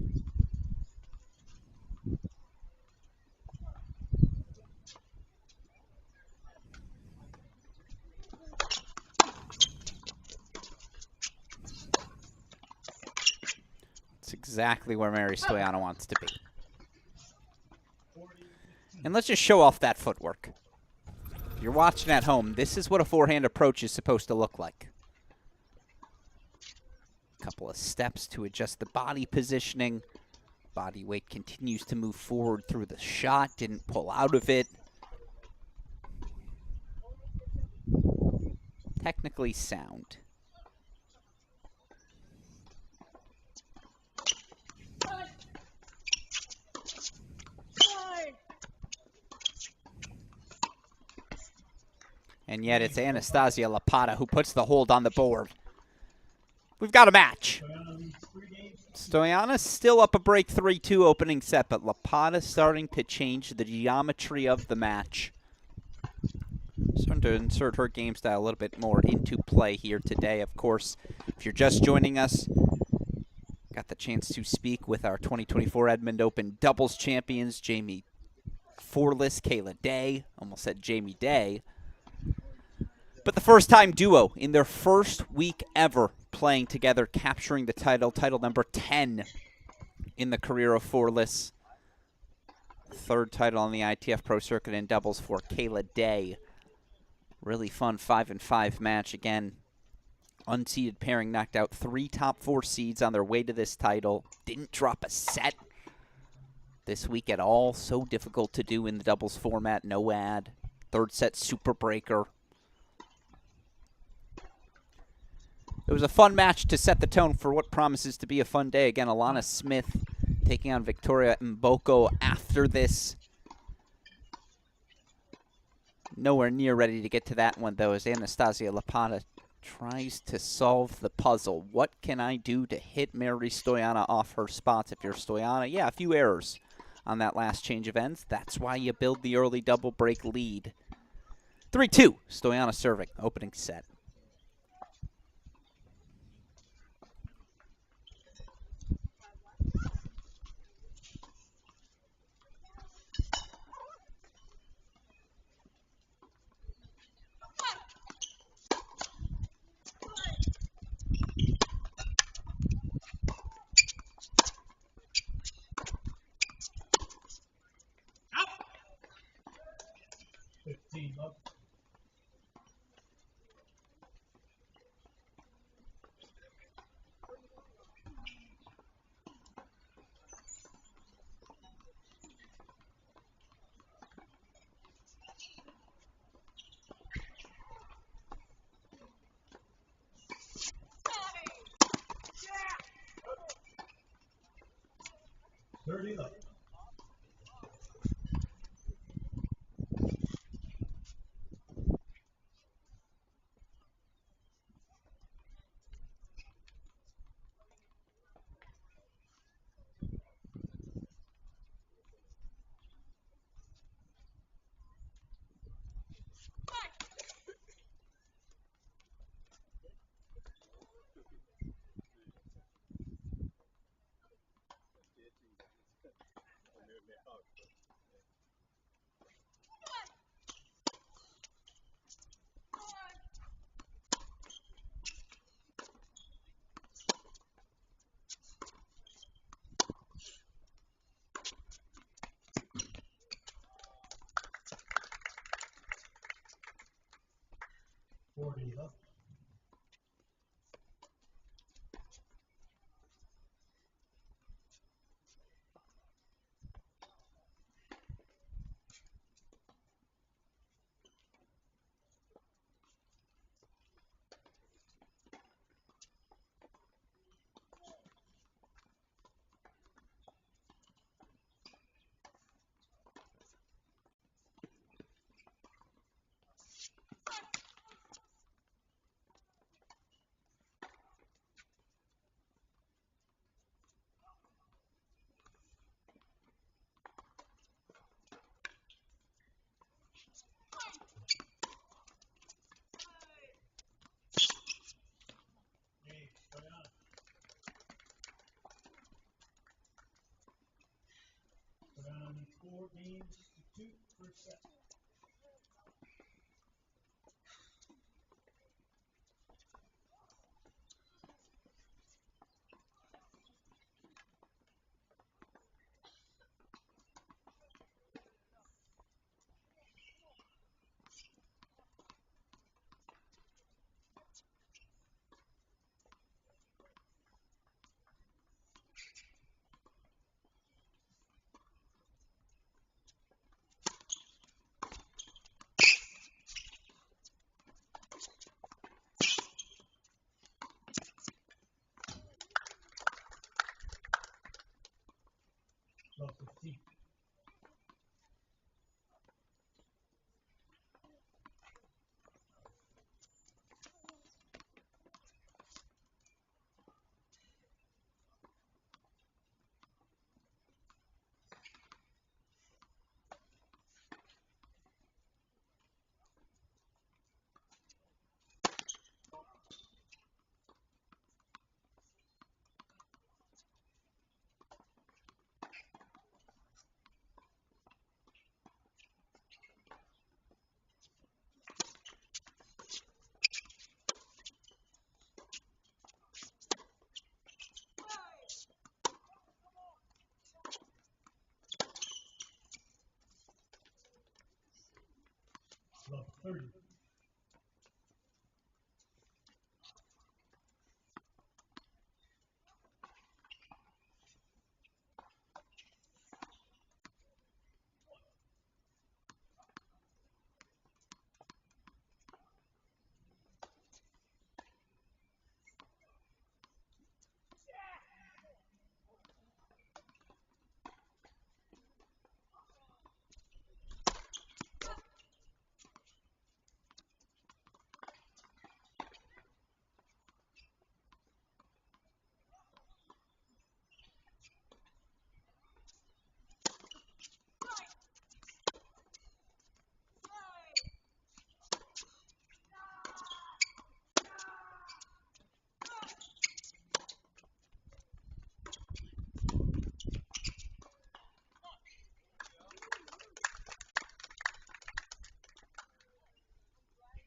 It's exactly where Mary Stoyana wants to be. And let's just show off that footwork. If you're watching at home, this is what a forehand approach is supposed to look like. Couple of steps to adjust the body positioning. Body weight continues to move forward through the shot, didn't pull out of it. Technically sound. And yet it's Anastasia Lapata who puts the hold on the board. We've got a match. Stoyana still up a break 3-2 opening set, but Lapata starting to change the geometry of the match. Starting to insert her game style a little bit more into play here today. Of course, if you're just joining us, got the chance to speak with our 2024 Edmond Open doubles champions, Jamie Forless, Kayla Day. Almost said Jamie Day. But the first-time duo in their first week ever playing together, capturing the title number 10 in the career of Forless. Third title on the ITF Pro Circuit in doubles for Kayla Day. Really fun 5-5 match. Again, unseeded pairing knocked out 3 top 4 seeds on their way to this title. Didn't drop a set this week at all. So difficult to do in the doubles format. No ad. Third set super breaker. It was a fun match to set the tone for what promises to be a fun day. Again, Alana Smith taking on Victoria Mboko after this. Nowhere near ready to get to that one, though, as Anastasia Lapata tries to solve the puzzle. What can I do to hit Mary Stoyana off her spots? If you're Stoyana, yeah, a few errors on that last change of ends. That's why you build the early double break lead. 3-2, Stoyana serving, opening set. Up. Thirty up. Up. Round 4 games to 2 per set.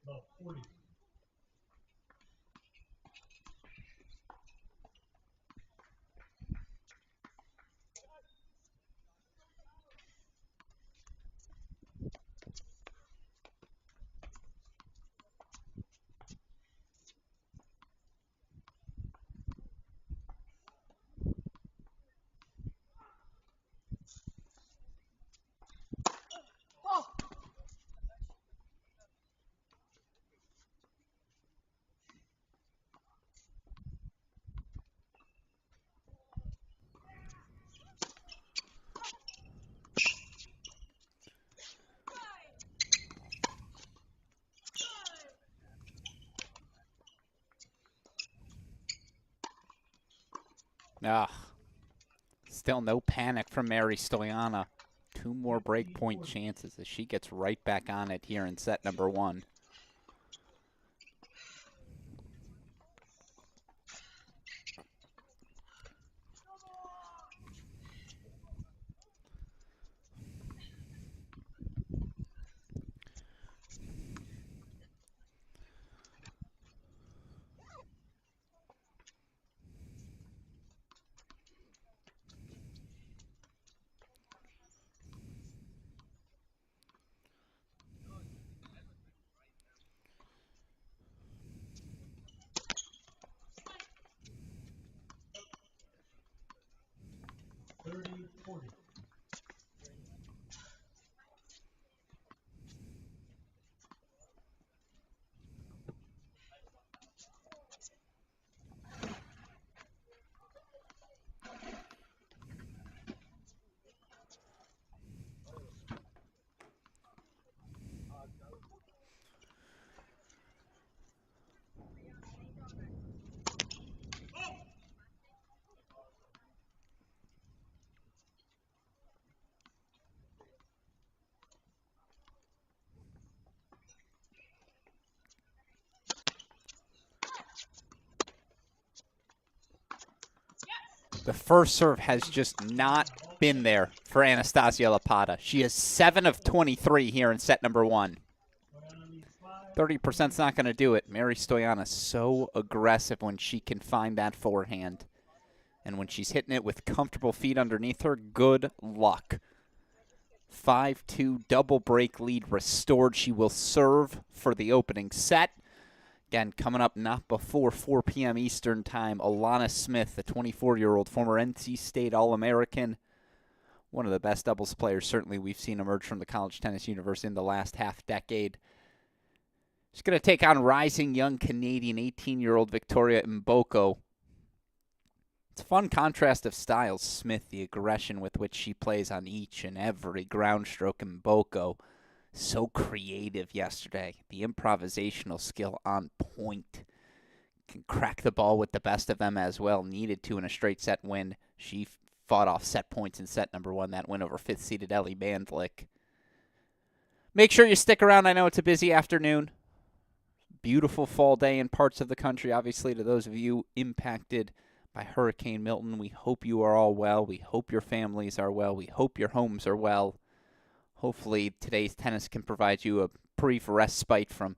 40. Ah, still no panic from Mary Stoyana. 2 more break point chances as she gets right back on it here in set number 1. The first serve has just not been there for Anastasia Lapata. She is 7 of 23 here in set number 1. 30% is not going to do it. Mary Stoyana so aggressive when she can find that forehand. And when she's hitting it with comfortable feet underneath her, good luck. 5-2 double break lead restored. She will serve for the opening set. Again, coming up not before 4 p.m. Eastern Time, Alana Smith, the 24-year-old former NC State All-American, one of the best doubles players certainly we've seen emerge from the college tennis universe in the last half-decade. She's going to take on rising young Canadian 18-year-old Victoria Mboko. It's a fun contrast of styles. Smith, the aggression with which she plays on each and every ground stroke, Mboko. So creative yesterday. The improvisational skill on point. Can crack the ball with the best of them as well. Needed to in a straight set win. She fought off set points in set number 1. That win over 5th-seeded Ellie Mandlik. Make sure you stick around. I know it's a busy afternoon. Beautiful fall day in parts of the country. Obviously, to those of you impacted by Hurricane Milton, we hope you are all well. We hope your families are well. We hope your homes are well. Hopefully, today's tennis can provide you a brief respite from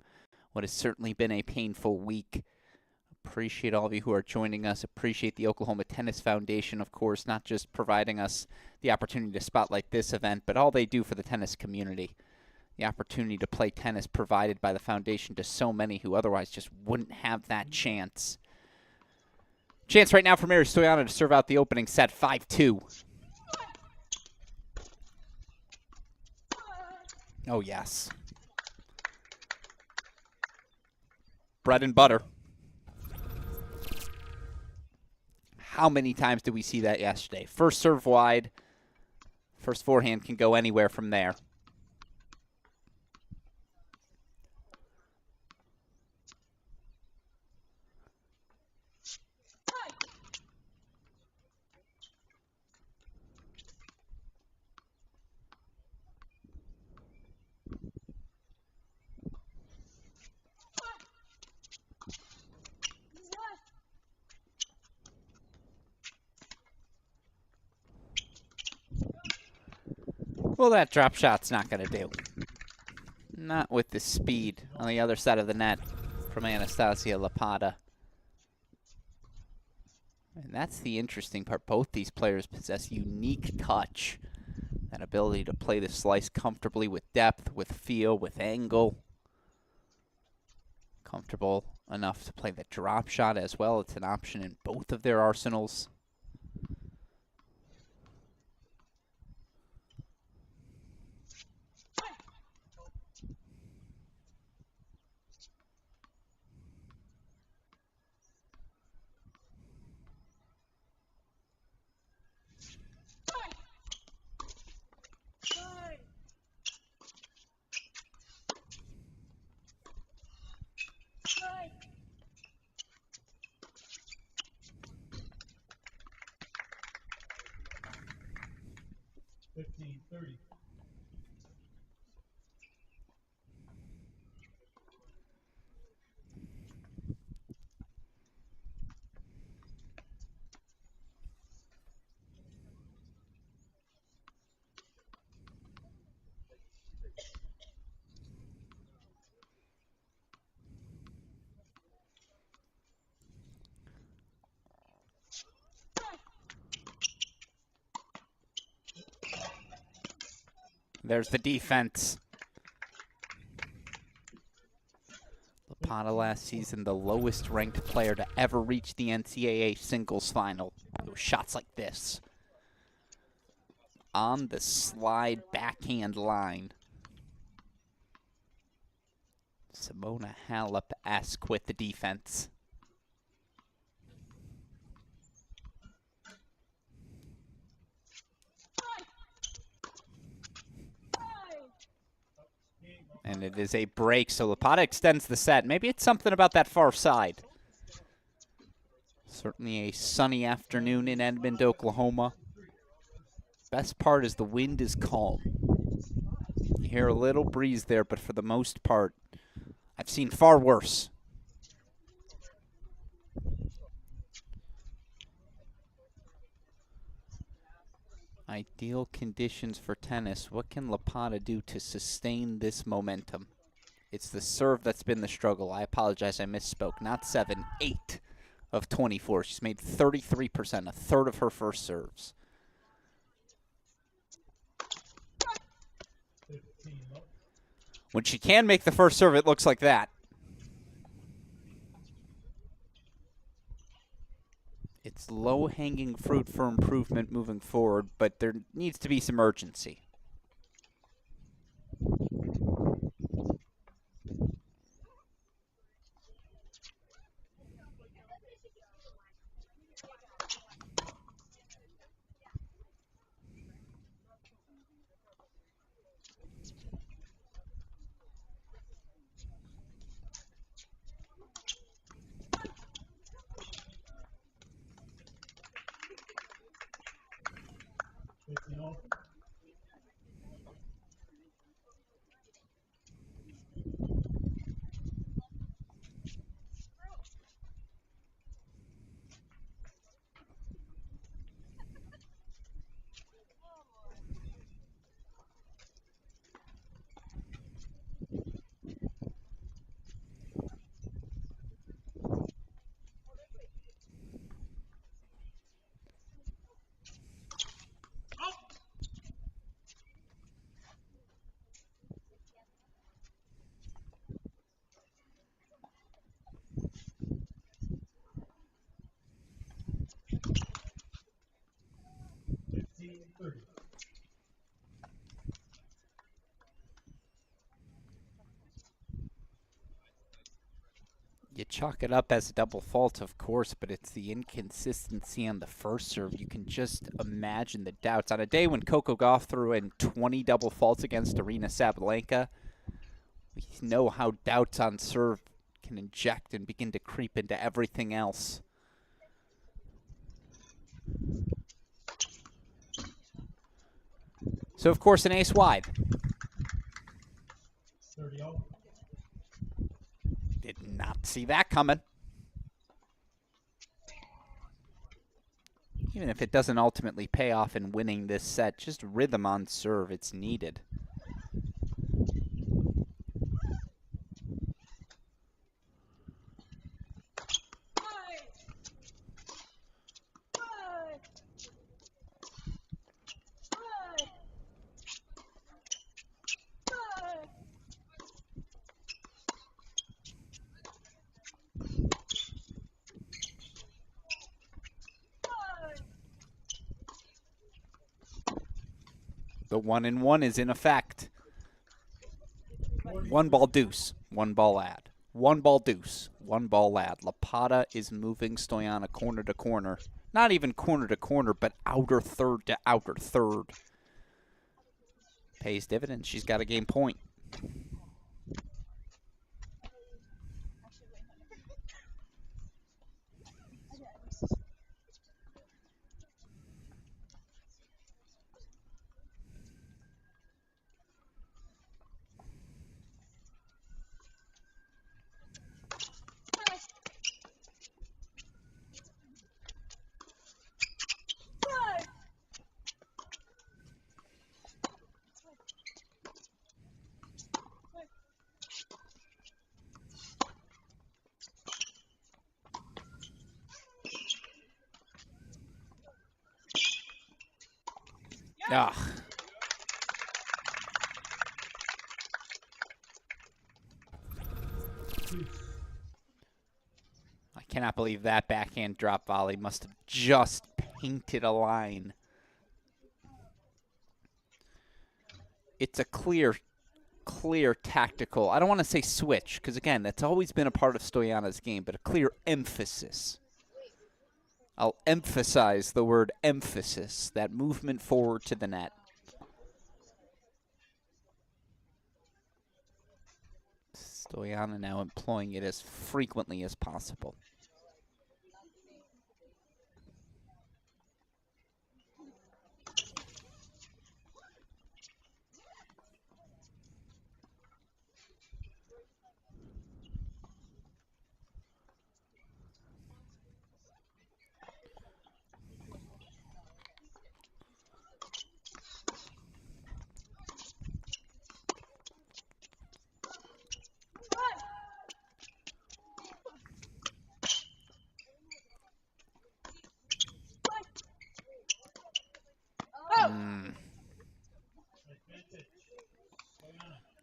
what has certainly been a painful week. Appreciate all of you who are joining us. Appreciate the Oklahoma Tennis Foundation, of course, not just providing us the opportunity to spotlight this event, but all they do for the tennis community. The opportunity to play tennis provided by the foundation to so many who otherwise just wouldn't have that chance. Chance right now for Mary Stoyana to serve out the opening set, 5-2. Oh, yes. Bread and butter. How many times did we see that yesterday? First serve wide. First forehand can go anywhere from there. Well, that drop shot's not going to do. Not with the speed on the other side of the net from Anastasia Lapata. And that's the interesting part. Both these players possess unique touch. That ability to play the slice comfortably with depth, with feel, with angle. Comfortable enough to play the drop shot as well. It's an option in both of their arsenals. There's the defense. Lapata last season, the lowest ranked player to ever reach the NCAA singles final. It was shots like this. On the slide backhand line. Simona Halep-esque with the defense. And it is a break, so Lapata extends the set. Maybe it's something about that far side. Certainly a sunny afternoon in Edmond, Oklahoma. Best part is the wind is calm. You hear a little breeze there, but for the most part, I've seen far worse. Ideal conditions for tennis. What can Lapata do to sustain this momentum? It's the serve that's been the struggle. I apologize, I misspoke. Not 7, 8 of 24. She's made 33%, a third of her first serves. When she can make the first serve, it looks like that. It's low-hanging fruit for improvement moving forward, but there needs to be some urgency. You chalk it up as a double fault, of course, but it's the inconsistency on the first serve. You can just imagine the doubts. On a day when Coco Gauff threw in 20 double faults against Arina Sabalenka, we know how doubts on serve can inject and begin to creep into everything else. So, of course, an ace wide. 30-0. Did not see that coming. Even if it doesn't ultimately pay off in winning this set, just rhythm on serve, it's needed. The 1-1 is in effect. 1 ball deuce, 1 ball add. 1 ball deuce, 1 ball add. Lapata is moving Stoyana corner to corner. Not even corner to corner, but outer third to outer third. Pays dividends. She's got a game point. Ugh. I cannot believe that backhand drop volley must have just painted a line. It's a clear tactical, I don't want to say switch, because again, that's always been a part of Stoyana's game, but a clear emphasis. I'll emphasize the word emphasis, that movement forward to the net. Stoyana now employing it as frequently as possible.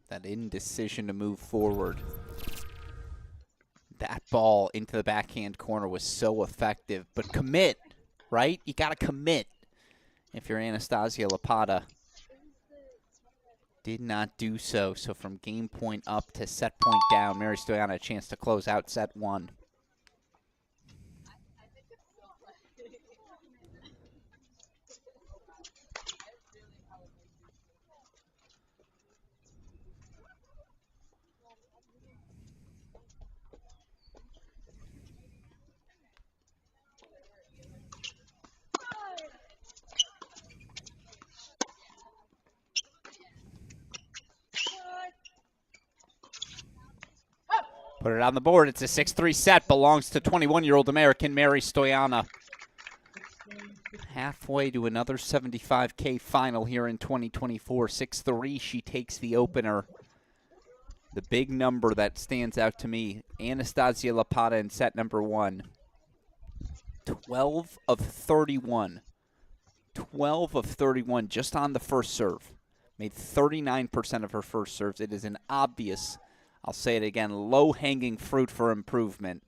That indecision to move forward. That ball into the backhand corner was so effective. But commit, right? You got to commit if you're Anastasia Lapata. Did not do so. So from game point up to set point down, Mary Stoyana a chance to close out set 1. Put it on the board. It's a 6-3 set. Belongs to 21-year-old American Mary Stoyana. Halfway to another 75K final here in 2024. 6-3, she takes the opener. The big number that stands out to me, Anastasia Lapata in set number 1. 12 of 31. 12 of 31 just on the first serve. Made 39% of her first serves. It is an obvious, I'll say it again, low-hanging fruit for improvement.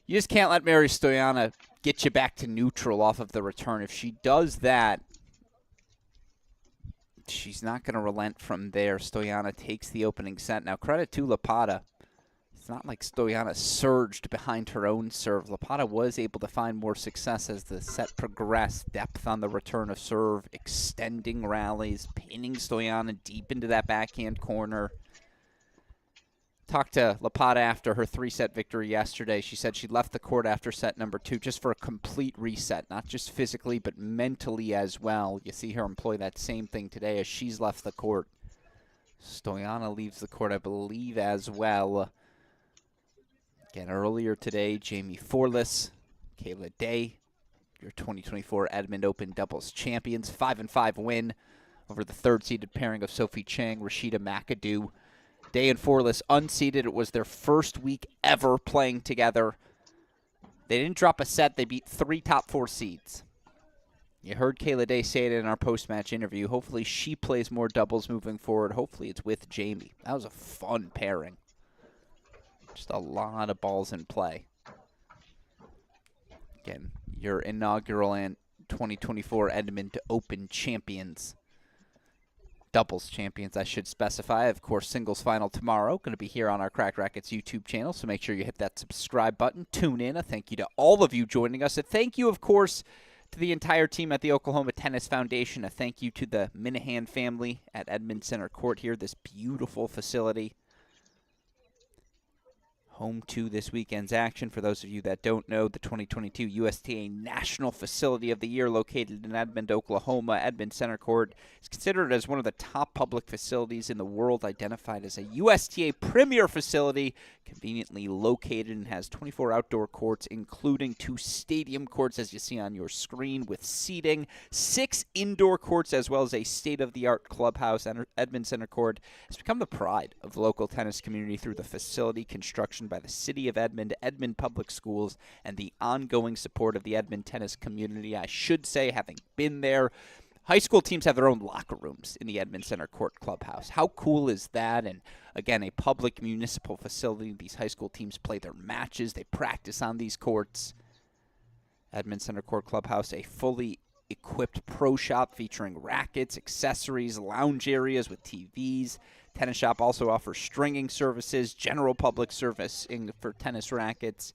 You just can't let Mary Stoyana get you back to neutral off of the return. If she does that, she's not going to relent from there. Stoyana takes the opening set. Now, credit to Lapata. It's not like Stoyana surged behind her own serve. Lapata was able to find more success as the set progressed. Depth on the return of serve, extending rallies, pinning Stoyana deep into that backhand corner. Talked to Lapata after her 3-set victory yesterday. She said she left the court after set number 2 just for a complete reset, not just physically but mentally as well. You see her employ that same thing today as she's left the court. Stoyana leaves the court, I believe, as well. Again, earlier today, Jamie Forlis, Kayla Day, your 2024 Edmond Open doubles champions. 5-5 win over the third-seeded pairing of Sophie Chang, Rashida McAdoo. Day and Forlis unseeded. It was their first week ever playing together. They didn't drop a set. They beat 3 top 4 seeds. You heard Kayla Day say it in our post-match interview. Hopefully she plays more doubles moving forward. Hopefully it's with Jamie. That was a fun pairing. Just a lot of balls in play. Again, your inaugural 2024 Edmond Open champions. Doubles champions, I should specify. Of course, singles final tomorrow. Going to be here on our Crack Rackets YouTube channel, so make sure you hit that subscribe button. Tune in. A thank you to all of you joining us. A thank you, of course, to the entire team at the Oklahoma Tennis Foundation. A thank you to the Minahan family at Edmond Center Court here, this beautiful facility. Home to this weekend's action. For those of you that don't know, the 2022 USTA National Facility of the Year, located in Edmond, Oklahoma. Edmond Center Court is considered as one of the top public facilities in the world, identified as a USTA premier facility, conveniently located, and has 24 outdoor courts, including 2 stadium courts, as you see on your screen, with seating, 6 indoor courts, as well as a state-of-the-art clubhouse. Edmond Center Court has become the pride of the local tennis community through the facility construction by the City of Edmond, Edmond Public Schools, and the ongoing support of the Edmond tennis community. I should say, having been there, high school teams have their own locker rooms in the Edmond Center Court clubhouse. How cool is that? And again, a public municipal facility. These high school teams play their matches. They practice on these courts. Edmond Center Court clubhouse, a fully equipped pro shop featuring rackets, accessories, lounge areas with TVs. Tennis shop also offers stringing services, general public servicing for tennis rackets.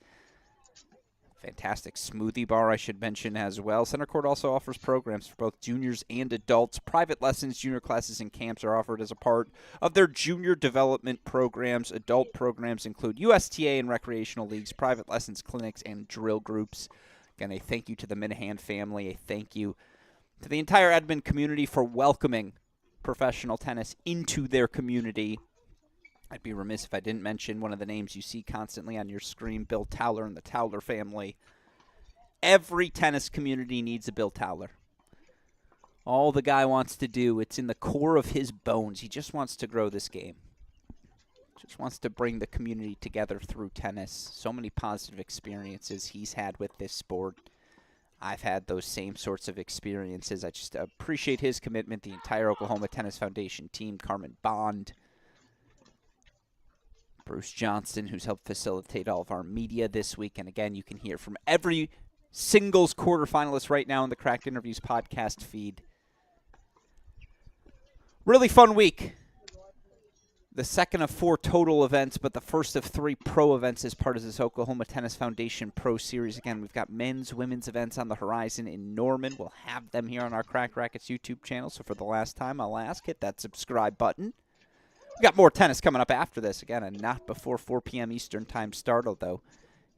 Fantastic smoothie bar, I should mention, as well. Center Court also offers programs for both juniors and adults. Private lessons, junior classes, and camps are offered as a part of their junior development programs. Adult programs include USTA and recreational leagues, private lessons, clinics, and drill groups. Again, a thank you to the Minahan family. A thank you to the entire Edmond community for welcoming professional tennis into their community. I'd be remiss if I didn't mention one of the names you see constantly on your screen, Bill Towler and the Towler family. Every tennis community needs a Bill Towler. All the guy wants to do, it's in the core of his bones. He just wants to grow this game. Just wants to bring the community together through tennis. So many positive experiences he's had with this sport. I've had those same sorts of experiences. I just appreciate his commitment, the entire Oklahoma Tennis Foundation team, Carmen Bond, Bruce Johnston, who's helped facilitate all of our media this week. And again, you can hear from every singles quarterfinalist right now in the Cracked Interviews podcast feed. Really fun week. The second of 4 total events, but the first of 3 pro events as part of this Oklahoma Tennis Foundation Pro Series. Again, we've got men's, women's events on the horizon in Norman. We'll have them here on our Crack Rackets YouTube channel. So for the last time, I'll ask, hit that subscribe button. We got more tennis coming up after this. Again, a not before 4 p.m. Eastern time start, although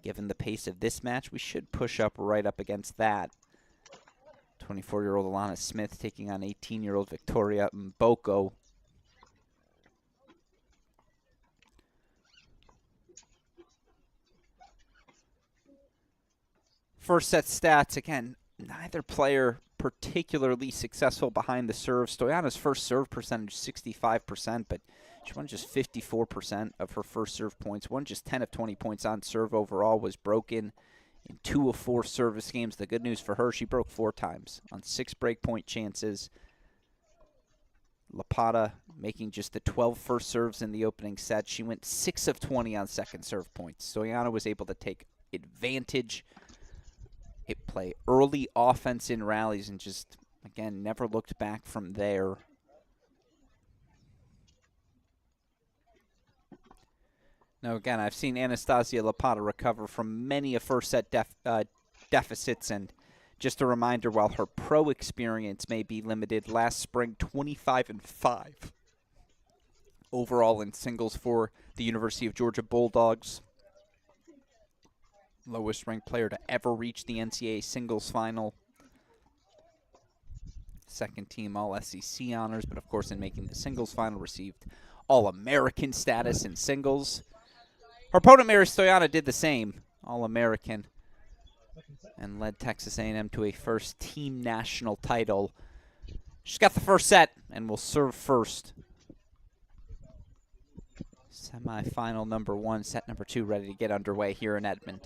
given the pace of this match, we should push up right up against that. 24-year-old Alana Smith taking on 18-year-old Victoria Mboko. First set stats, again, neither player particularly successful behind the serve. Stoyana's first serve percentage, 65%, but she won just 54% of her first serve points. Won just 10 of 20 points on serve overall, was broken in 2 of 4 service games. The good news for her, she broke 4 times on 6 break point chances. Lapata making just the 12 first serves in the opening set. She went 6 of 20 on second serve points. Stoyana was able to take advantage, hit play early offense in rallies, and just, again, never looked back from there. Now, again, I've seen Anastasia Lapata recover from many a first set deficits, and just a reminder, while her pro experience may be limited, last spring 25-5 overall in singles for the University of Georgia Bulldogs. Lowest ranked player to ever reach the NCAA singles final. Second team All-SEC honors, but of course in making the singles final received All-American status in singles. Her opponent Mary Stoyana did the same, All-American, and led Texas A&M to a first team national title. She's got the first set and will serve first. Semifinal number 1, set number 2 ready to get underway here in Edmond.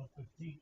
12-15.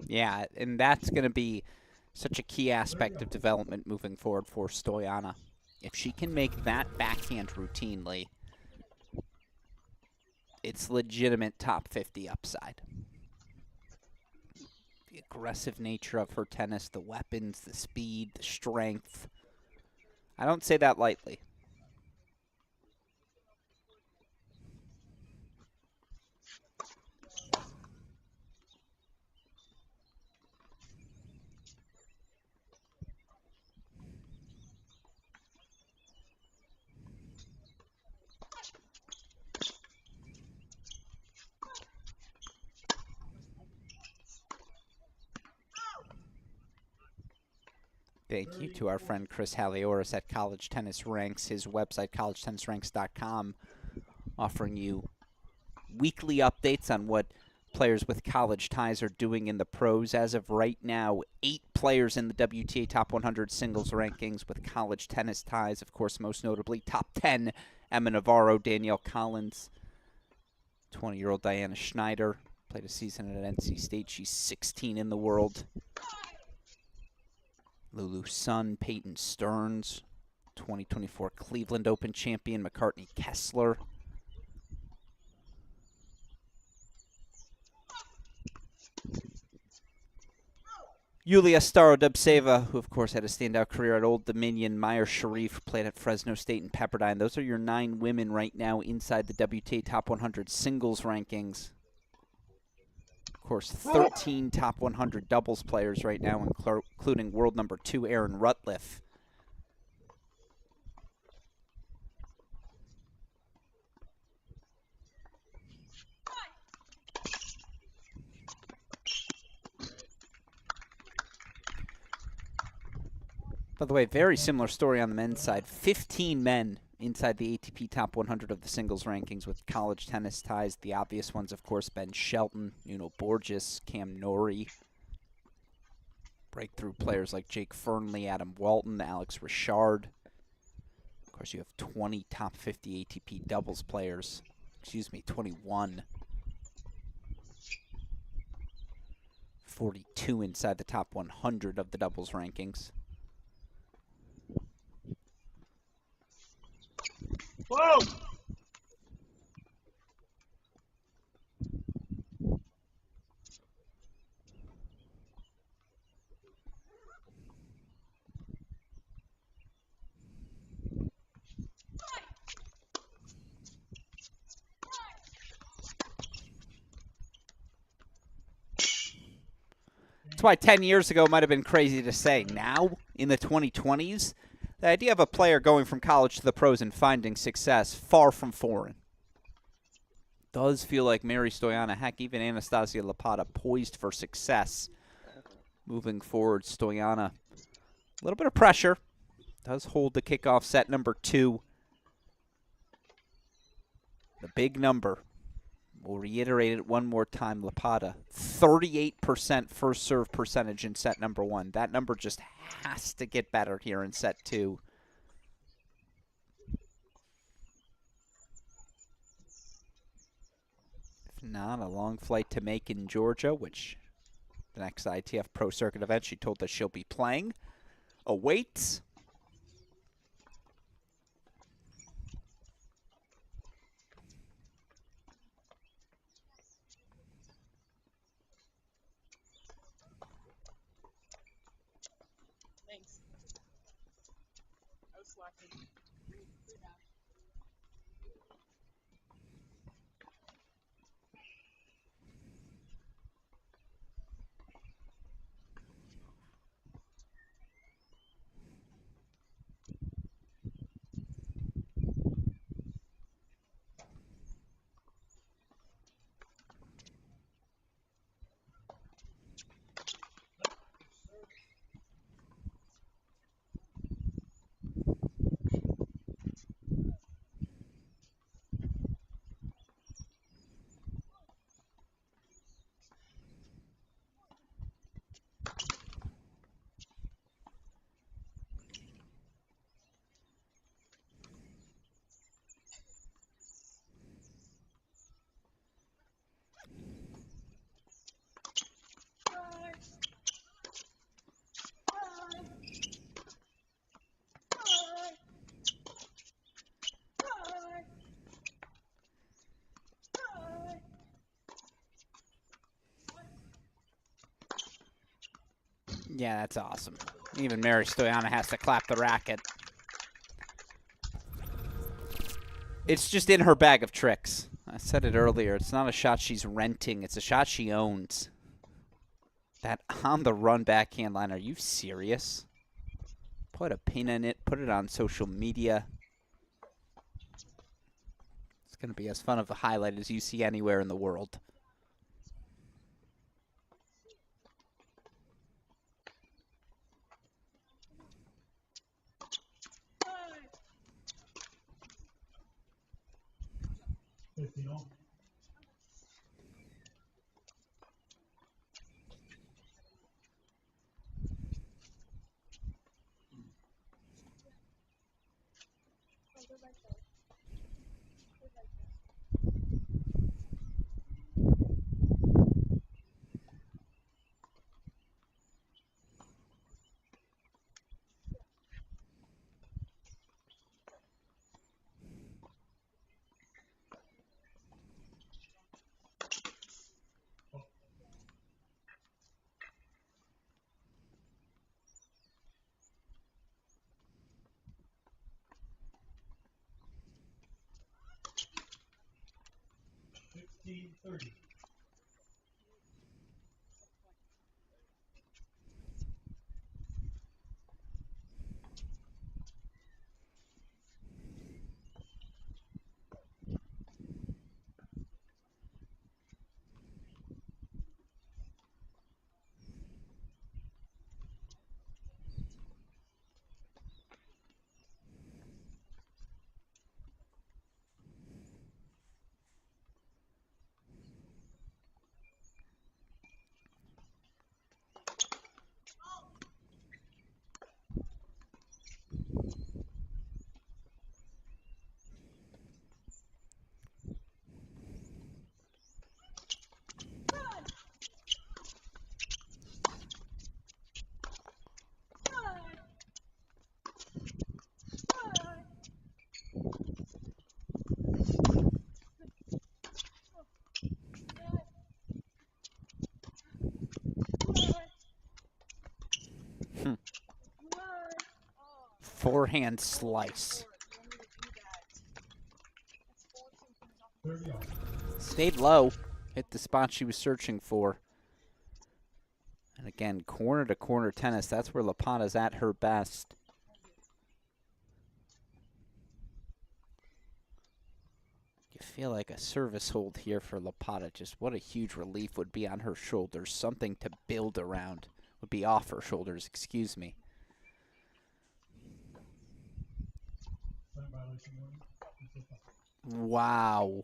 Yeah, and that's going to be such a key aspect of development moving forward for Stoyana. If she can make that backhand routinely, it's legitimate top 50 upside. The aggressive nature of her tennis, the weapons, the speed, the strength. I don't say that lightly. Thank you to our friend Chris Halioris at College Tennis Ranks, his website, collegetennisranks.com, offering you weekly updates on what players with college ties are doing in the pros. As of right now, 8 players in the WTA Top 100 singles rankings with college tennis ties. Of course, most notably, top 10, Emma Navarro, Danielle Collins, 20-year-old Diana Schneider, played a season at NC State. She's 16 in the world. Lulu Sun, Peyton Stearns, 2024 Cleveland Open champion, McCartney Kessler. Yulia Starodubtseva, who of course had a standout career at Old Dominion. Meyer Sharif played at Fresno State and Pepperdine. Those are your 9 women right now inside the WTA Top 100 singles rankings. Of course, 13 top 100 doubles players right now, including world number 2 Aaron Rutliff. By the way, very similar story on the men's side. 15 men inside the ATP Top 100 of the singles rankings with college tennis ties. The obvious ones, of course, Ben Shelton, Nuno Borges, Cam Norrie. Breakthrough players like Jake Fernley, Adam Walton, Alex Richard. Of course, you have 20 top 50 ATP doubles players. 21. 42 inside the top 100 of the doubles rankings. Whoa! That's why 10 years ago might have been crazy to say. Now, in the 2020s, the idea of a player going from college to the pros and finding success, far from foreign. Does feel like Mary Stoyana, heck, even Anastasia Lapata, poised for success. Moving forward, Stoyana, a little bit of pressure. Does hold the kickoff set number 2. The big number. We'll reiterate it one more time, Lapata. 38% first serve percentage in set number 1. That number just has to get better here in set 2. If not, a long flight to make in Georgia, which the next ITF Pro Circuit event she told us she'll be playing, awaits. Thanks. I was slacking. Yeah, that's awesome. Even Mary Stoyana has to clap the racket. It's just in her bag of tricks. I said it earlier. It's not a shot she's renting. It's a shot she owns. That on-the-run backhand line. Are you serious? Put a pin in it. Put it on social media. It's going to be as fun of a highlight as you see anywhere in the world. Forehand slice. Stayed low. Hit the spot she was searching for. And again, corner to corner tennis. That's where Lapata's at her best. You feel like a service hold here for Lapata. Just what a huge relief would be on her shoulders. Something to build around. Would be off her shoulders, excuse me. Wow.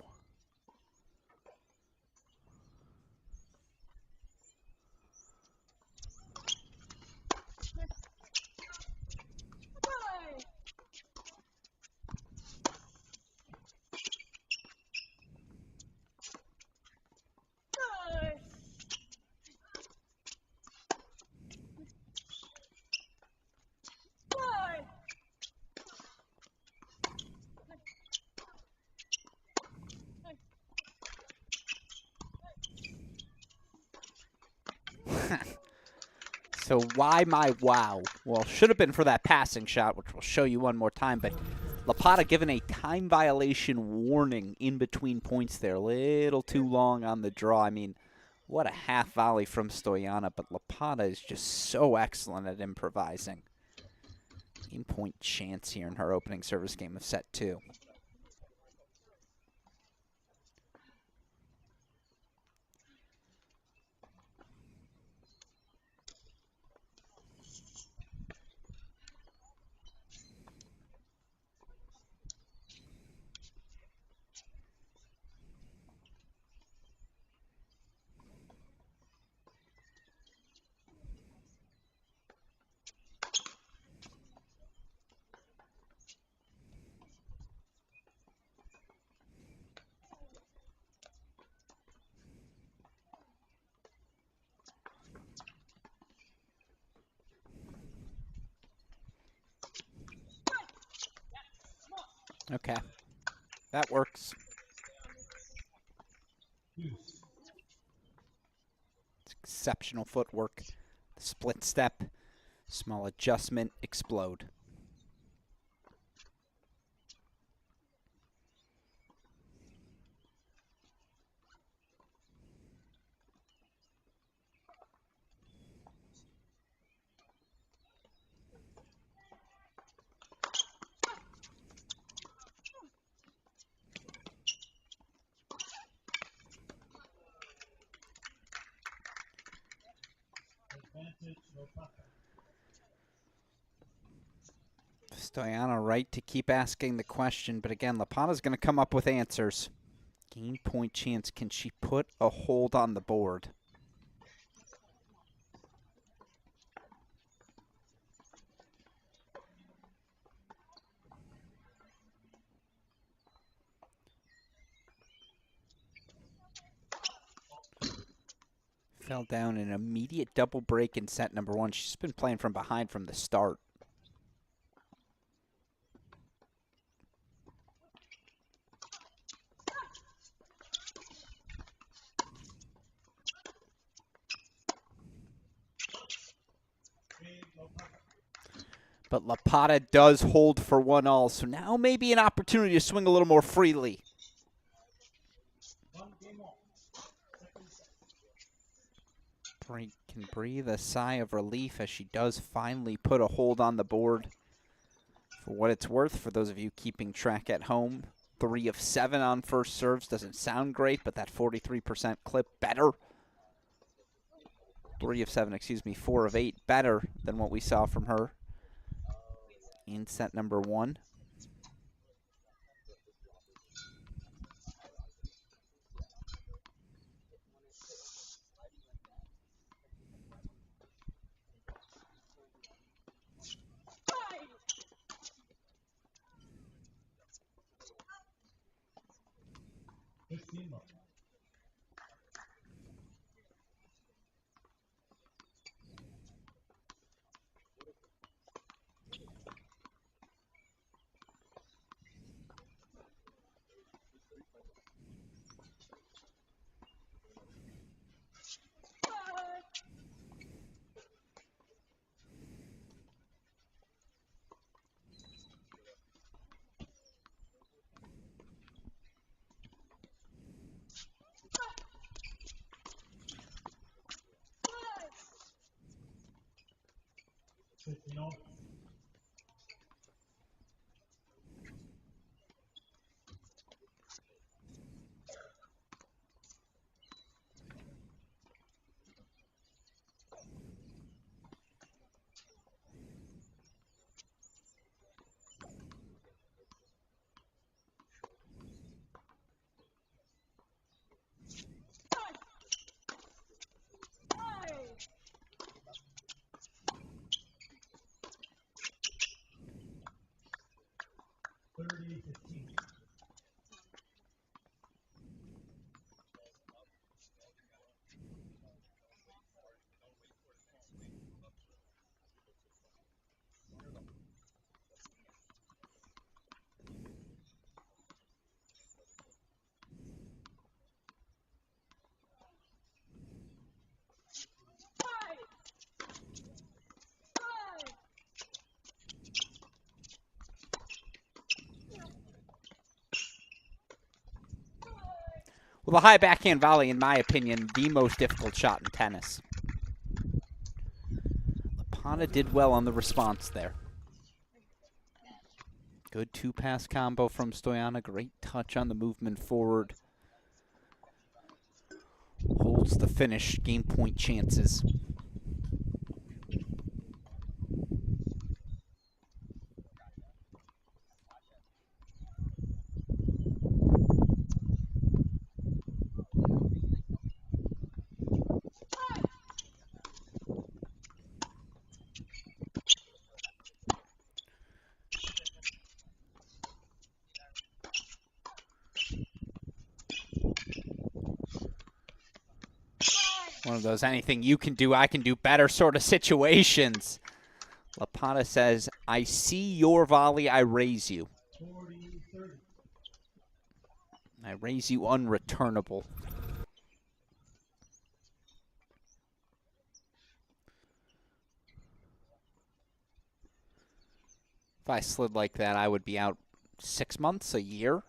So why my wow? Well, should have been for that passing shot, which we'll show you one more time, but Lapata given a time violation warning in between points there. A little too long on the draw. I mean, what a half volley from Stoyana, but Lapata is just so excellent at improvising. Game point chance here in her opening service game of set 2. Okay, that works. It's exceptional footwork. Split step, small adjustment, explode. Stoyana right to keep asking the question, but again, Lapata's going to come up with answers. Game point chance, can she put a hold on the board? Fell down an immediate double break in set number 1. She's been playing from behind from the start. But Lapata does hold for 1-all, so now maybe an opportunity to swing a little more freely. Can breathe a sigh of relief as she does finally put a hold on the board. For what it's worth, for those of you keeping track at home, 3 of 7 on first serves. Doesn't sound great, but that 43% clip better. 3 of 7, excuse me, 4 of 8 better than what we saw from her in set number 1. Well, the high backhand volley, in my opinion, the most difficult shot in tennis. Lapana did well on the response there. Good two-pass combo from Stoyana. Great touch on the movement forward. Holds the finish, game point chances. One of those anything you can do, I can do better sort of situations. Lapana says, I see your volley, I raise you. I raise you unreturnable. If I slid like that, I would be out 6 months, a year.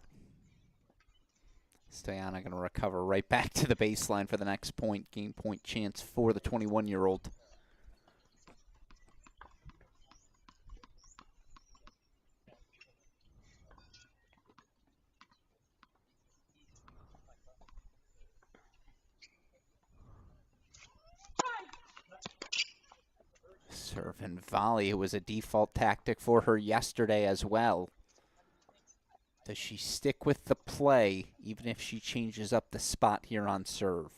Stoyana going to recover right back to the baseline for the next point. Game point chance for the 21-year-old. Serve and volley was a default tactic for her yesterday as well. Does she stick with the play, even if she changes up the spot here on serve?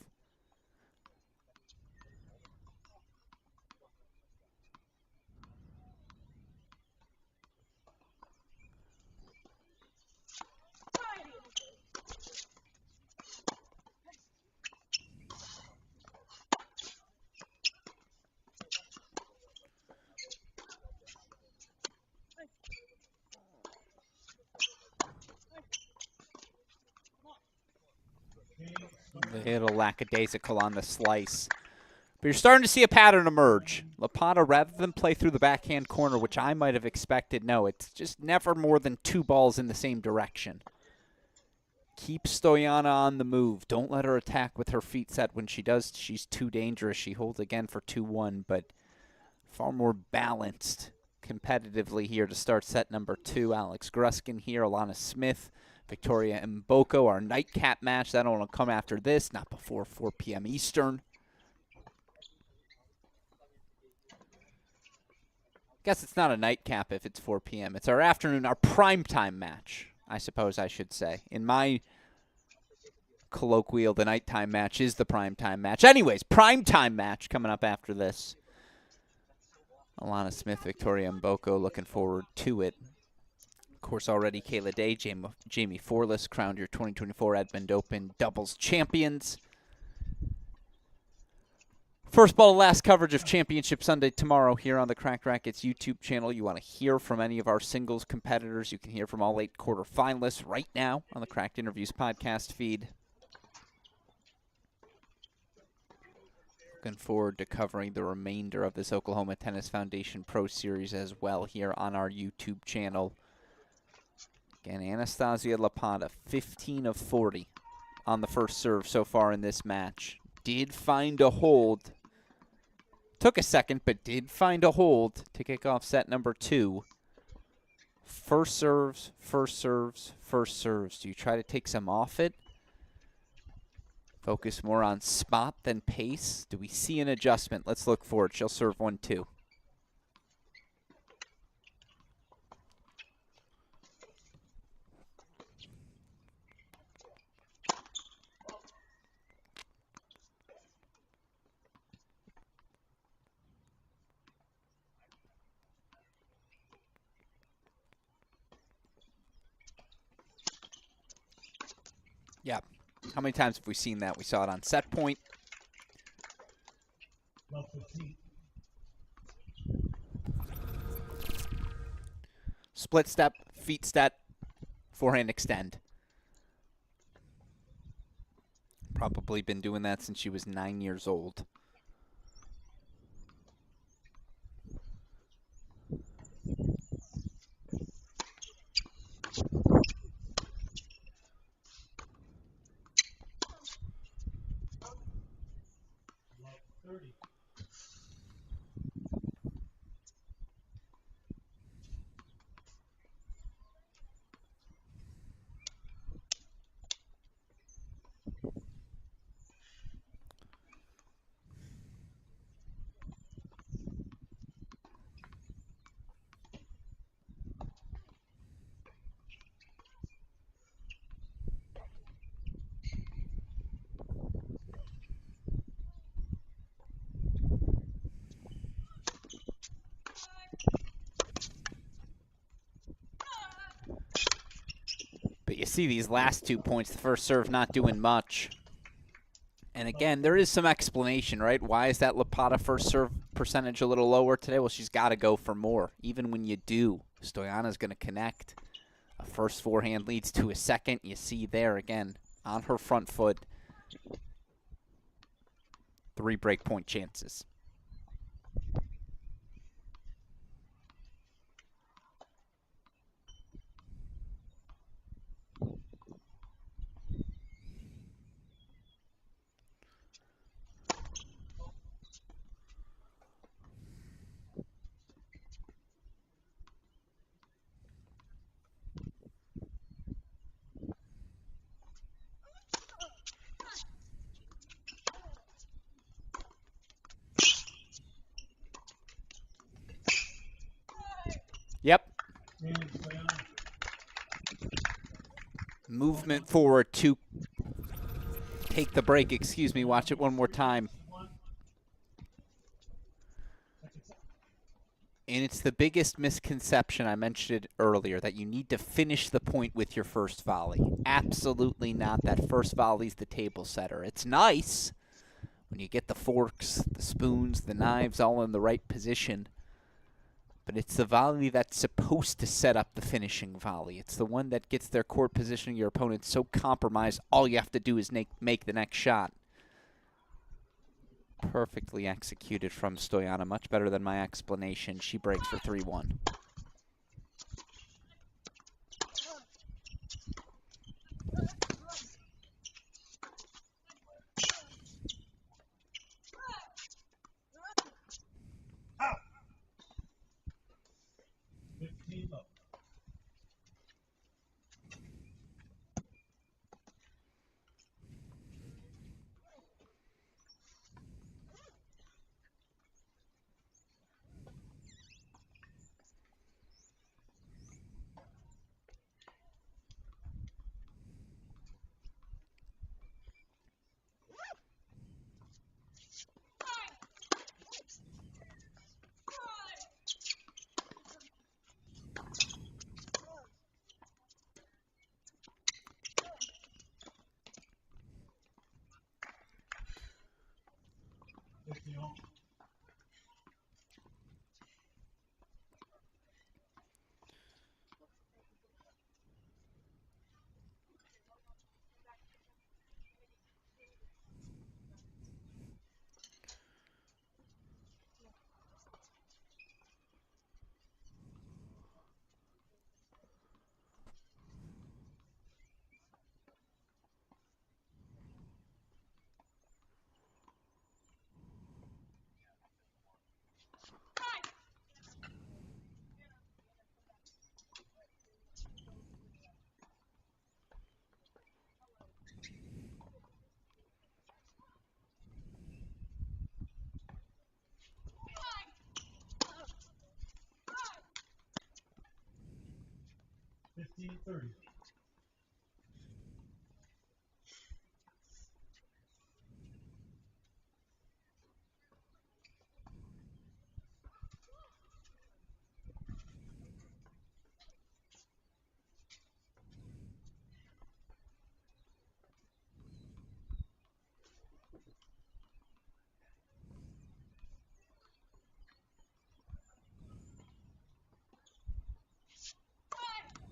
A little lackadaisical on the slice. But you're starting to see a pattern emerge. Lapana, rather than play through the backhand corner, which I might have expected, no, it's just never more than 2 balls in the same direction. Keep Stoyana on the move. Don't let her attack with her feet set. When she does, she's too dangerous. She holds again for 2-1, but far more balanced competitively here to start set number 2. Alex Gruskin here, Alana Smith, Victoria Mboko, our nightcap match. That will come after this, not before 4 p.m. Eastern. Guess it's not a nightcap if it's 4 p.m. It's our afternoon, our primetime match, I suppose I should say. In my colloquial, the nighttime match is the primetime match. Anyways, primetime match coming up after this. Alana Smith, Victoria Mboko, looking forward to it. Of course, already Kayla Day, Jamie Forless crowned your 2024 Edmond Open doubles champions. First ball, last coverage of Championship Sunday tomorrow here on the Cracked Racquets YouTube channel. You want to hear from any of our singles competitors, you can hear from all 8 quarterfinalists right now on the Cracked Interviews podcast feed. Looking forward to covering the remainder of this Oklahoma Tennis Foundation Pro Series as well here on our YouTube channel. Again, Anastasia Lapana, 15 of 40 on the first serve so far in this match. Did find a hold. Took a second, but did find a hold to kick off set number 2. First serves, first serves, first serves. Do you try to take some off it? Focus more on spot than pace? Do we see an adjustment? Let's look for it. She'll serve 1-2. Yeah. How many times have we seen that? We saw it on set point. Split step, feet step, forehand extend. Probably been doing that since she was 9 years old. see these last 2 points, the first serve not doing much. And again, there is some explanation, right? Why is that Lapata first serve percentage a little lower today? Well, she's got to go for more. Even when you do, Stoyana's going to connect. A first forehand leads to a second. You see there again, on her front foot, 3 break point chances. Yep. Movement forward to take the break. Excuse me. Watch it one more time. And it's the biggest misconception, I mentioned it earlier, that you need to finish the point with your first volley. Absolutely not. That first volley's the table setter. It's nice when you get the forks, the spoons, the knives all in the right position. But it's the volley that's supposed to set up the finishing volley. It's the one that gets their court positioning your opponent so compromised, all you have to do is make the next shot. Perfectly executed from Stoyana. Much better than my explanation. She breaks for 3-1.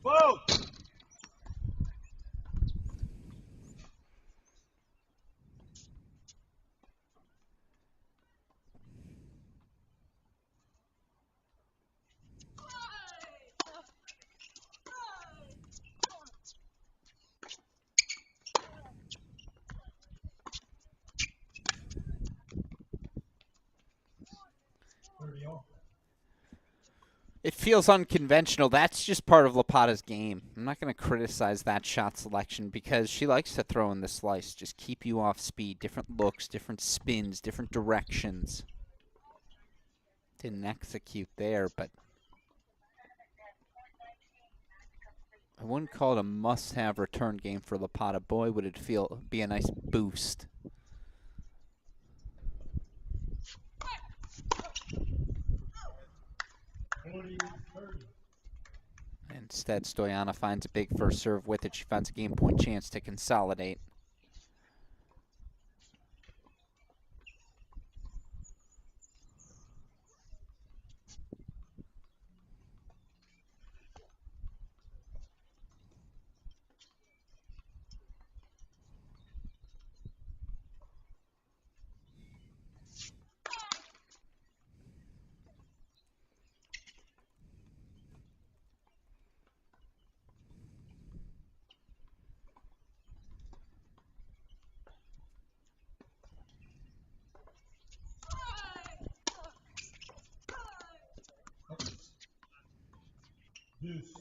Whoa! It feels unconventional. That's just part of Lapata's game. I'm not going to criticize that shot selection because she likes to throw in the slice. Just keep you off speed. Different looks, different spins, different directions. Didn't execute there, but I wouldn't call it a must-have return game for Lapata. Boy, would it be a nice boost. Instead, Stoyana finds a big first serve with it. She finds a game point chance to consolidate. Deuce.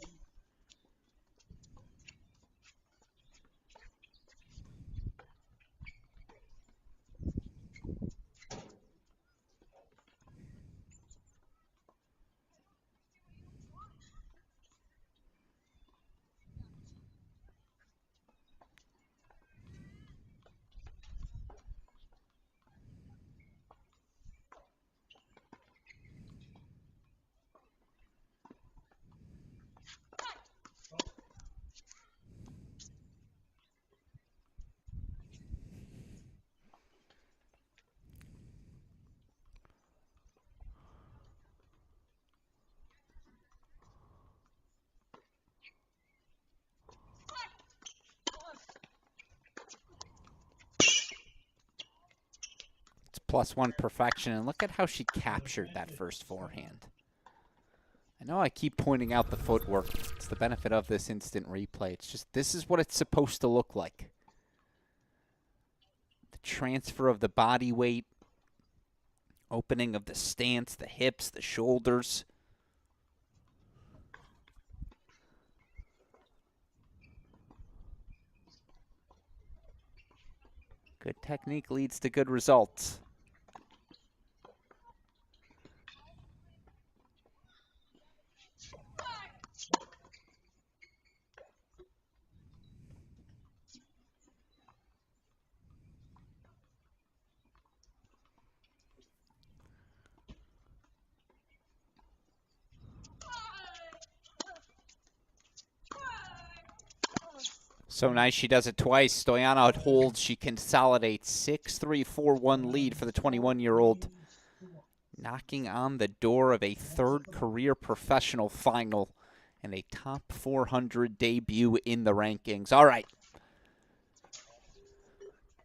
+1 perfection, and look at how she captured that first forehand. I know I keep pointing out the footwork. It's the benefit of this instant replay. It's just, this is what it's supposed to look like. The transfer of the body weight, opening of the stance, the hips, the shoulders. Good technique leads to good results. So nice, she does it twice. Stoyana holds, she consolidates 6-3, 4-1 lead for the 21-year-old. Knocking on the door of a third career professional final and a top 400 debut in the rankings. All right.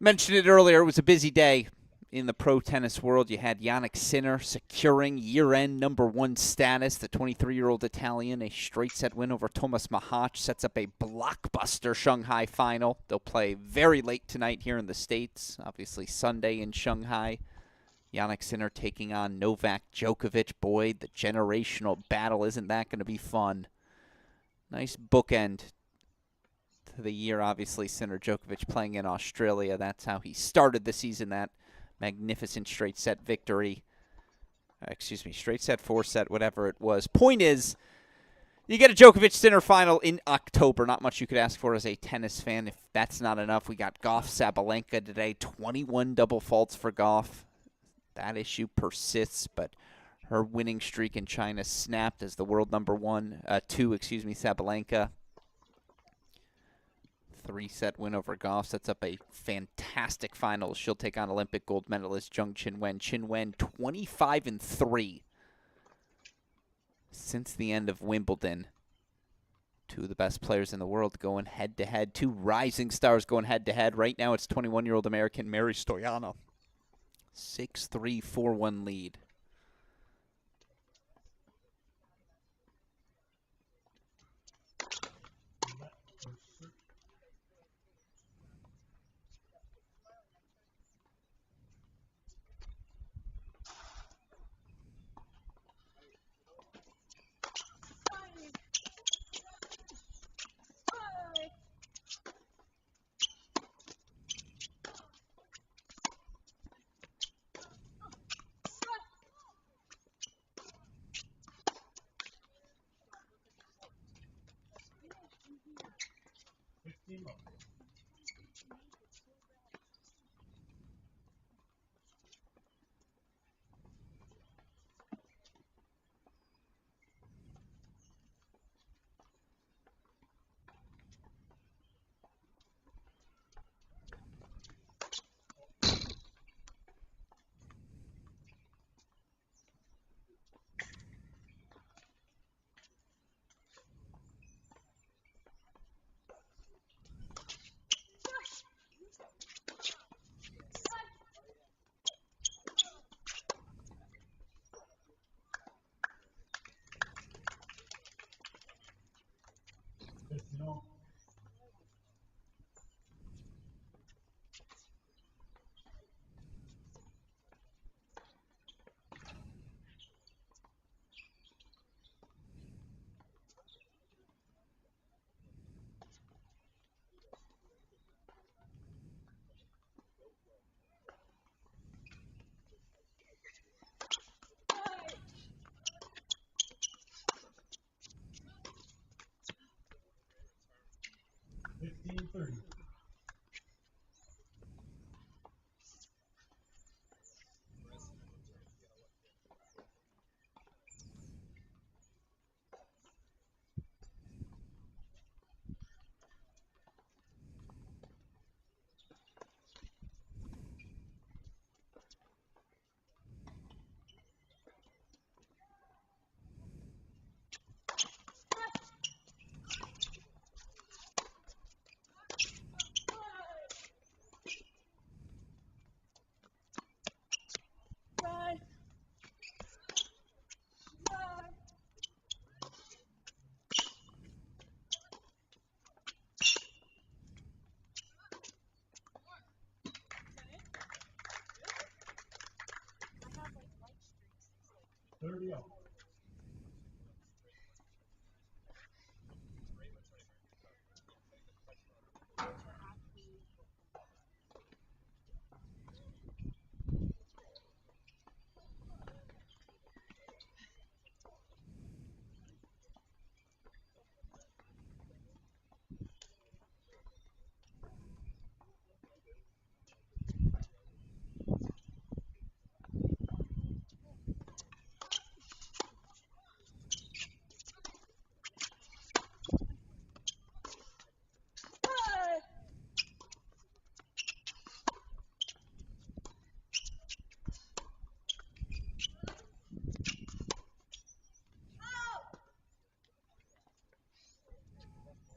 Mentioned it earlier, it was a busy day in the pro tennis world. You had Jannik Sinner securing year-end #1 status. The 23-year-old Italian, a straight-set win over Tomas Machac, sets up a blockbuster Shanghai final. They'll play very late tonight here in the States, obviously Sunday in Shanghai. Jannik Sinner taking on Novak Djokovic. Boy, the generational battle, isn't that going to be fun? Nice bookend to the year, obviously. Sinner Djokovic playing in Australia. That's how he started the season, that magnificent straight set victory. Straight set, 4-set, whatever it was. Point is, you get a Djokovic-Sinner final in October. Not much you could ask for as a tennis fan. If that's not enough, we got Goff-Sabalenka today. 21 double faults for Goff. That issue persists, but her winning streak in China snapped as the world #2, Sabalenka. 3-set win over Goff sets up a fantastic final. She'll take on Olympic gold medalist Zheng Qinwen. Qinwen 25-3 since the end of Wimbledon. Two of the best players in the world going head-to-head. Two rising stars going head-to-head. Right now it's 21-year-old American Mary Stoyana. 6-3, 4-1 lead. 30 all.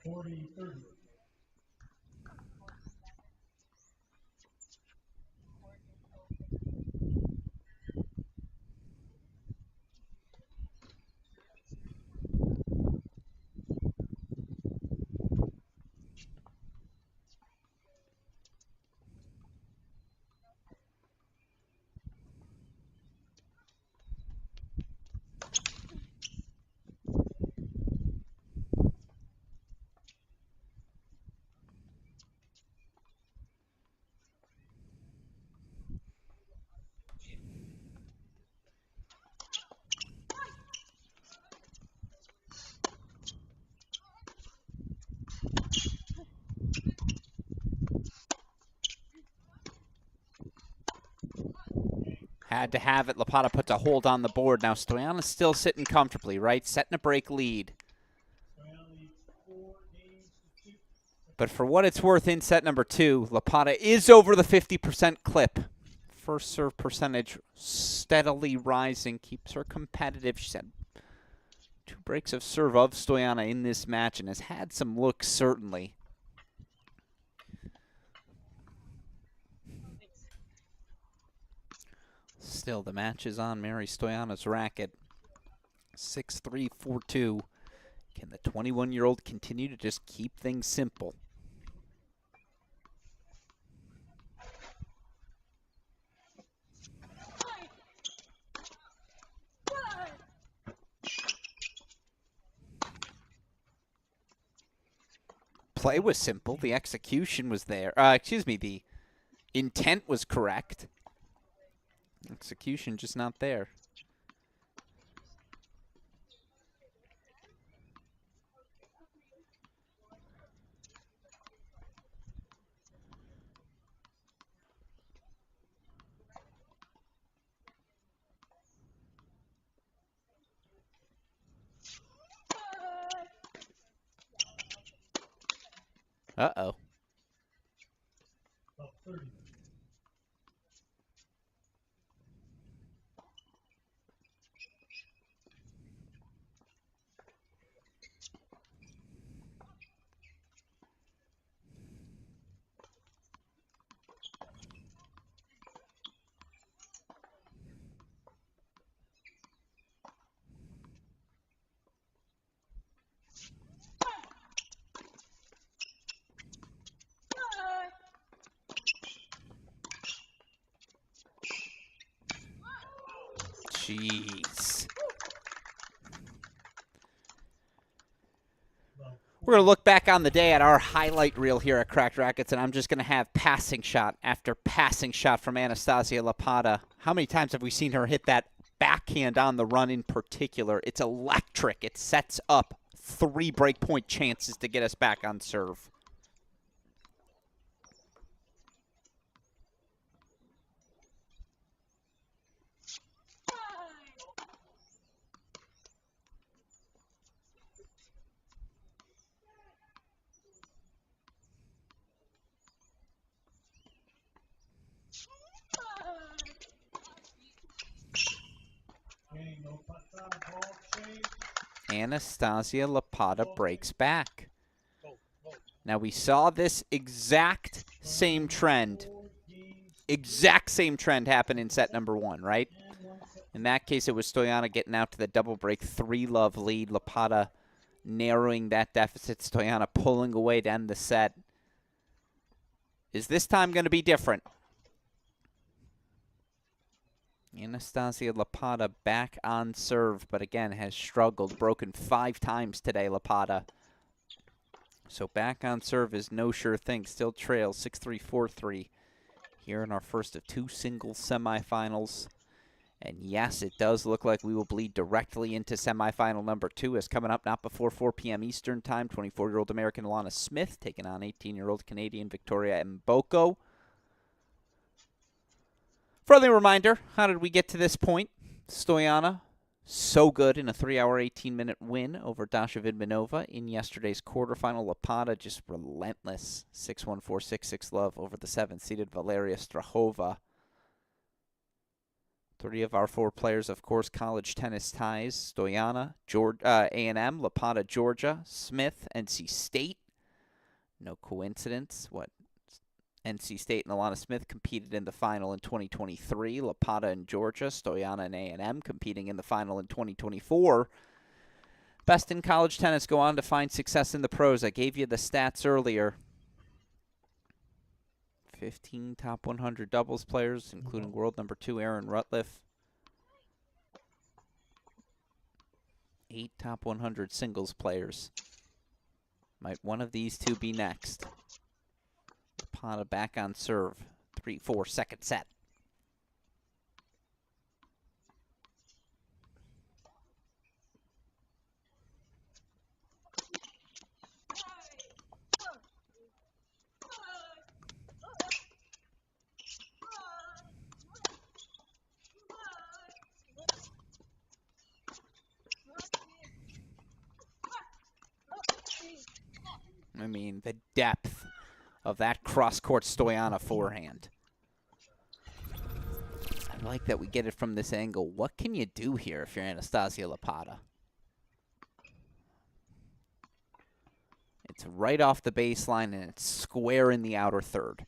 Forty 30. Had to have it. Lapata puts a hold on the board. Now Stoyana's still sitting comfortably, right? Setting a break lead. But for what it's worth in set number 2, Lapata is over the 50% clip. First serve percentage steadily rising. Keeps her competitive. She's had 2 breaks of serve of Stoyana in this match and has had some looks, certainly. Still, the match is on Mary Stoyana's racket. 6-3, 4-2. Can the 21-year-old continue to just keep things simple? Play was simple. The execution was there. The intent was correct. Execution just not there. Uh-oh. About 30. Jeez. We're going to look back on the day at our highlight reel here at Cracked Rackets, and I'm just going to have passing shot after passing shot from Anastasia Lapata. How many times have we seen her hit that backhand on the run in particular? It's electric. It sets up 3 breakpoint chances to get us back on serve. Anastasia Lapata breaks back. Now we saw this exact same trend happen in set number 1, right? In that case, it was Stoyana getting out to the double break 3-love lead. Lapata narrowing that deficit. Stoyana pulling away to end the set. Is this time going to be different? Anastasia Lapata back on serve, but again has struggled. Broken 5 times today, Lapata. So back on serve is no sure thing. Still trails 6-3, 4-3 here in our first of 2 singles semifinals. And yes, it does look like we will bleed directly into semifinal number 2, as coming up not before 4 p.m. Eastern Time, 24-year-old American Alana Smith taking on 18-year-old Canadian Victoria Mboko. Friendly reminder, how did we get to this point? Stoyana, so good in a 3-hour, 18-minute win over Dasha Vidmanova in yesterday's quarterfinal. Lapata just relentless, 6-1, 4-6, 6 love over the 7th-seeded Valeria Strahova. 3 of our 4 players, of course, college tennis ties. Stoyana, A&M, Lapata, Georgia, Smith, NC State. No coincidence. NC State and Alana Smith competed in the final in 2023. Lapata and Georgia, Stoyana and A&M competing in the final in 2024. Best in college tennis go on to find success in the pros. I gave you the stats earlier. 15 top 100 doubles players, including world number 2 Aaron Rutliff. 8 top 100 singles players. Might one of these 2 be next? Lapata back on serve. 3-4, second set. I mean, the depth of that cross-court Stoyana forehand. I like that we get it from this angle. What can you do here if you're Anastasia Lapata? It's right off the baseline, and it's square in the outer third.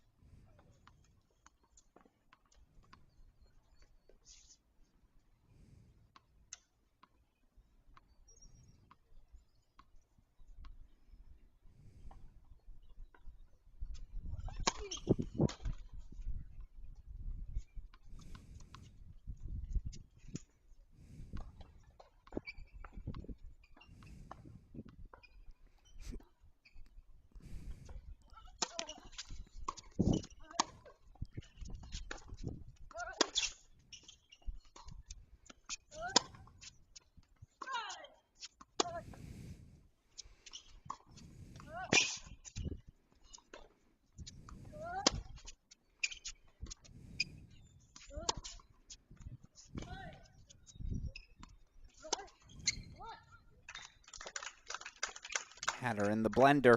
Had her in the blender.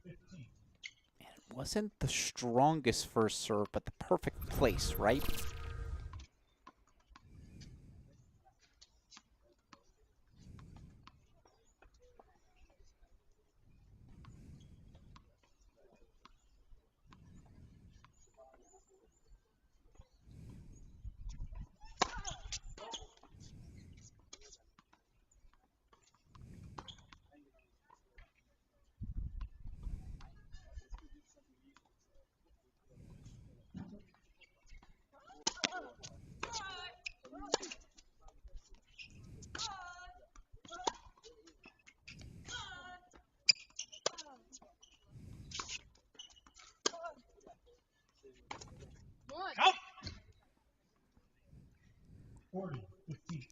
15. It wasn't the strongest first serve, but the perfect place, right?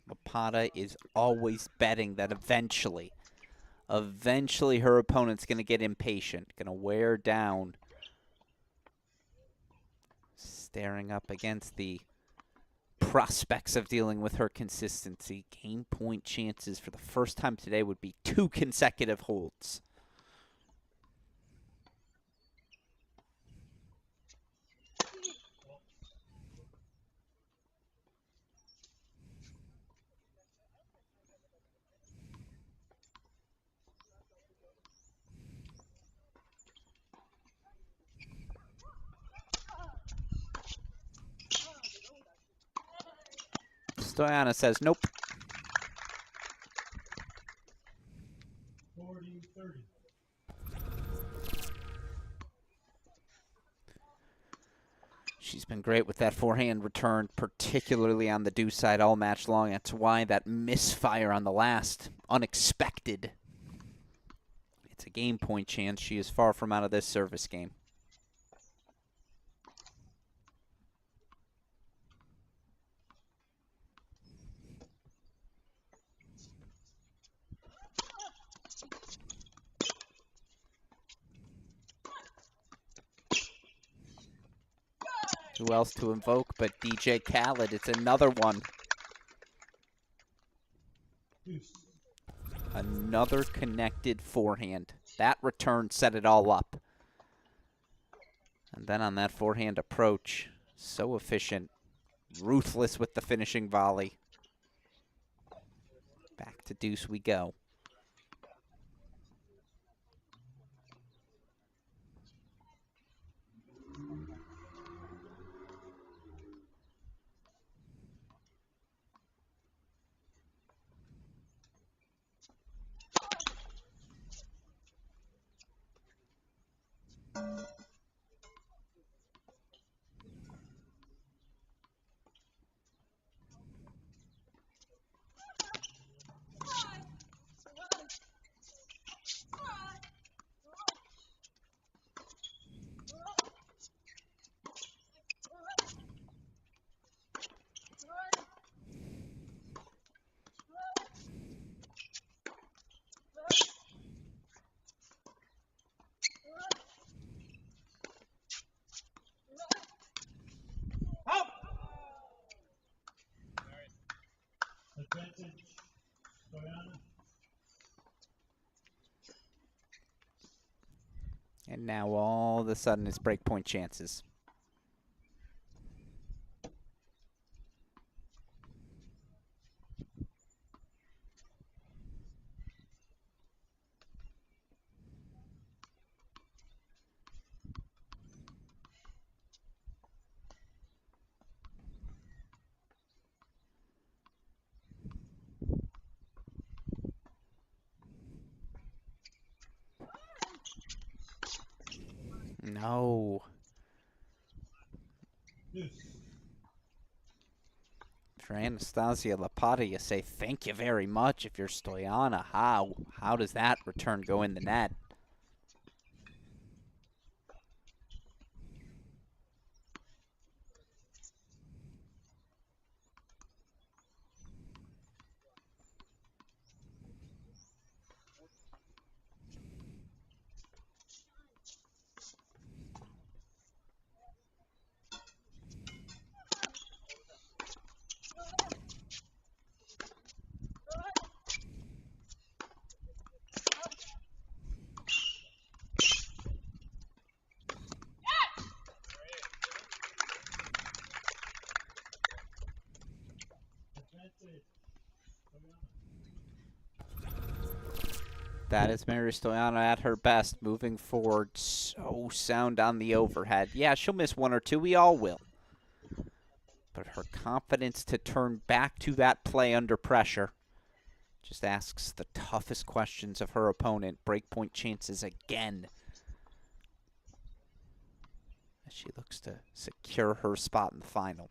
Lapata is always betting that eventually her opponent's going to get impatient, going to wear down. Staring up against the prospects of dealing with her consistency. Game point chances for the first time today would be 2 consecutive holds. Stoyana says nope. 40-30. She's been great with that forehand return, particularly on the deuce side all match long. That's why that misfire on the last, unexpected. It's a game point chance. She is far from out of this service game. Who else to invoke but DJ Khaled? It's another one. Another connected forehand. That return set it all up. And then on that forehand approach, so efficient, ruthless with the finishing volley. Back to deuce we go. Advantage, Stoyana. And now all of a sudden it's break point chances. No. For Anastasia Lapata, you say thank you very much. If you're Stoyana, how? How does that return go in the net? That is Mary Stoyana at her best, moving forward, so sound on the overhead. Yeah, she'll miss one or two. We all will. But her confidence to turn back to that play under pressure just asks the toughest questions of her opponent. Breakpoint chances again, as she looks to secure her spot in the final.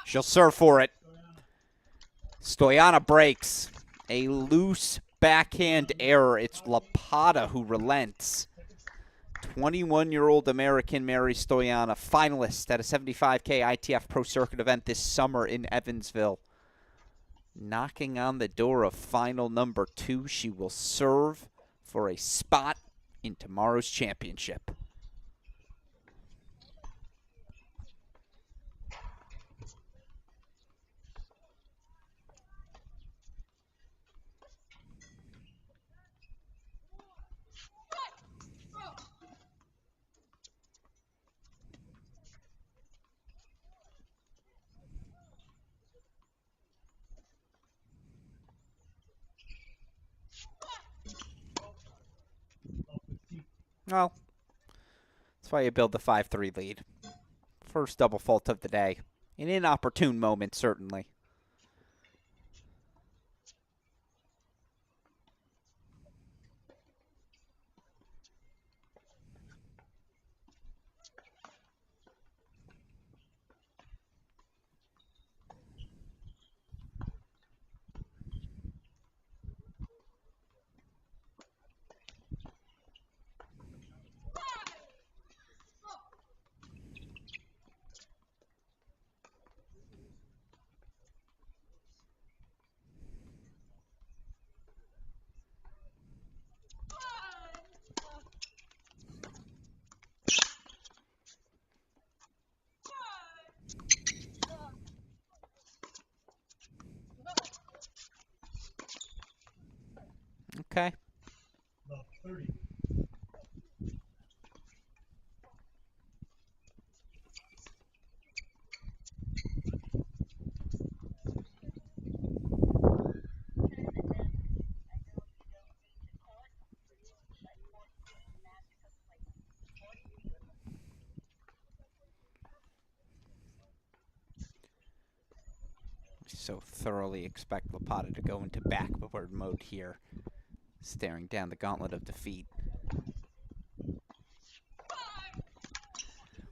She'll serve for it. Stoyana breaks. A loose backhand error. It's Lapata who relents. 21-year-old American Mary Stoyana, finalist at a 75K ITF Pro Circuit event this summer in Evansville. knocking on the door of final number 2. She will serve for a spot in tomorrow's championship. Well, that's why you build the 5-3 lead. First double fault of the day. An inopportune moment, certainly. Okay. Love 30. So thoroughly expect Lapata to go into backward mode here, staring down the gauntlet of defeat.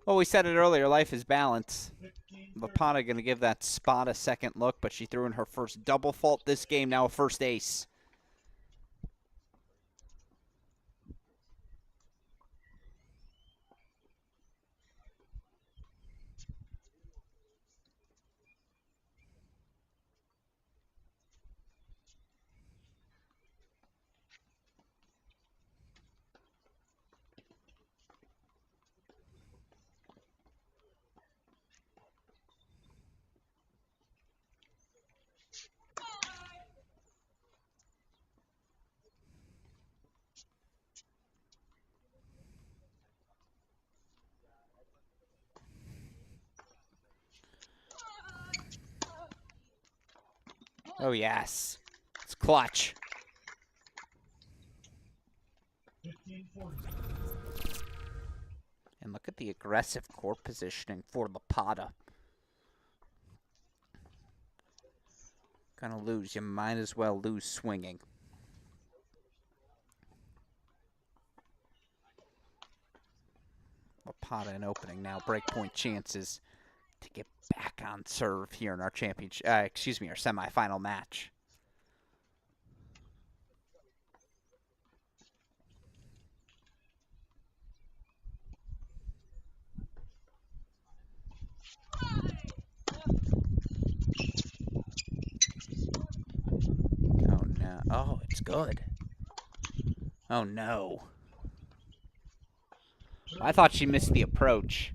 Well, we said it earlier, life is balance. Lapata going to give that spot a second look, but she threw in her first double fault this game, now a first ace. Oh, yes. It's clutch. 15-40. And look at the aggressive court positioning for Lapata. Gonna lose. You might as well lose swinging. Lapata in opening now. Breakpoint chances to get back on serve here in our championship, our semifinal match. Oh no. Oh, it's good. Oh no. I thought she missed the approach.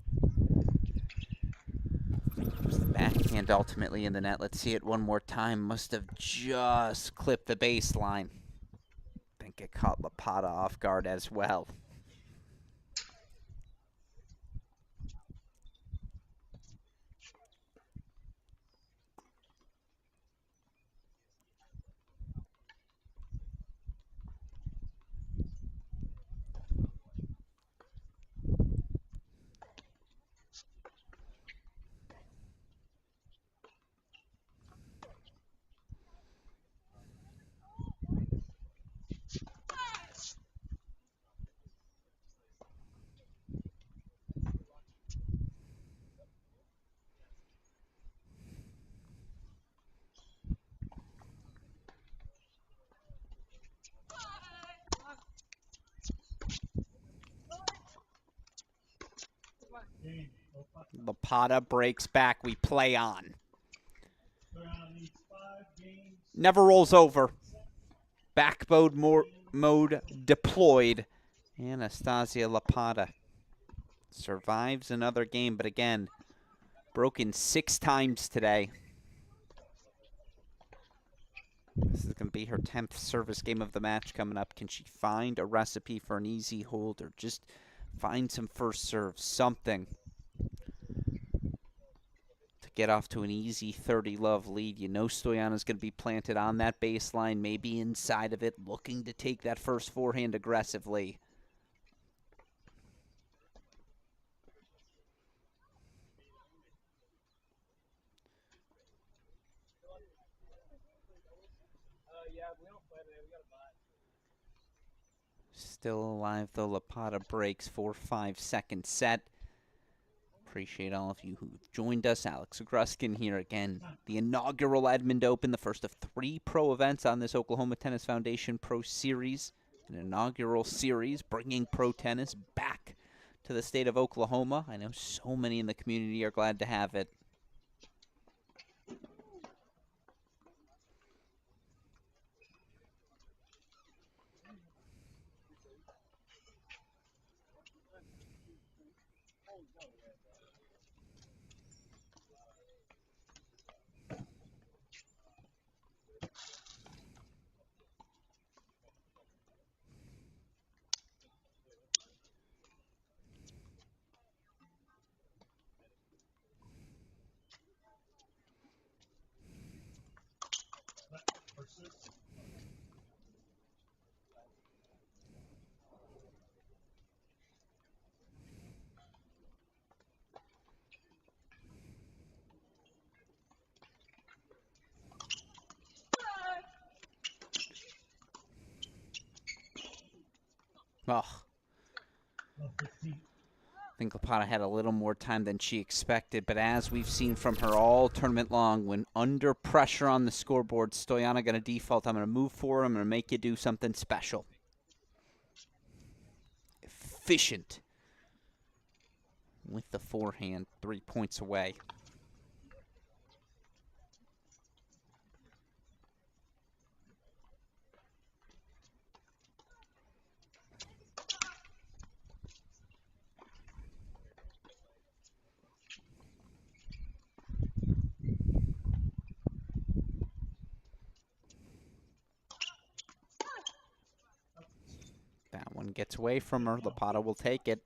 Was the backhand ultimately in the net? Let's see it one more time. Must have just clipped the baseline. I think it caught Lapata off guard as well. Lapata breaks back. We play on. Brown needs 5 games. never rolls over. Back mode deployed. Anastasia Lapata survives another game, but again, broken 6 times today. This is going to be her 10th service game of the match coming up. Can she find a recipe for an easy hold or just find some first serve, something to get off to an easy 30-love lead? You know Stoyana's going to be planted on that baseline, maybe inside of it, looking to take that first forehand aggressively. Still alive though. Lapata breaks 4-5 second set. Appreciate all of you who've joined us. Alex Agruskin here again. The inaugural Edmond Open, the first of 3 pro events on this Oklahoma Tennis Foundation Pro Series. An inaugural series bringing pro tennis back to the state of Oklahoma. I know so many in the community are glad to have it. Oh. I think Lapata had a little more time than she expected, but as we've seen from her all tournament long, when under pressure on the scoreboard, Stoyana going to default. I'm going to move forward. I'm going to make you do something special. Efficient with the forehand, 3 points away. That one gets away from her. Lapata will take it.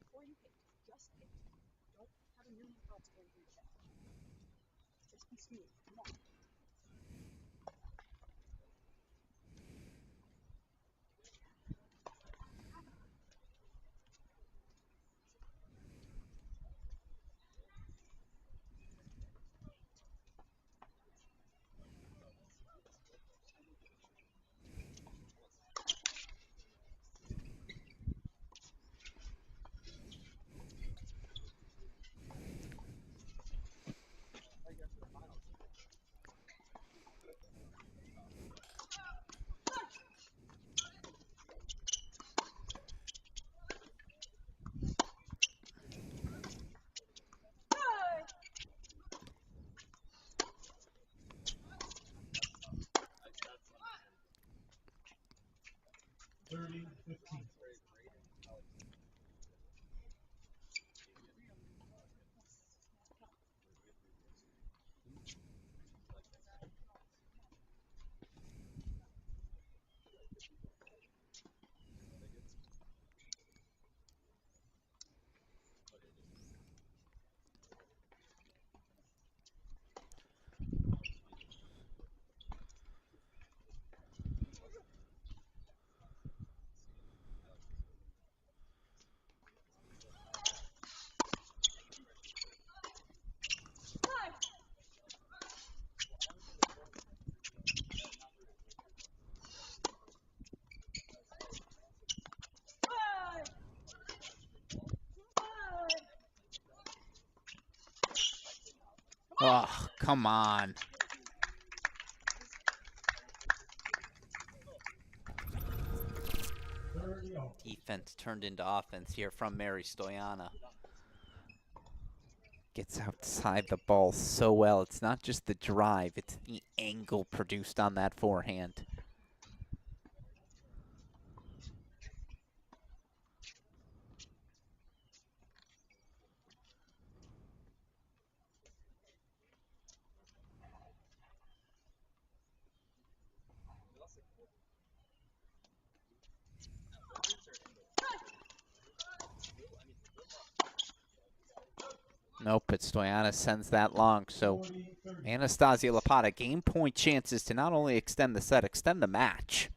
Oh, come on. Defense turned into offense here from Mary Stoyana. gets outside the ball so well. It's not just the drive, it's the angle produced on that forehand. Nope, but Stoyanis sends that long. So Anastasia Lapata, game point chances to not only extend the set, extend the match.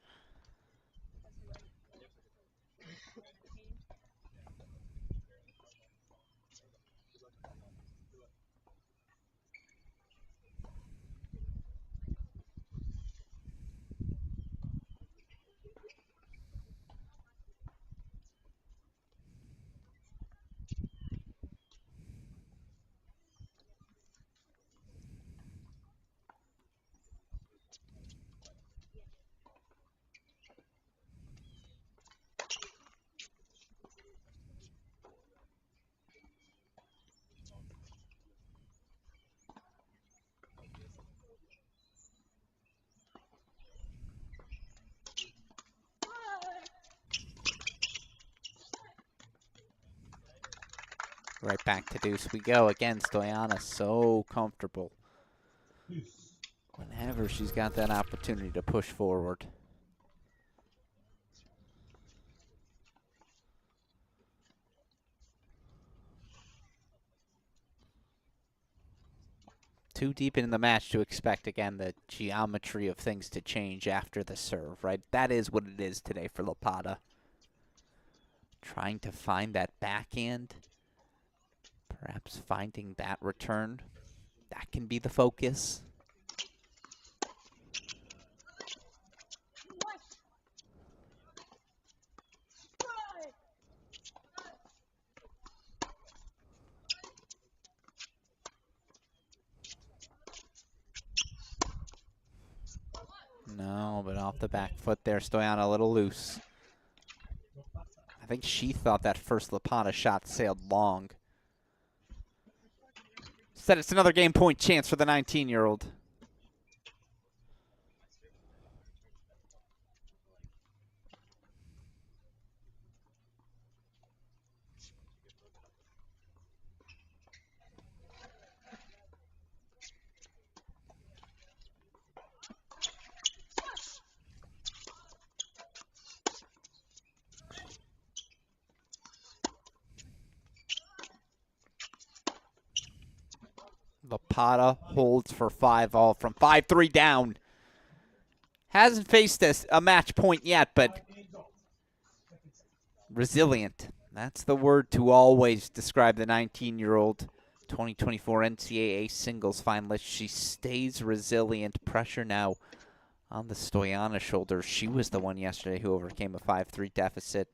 Right back to deuce we go. Again, Stoyanis so comfortable whenever she's got that opportunity to push forward. Too deep in the match to expect, again, the geometry of things to change after the serve, right? That is what it is today for Lapata. Trying to find that backhand. Perhaps finding that return. That can be the focus. No, but off the back foot there, Stoyana a little loose. I think she thought that first Lapata shot sailed long. Said it's another game point chance for the 19-year-old. Lapata holds for 5-all from 5-3 down. Hasn't faced a match point yet, but resilient. That's the word to always describe the 19-year-old 2024 NCAA singles finalist. She stays resilient. Pressure now on the Stoyana shoulders. She was the one yesterday who overcame a 5-3 deficit.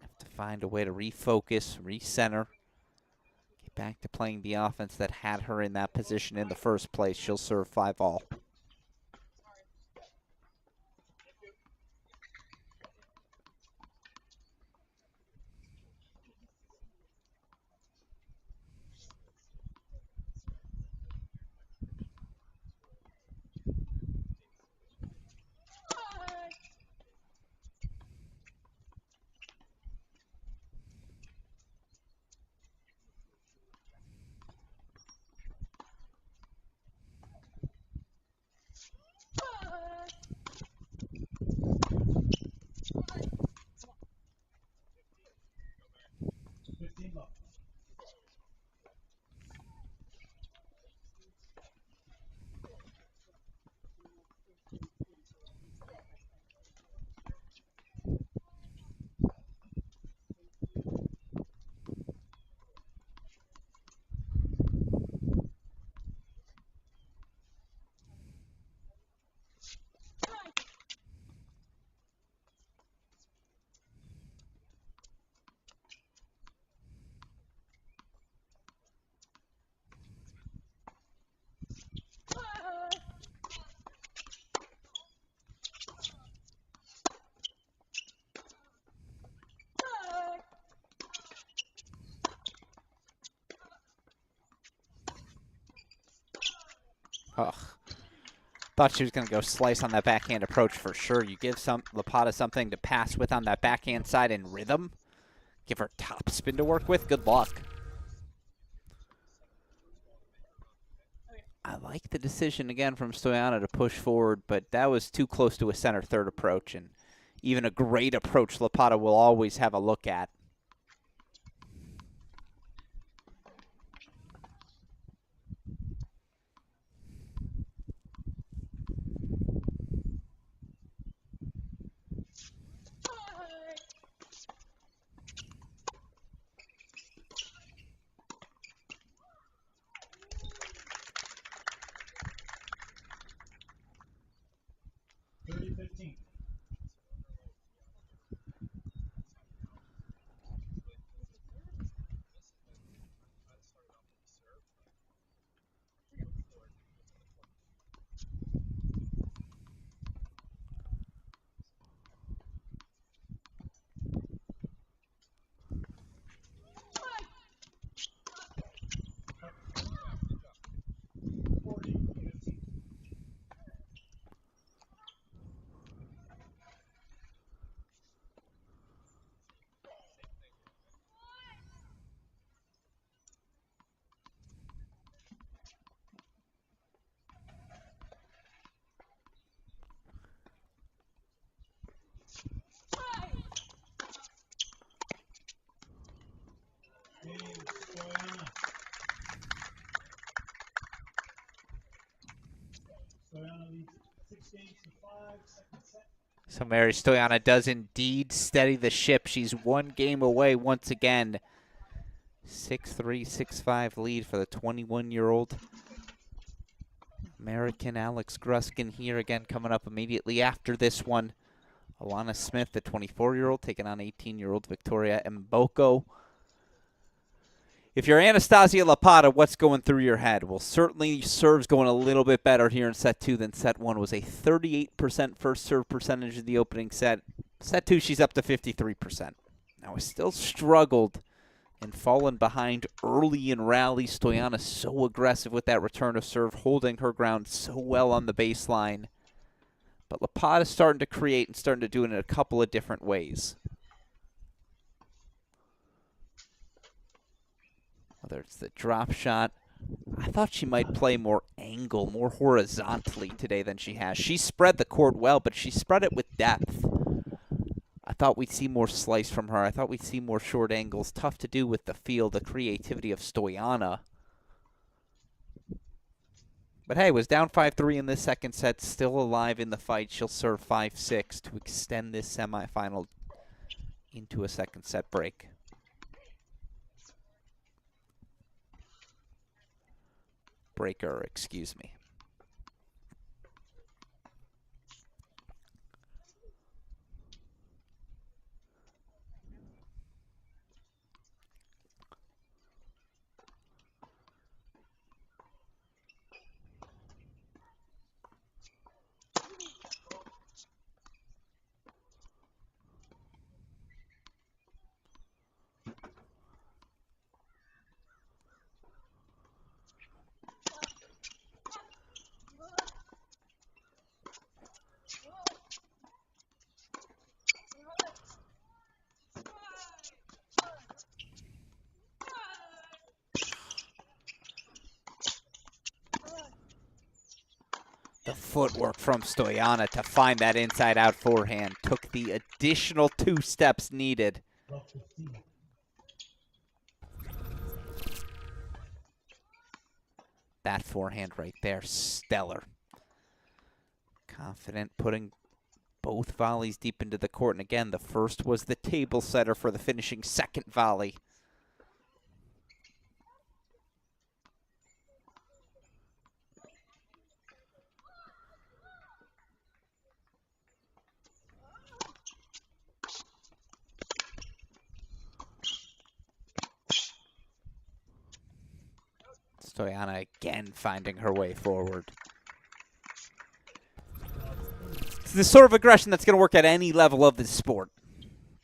Have to find a way to refocus, recenter. Back to playing the offense that had her in that position in the first place. She'll serve 5-all. Ugh. Thought she was going to go slice on that backhand approach for sure. You give Lapata something to pass with on that backhand side in rhythm. Give her top spin to work with. Good luck. I like the decision again from Stoyana to push forward, but that was too close to a center third approach, and even a great approach Lapata will always have a look at. So Mary Stoyana does indeed steady the ship. She's one game away once again. 6-3, 6-5 lead for the 21-year-old American Alex Gruskin here again coming up immediately after this one. Alana Smith, the 24-year-old, taking on 18-year-old Victoria Mboko. If you're Anastasia Lapata, what's going through your head? Well, certainly serve's going a little bit better here in set 2 than set 1. Was a 38% first serve percentage in the opening set. Set 2, she's up to 53%. Now, I still struggled and fallen behind early in rally. Stoyana so aggressive with that return of serve, holding her ground so well on the baseline. But Lapata's starting to create and starting to do it in a couple of different ways. Whether it's the drop shot, I thought she might play more angle, more horizontally today than she has. She spread the court well, but she spread it with depth. I thought we'd see more slice from her. I thought we'd see more short angles. Tough to do with the feel, the creativity of Stoyana. But hey, was down 5-3 in this second set, still alive in the fight. She'll serve 5-6 to extend this semifinal into a second set break. Breaker, excuse me. The footwork from Stoyana to find that inside-out forehand took the additional 2 steps needed. That forehand right there, stellar. Confident, putting both volleys deep into the court. And again, the first was the table setter for the finishing second volley. Stoyana again finding her way forward. It's the sort of aggression that's going to work at any level of this sport.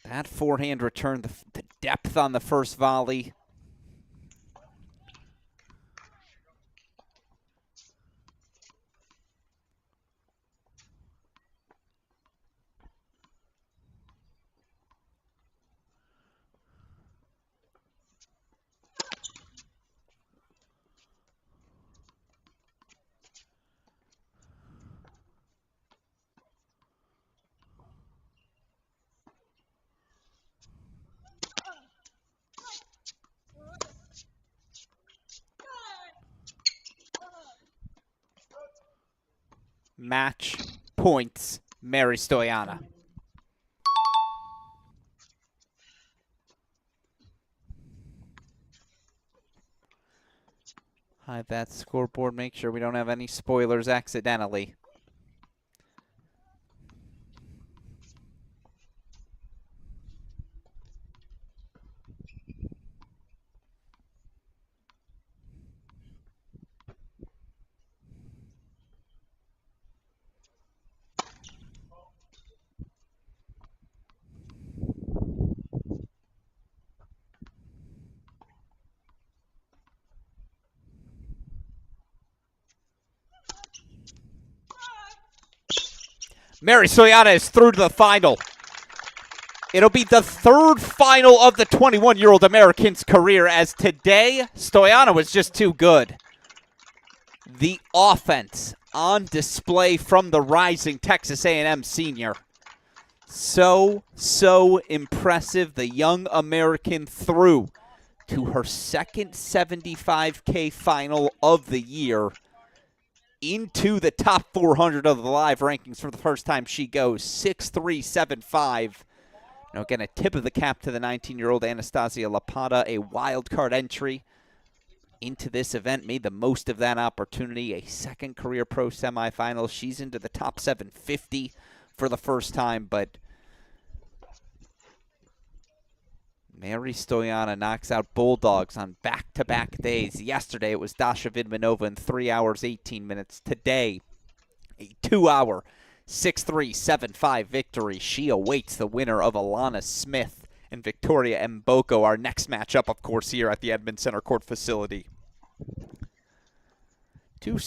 That forehand return, the depth on the first volley. match points, Mary Stoyana. Hide that scoreboard, make sure we don't have any spoilers accidentally. Mary Stoyana is through to the final. It'll be the third final of the 21-year-old American's career, as today, Stoyana was just too good. The offense on display from the rising Texas A&M senior. So impressive. The young American through to her second 75K final of the year, into the top 400 of the live rankings for the first time. She goes 6'3", 7'5". Now again, a tip of the cap to the 19-year-old Anastasia Lapata, a wild card entry into this event, made the most of that opportunity. A second career pro semifinal. She's into the top 750 for the first time, but Mary Stoyana knocks out Bulldogs on back-to-back days. Yesterday, it was Dasha Vidmanova in 3 hours, 18 minutes. Today, a 2-hour, 6'3", 7'5" victory. She awaits the winner of Alana Smith and Victoria Mboko. Our next matchup, of course, here at the Edmond Center Court facility. Two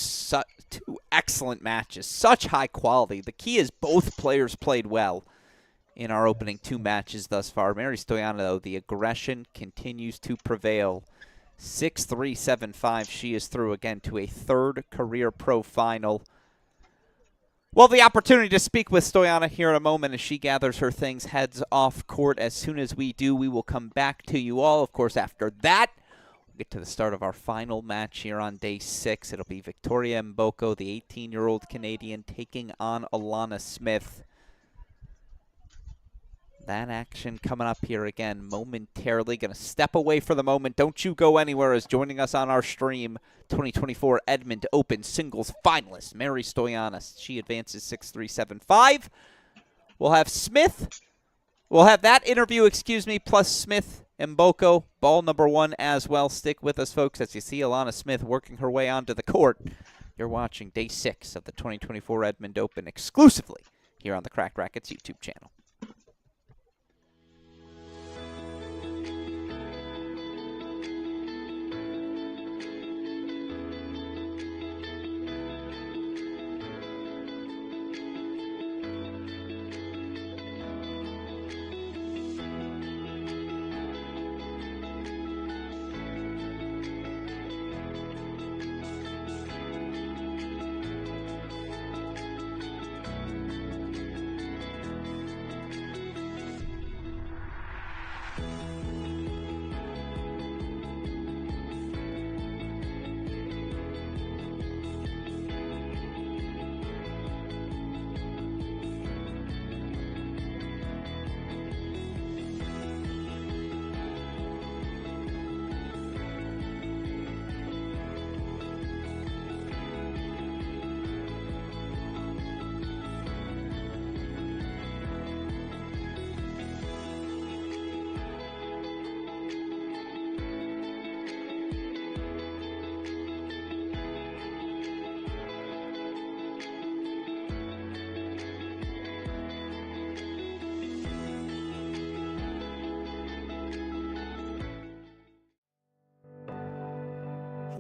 excellent matches. Such high quality. The key is both players played well in our opening two matches thus far. Mary Stoyana, though, the aggression continues to prevail. 6'3", 7'5". She is through again to a third career pro final. Well, the opportunity to speak with Stoyana here in a moment as she gathers her things, heads off court. As soon as we do, we will come back to you all. Of course, after that, we'll get to the start of our final match here on day 6. It'll be Victoria Mboko, the 18-year-old Canadian, taking on Alana Smith. That action coming up here again momentarily. Going to step away for the moment. Don't you go anywhere, as joining us on our stream, 2024 Edmond Open singles finalist, Mary Stoyana. She advances 6'3", 7'5". We'll have Smith. We'll have that interview, plus Smith and Mboko, ball number 1 as well. Stick with us, folks, as you see Alana Smith working her way onto the court. You're watching day 6 of the 2024 Edmond Open exclusively here on the Cracked Racquets YouTube channel.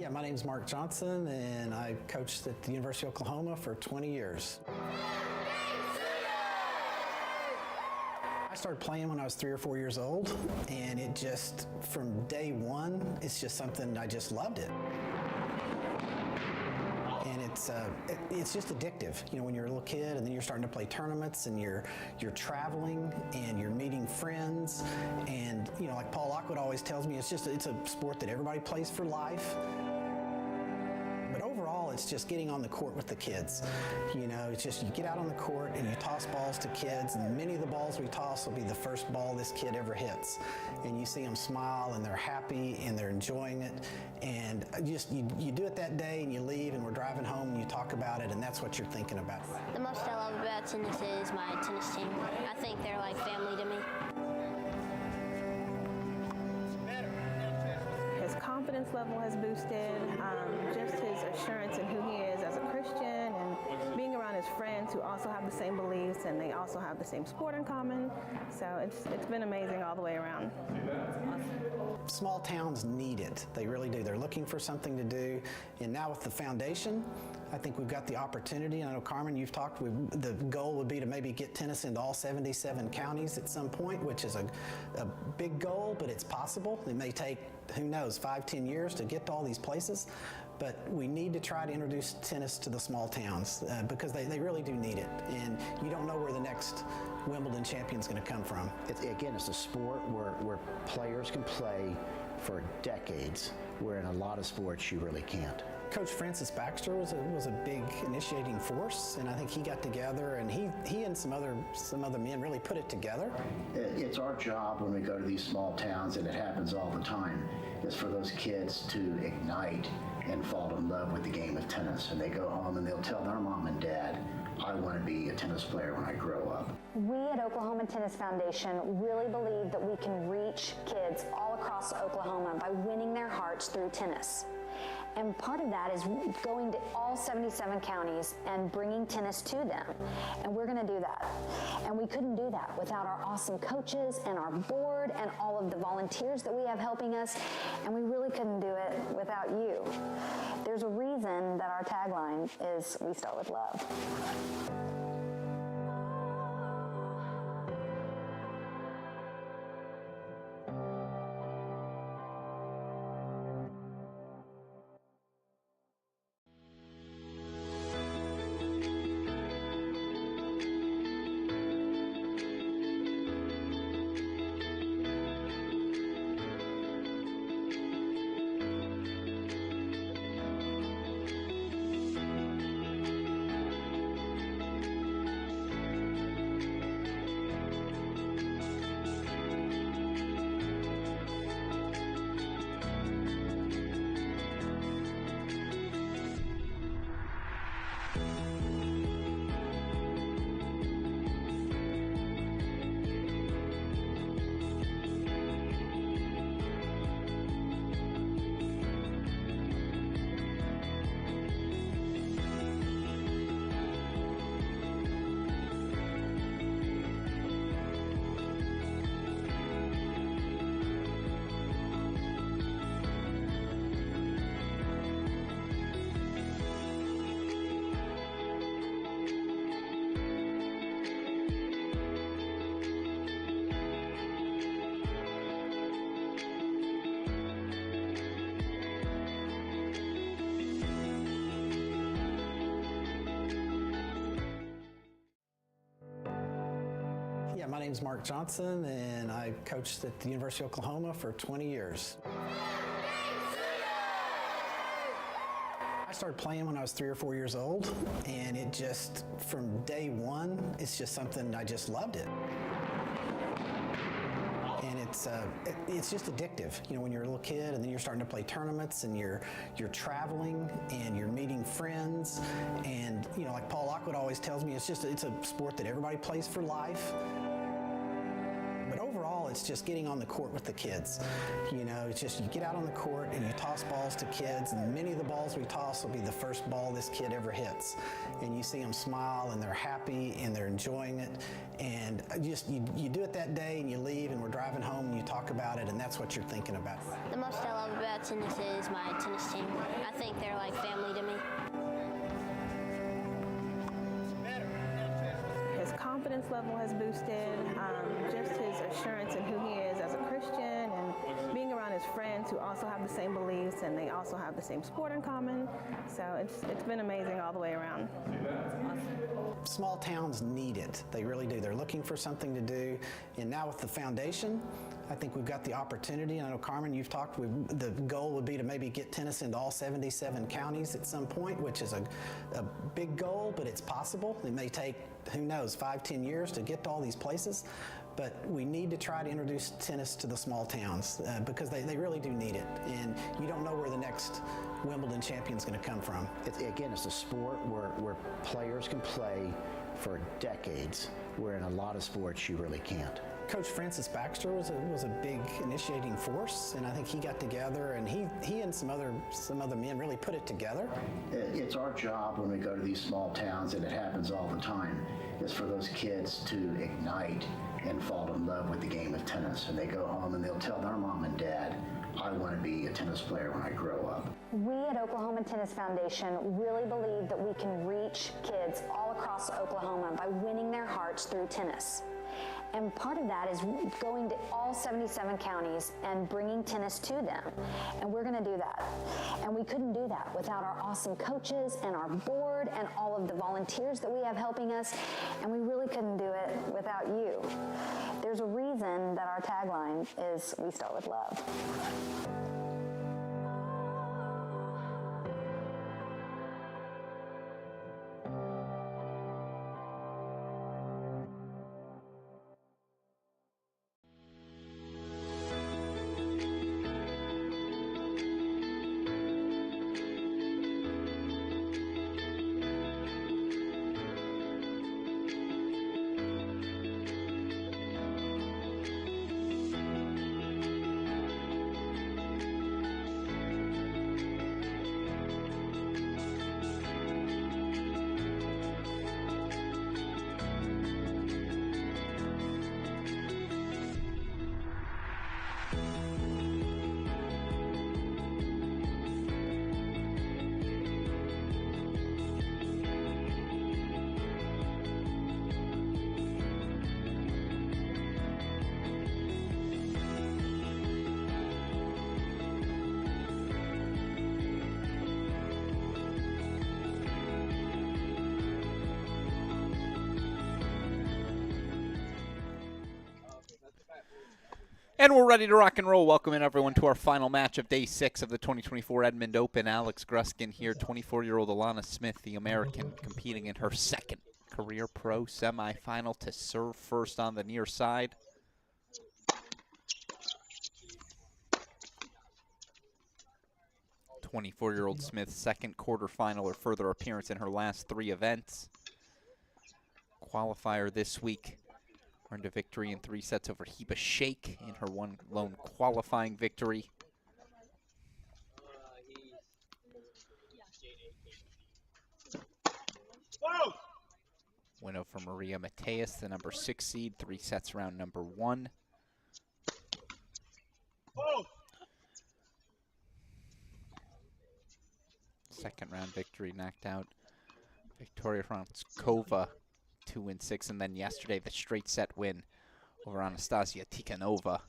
Yeah, my name's Mark Johnson, and I coached at the University of Oklahoma for 20 years. I started playing when I was 3 or 4 years old, and it just, from day one, it's just something, I just loved it. And it's just addictive, you know, when you're a little kid and then you're starting to play tournaments and you're traveling and you're meeting friends, and you know, like Paul Lockwood always tells me, it's a sport that everybody plays for life. But overall, it's just getting on the court with the kids. You know, it's just you get out on the court and you toss balls to kids, and many of the balls we toss will be the first ball this kid ever hits. And you see them smile and they're happy and they're enjoying it. And just you do it that day and you leave and we're driving home and you talk about it, and that's what you're thinking about. The most I love about tennis is my tennis team. I think they're like family to me. His confidence level has boosted, just his assurance in who he is as a Christian, and being around his friends who also have the same beliefs and they also have the same sport in common. So it's been amazing all the way around. Small towns need it. They really do. They're looking for something to do. And now with the foundation, I think we've got the opportunity. And I know, Carmen, you've talked, the goal would be to maybe get tennis into all 77 counties at some point, which is a big goal, but it's possible. It may take, who knows, 5-10 years to get to all these places. But we need to try to introduce tennis to the small towns because they really do need it. And you don't know where the next Wimbledon champion's going to come from. It's a sport where players can play for decades, where in a lot of sports you really can't. Coach Francis Baxter was a big initiating force, and I think he got together and he and some other men really put it together. It's our job when we go to these small towns, and it happens all the time, is for those kids to ignite and fall in love with the game of tennis. And they go home and they'll tell their mom and dad, I want to be a tennis player when I grow up. We at Oklahoma Tennis Foundation really believe that we can reach kids all across Oklahoma by winning their hearts through tennis. And part of that is going to all 77 counties and bringing tennis to them. And we're going to do that. And we couldn't do that without our awesome coaches and our board and all of the volunteers that we have helping us. And we really couldn't do it without you. There's a reason that our tagline is "We Start with Love." My name's Mark Johnson, and I coached at the University of Oklahoma for 20 years. I started playing when I was 3 or 4 years old, and it just, from day one, it's just something, I just loved it. And it's just addictive. You know, when you're a little kid and then you're starting to play tournaments and you're traveling and you're meeting friends, and you know, like Paul Lockwood always tells me, it's a sport that everybody plays for life. But overall, it's just getting on the court with the kids. You know, it's just you get out on the court and you toss balls to kids, and many of the balls we toss will be the first ball this kid ever hits. And you see them smile and they're happy and they're enjoying it. And just you do it that day and you leave and we're driving home and you talk about it, and that's what you're thinking about. The most I love about tennis is my tennis team. I think they're like family to me. His confidence level has boosted, just his assurance in who he is as a Christian, and being around his friends friends who also have the same beliefs, and they also have the same sport in common. So it's been amazing all the way around. Small towns need it. They really do. They're looking for something to do. And now with the foundation, I think we've got the opportunity. And I know, Carmen, you've talked, the goal would be to maybe get tennis into all 77 counties at some point, which is a big goal, but it's possible. It may take, who knows, 5-10 years to get to all these places. But we need to try to introduce tennis to the small towns because they really do need it. And you don't know where the next Wimbledon champion's going to come from. It's a sport where players can play for decades, where in a lot of sports you really can't. Coach Francis Baxter was a big initiating force, and I think he got together and he and some other men really put it together. It's our job when we go to these small towns, and it happens all the time, is for those kids to ignite and fall in love with the game of tennis. And they go home and they'll tell their mom and dad, I want to be a tennis player when I grow up. We at Oklahoma Tennis Foundation really believe that we can reach kids all across Oklahoma by winning their hearts through tennis. And part of that is going to all 77 counties and bringing tennis to them. And we're going to do that. And we couldn't do that without our awesome coaches and our board and all of the volunteers that we have helping us. And we really couldn't do it without you. There's a reason that our tagline is "We Start with Love." And we're ready to rock and roll. Welcome in, everyone, to our final match of Day 6 of the 2024 Edmond Open. Alex Gruskin here, 24-year-old Alana Smith, the American, competing in her second career pro semifinal to serve first on the near side. .24-year-old Smith's second quarterfinal or further appearance in her last 3 events. Qualifier this week. Earned a victory in 3 sets over Heba Sheikh in her one lone qualifying victory. Win over Maria Mateus, the number 6 seed, 3 sets round number 1. Second round victory knocked out Victoria Franskova 2-6, and then yesterday the straight set win over Anastasia Tikhanova.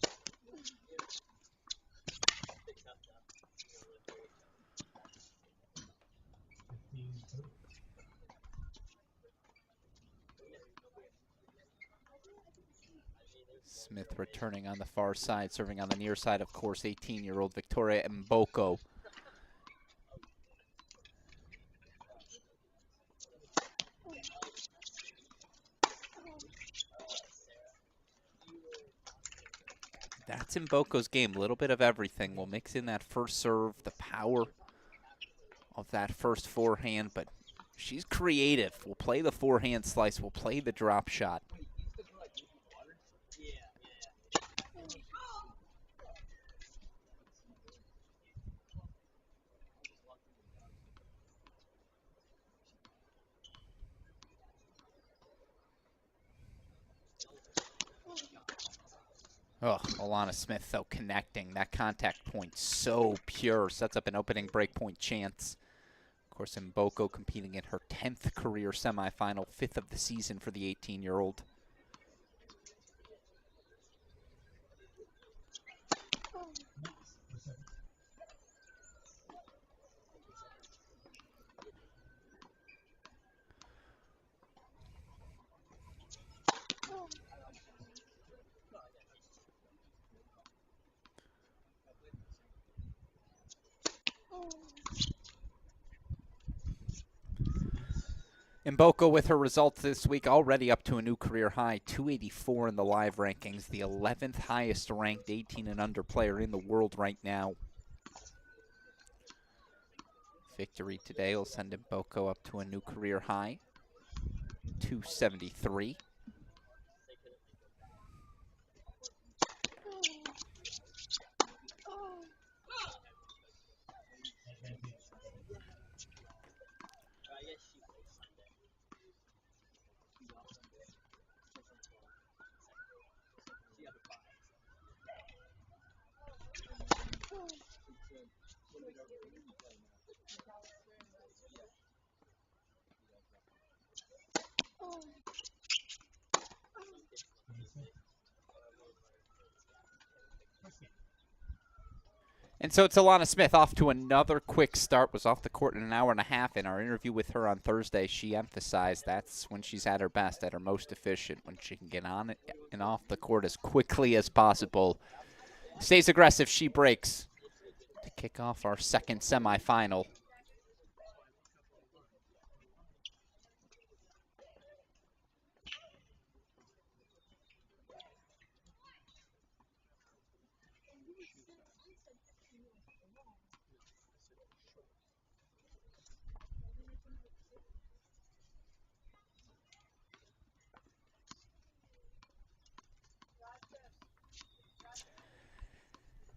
Smith returning on the far side, serving on the near side, of course, 18-year-old Victoria Mboko. That's Mboko's game, a little bit of everything. We'll mix in that first serve, the power of that first forehand, but she's creative. We'll play the forehand slice, we'll play the drop shot. Oh, Alana Smith, though, connecting. That contact point so pure. Sets up an opening break point chance. Of course, Mboko competing in her 10th career semifinal, 5th of the season for the 18-year-old. Mboko with her results this week already up to a new career high, 284 in the live rankings, the 11th highest ranked 18 and under player in the world right now. Victory today will send Mboko up to a new career high, 273. And so it's Alana Smith off to another quick start, was off the court in an hour and a half. In our interview with her on Thursday, she emphasized that's when she's at her best, at her most efficient, when she can get on and off the court as quickly as possible. Stays aggressive, she breaks to kick off our second semifinal.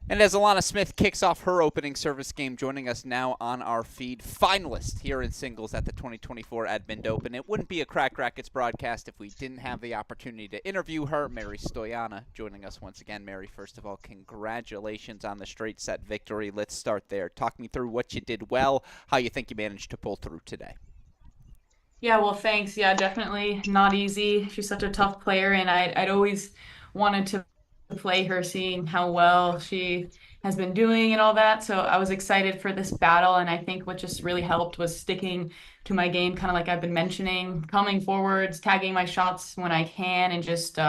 And as Alana Smith kicks off her opening service game, joining us now on our feed, finalist here in singles at the 2024 Edmond Open. It wouldn't be a Crack Rackets broadcast if we didn't have the opportunity to interview her. Mary Stoyana joining us once again. Mary, first of all, congratulations on the straight set victory. Let's start there. Talk me through what you did well, how you think you managed to pull through today. Yeah, well, thanks. Yeah, definitely not easy. She's such a tough player, and I'd always wanted to play her, seeing how well she has been doing and all that. So I was excited for this battle, and I think what just really helped was sticking to my game, kind of like I've been mentioning, coming forwards, tagging my shots when I can, and just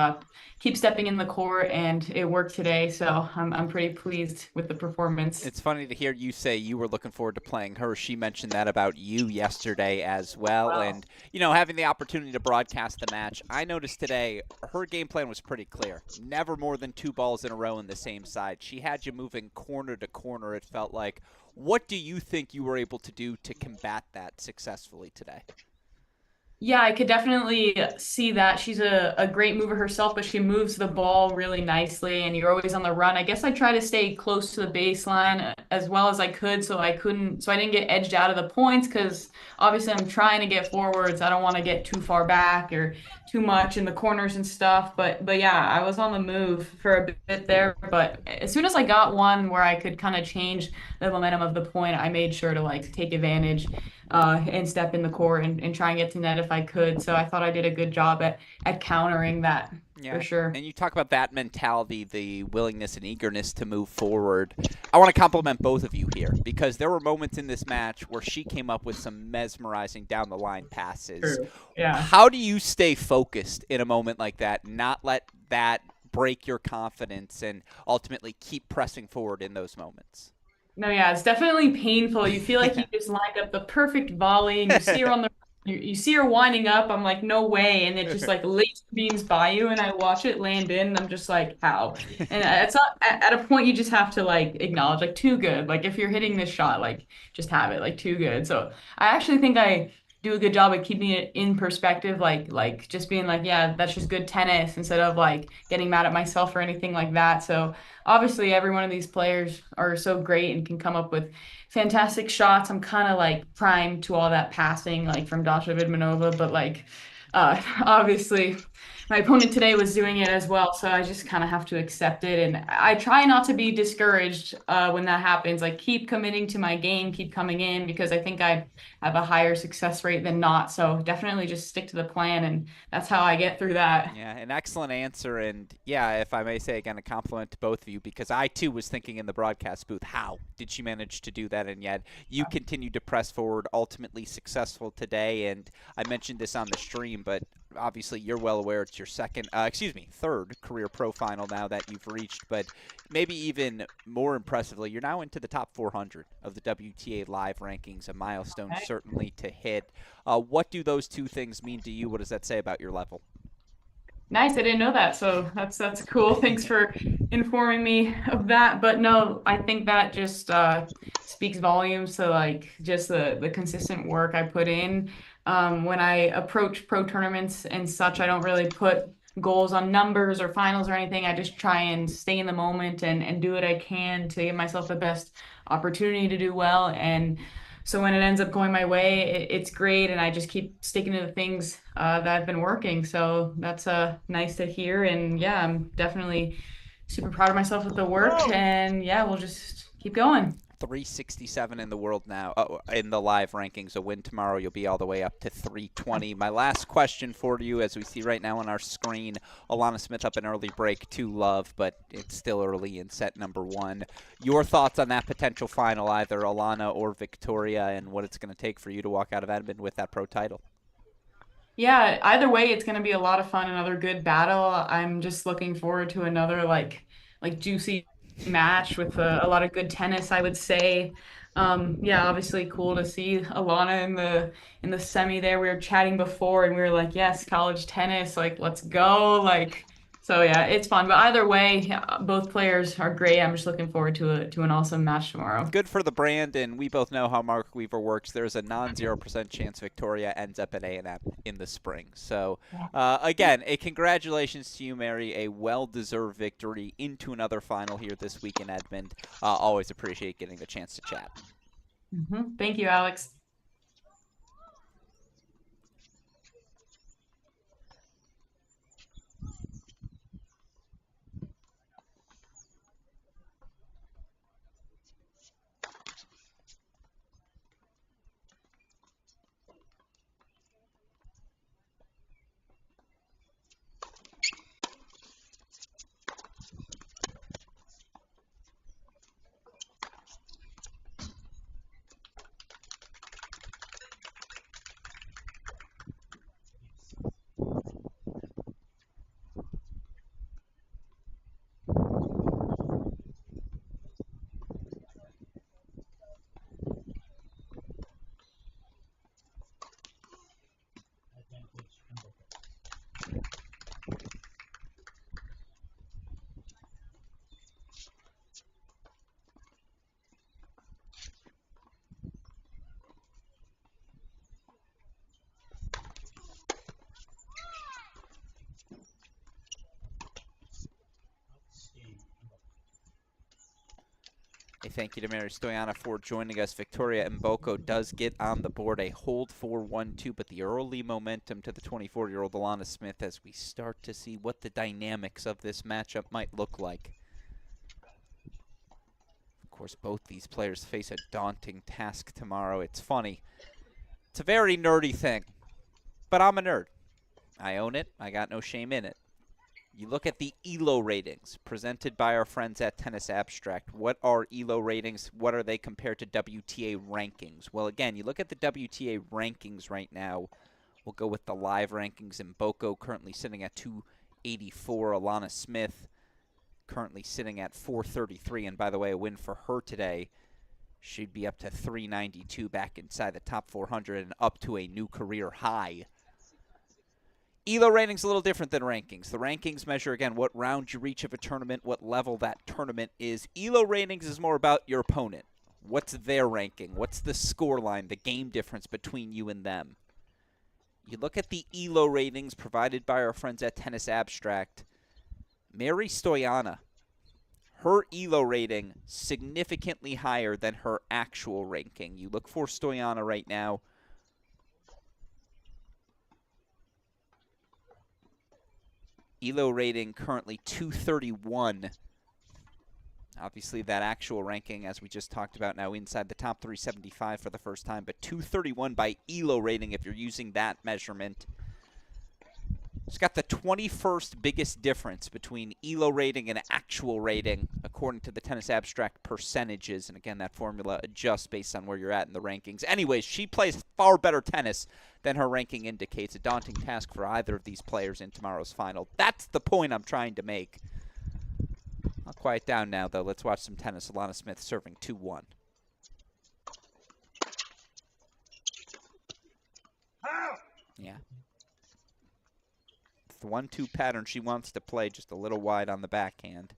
keep stepping in the court, and it worked today. So I'm pretty pleased with the performance. It's funny to hear you say you were looking forward to playing her. She mentioned that about you yesterday as well. Wow. And, you know, having the opportunity to broadcast the match, I noticed today her game plan was pretty clear. Never more than 2 balls in a row on the same side. She had you moving corner to corner, it felt like. What do you think you were able to do to combat that successfully today? Yeah, I could definitely see that. She's a great mover herself, but she moves the ball really nicely, and you're always on the run. I guess I try to stay close to the baseline as well as I could, so I didn't get edged out of the points, because obviously I'm trying to get forwards. I don't want to get too far back or too much in the corners and stuff. But yeah, I was on the move for a bit there. But as soon as I got one where I could kind of change the momentum of the point, I made sure to like take advantage and step in the court and try and get to net if I could. So I thought I did a good job at countering that. Yeah, for sure. And you talk about that mentality, the willingness and eagerness to move forward. I want to compliment both of you here, because there were moments in this match where she came up with some mesmerizing down the line passes. True. Yeah. How do you stay focused in a moment like that, not let that break your confidence, and ultimately keep pressing forward in those moments? No, yeah, it's definitely painful. You feel like you just lined up the perfect volley, and you see her on the you see her winding up. I'm like, no way. And it just like laser beams by you, and I watch it land in, and I'm just like, how? And it's not at a point you just have to like acknowledge, like, too good. Like, if you're hitting this shot, like, just have it, like, too good. So I actually think I do a good job at keeping it in perspective, like just being like, yeah, that's just good tennis, instead of like getting mad at myself or anything like that. So obviously every one of these players are so great and can come up with fantastic shots. I'm kind of like primed to all that passing, like from Dasha Vidmanova, but like obviously my opponent today was doing it as well, so I just kind of have to accept it. And I try not to be discouraged when that happens. Like, keep committing to my game, keep coming in, because I think I have a higher success rate than not. So definitely just stick to the plan, and that's how I get through that. Yeah, an excellent answer. And yeah, if I may say again, a compliment to both of you, because I too was thinking in the broadcast booth, how did she manage to do that? And yet you continued to press forward, ultimately successful today. And I mentioned this on the stream, but obviously you're well aware it's your third career pro final now that you've reached, but maybe even more impressively, you're now into the top 400 of the WTA live rankings, a milestone certainly to hit. What do those two things mean to you? What does that say about your level? Nice, I didn't know that, so that's cool. Thanks for informing me of that. But no, I think that just speaks volumes to like just the consistent work I put in. When I approach pro tournaments and such, I don't really put goals on numbers or finals or anything. I just try and stay in the moment and do what I can to give myself the best opportunity to do well. And so when it ends up going my way, it's great, and I just keep sticking to the things that I've been working. So that's nice to hear, and yeah, I'm definitely super proud of myself with the work, and yeah, we'll just keep going. 367 in the world now, in the live rankings. A win tomorrow, you'll be all the way up to 320. My last question for you, as we see right now on our screen, Alana Smith up an early break to love, but it's still early in set number 1. Your thoughts on that potential final, either Alana or Victoria, and what it's going to take for you to walk out of Edmond with that pro title? Yeah, either way, it's going to be a lot of fun, another good battle. I'm just looking forward to another like juicy match with a lot of good tennis, I would say. Yeah, obviously cool to see Alana in the semi there. We were chatting before and we were like, yes, college tennis, like let's go. So yeah, it's fun. But either way, yeah, both players are great. I'm just looking forward to an awesome match tomorrow. Good for the brand, and we both know how Mark Weaver works. There's a non-0% chance Victoria ends up at A&M in the spring. So again, a congratulations to you, Mary. A well-deserved victory into another final here this week in Edmond. Always appreciate getting the chance to chat. Thank you, Alex. A thank you to Mary Stoyana for joining us. Victoria Mboko does get on the board, a hold 4-1-2, but the early momentum to the 24-year-old Alana Smith as we start to see what the dynamics of this matchup might look like. Of course, both these players face a daunting task tomorrow. It's funny. It's a very nerdy thing, but I'm a nerd. I own it. I got no shame in it. You look at the ELO ratings presented by our friends at Tennis Abstract. What are ELO ratings? What are they compared to WTA rankings? Well, again, you look at the WTA rankings right now. We'll go with the live rankings. Mboko currently sitting at 284. Alana Smith currently sitting at 433. And by the way, a win for her today. She'd be up to 392, back inside the top 400 and up to a new career high. ELO ratings a little different than rankings. The rankings measure, again, what round you reach of a tournament, what level that tournament is. ELO ratings is more about your opponent. What's their ranking? What's the score line, the game difference between you and them? You look at the ELO ratings provided by our friends at Tennis Abstract. Mary Stoyana, her ELO rating significantly higher than her actual ranking. You look for Stoyana right now. ELO rating currently 231. Obviously, that actual ranking, as we just talked about, now inside the top 375 for the first time, but 231 by ELO rating if you're using that measurement. It's got the 21st biggest difference between ELO rating and actual rating, according to the Tennis Abstract percentages. And again, that formula adjusts based on where you're at in the rankings. Anyways, she plays far better tennis than her ranking indicates. A daunting task for either of these players in tomorrow's final. That's the point I'm trying to make. I'll quiet down now, though. Let's watch some tennis. Alana Smith serving 2-1. Yeah. The 1-2 pattern she wants to play, just a little wide on the backhand.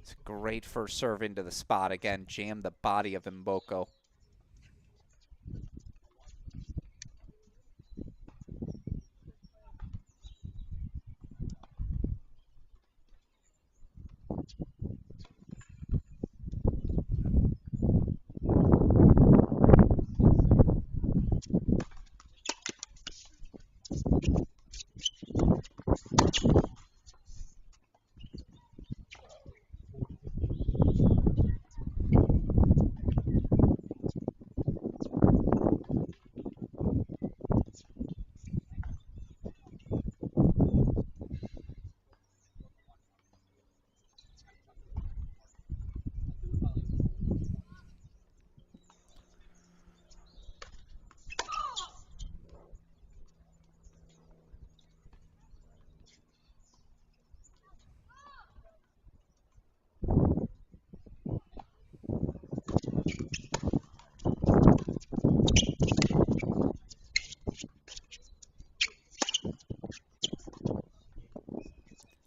It's a great first serve into the spot. Again, jammed the body of Mboko.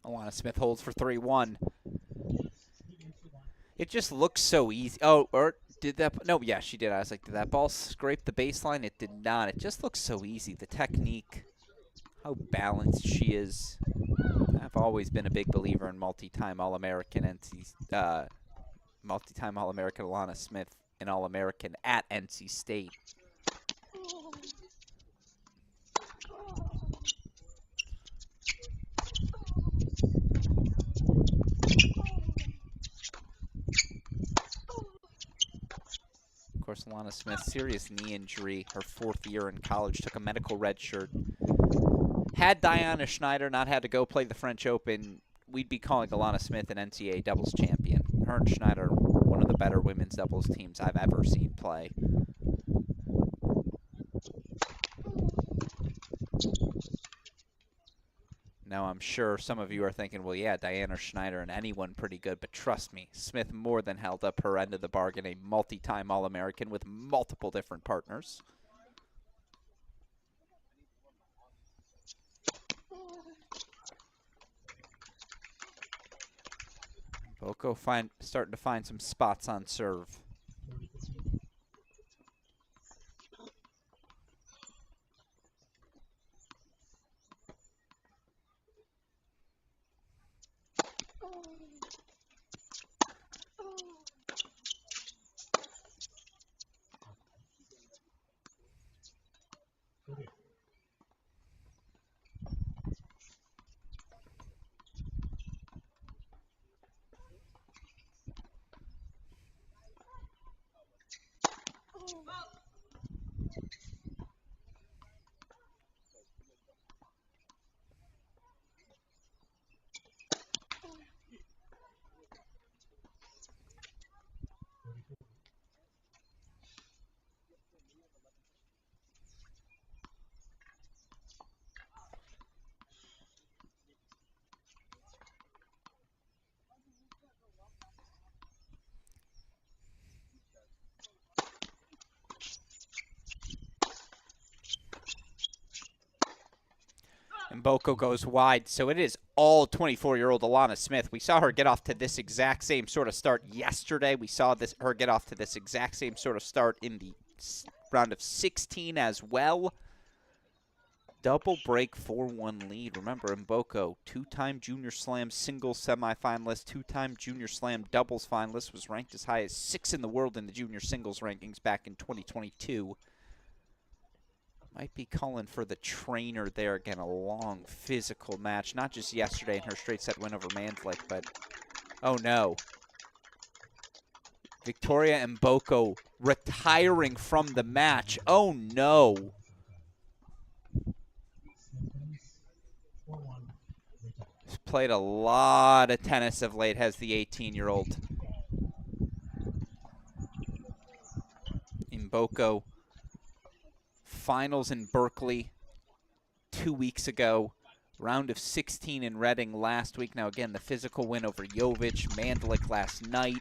Alana Smith holds for 3-1. It just looks so easy. Oh, or did that? No, yeah, she did. I was like, did that ball scrape the baseline? It did not. It just looks so easy. The technique, how balanced she is. I've always been a big believer in multi-time All-American multi-time All-American Alana Smith and All-American at NC State. Of course, Alana Smith, serious knee injury, her 4th year in college, took a medical red shirt. Had Diana Schneider not had to go play the French Open, we'd be calling Alana Smith an NCAA doubles champion. Her and Schneider, one of the better women's doubles teams I've ever seen play. Now, I'm sure some of you are thinking, well, yeah, Diana Schneider and anyone pretty good, but trust me, Smith more than held up her end of the bargain, a multi-time All-American with multiple different partners. Boko starting to find some spots on serve. Mboko goes wide, so it is all 24-year-old Alana Smith. We saw her get off to this exact same sort of start yesterday. We saw her get off to this exact same sort of start in the round of 16 as well. Double break 4-1 lead. Remember, Mboko, two-time Junior Slam singles semifinalist, two-time Junior Slam doubles finalist, was ranked as high as 6th in the world in the junior singles rankings back in 2022. Might be calling for the trainer there. Again, a long physical match. Not just yesterday in her straight set win over Mandlik, but oh no. Victoria Mboko retiring from the match. Oh no. She's played a lot of tennis of late, has the 18-year-old. Mboko. Finals in Berkeley 2 weeks ago. Round of 16 in Reading last week. Now again, the physical win over Jovic, Mandlik last night.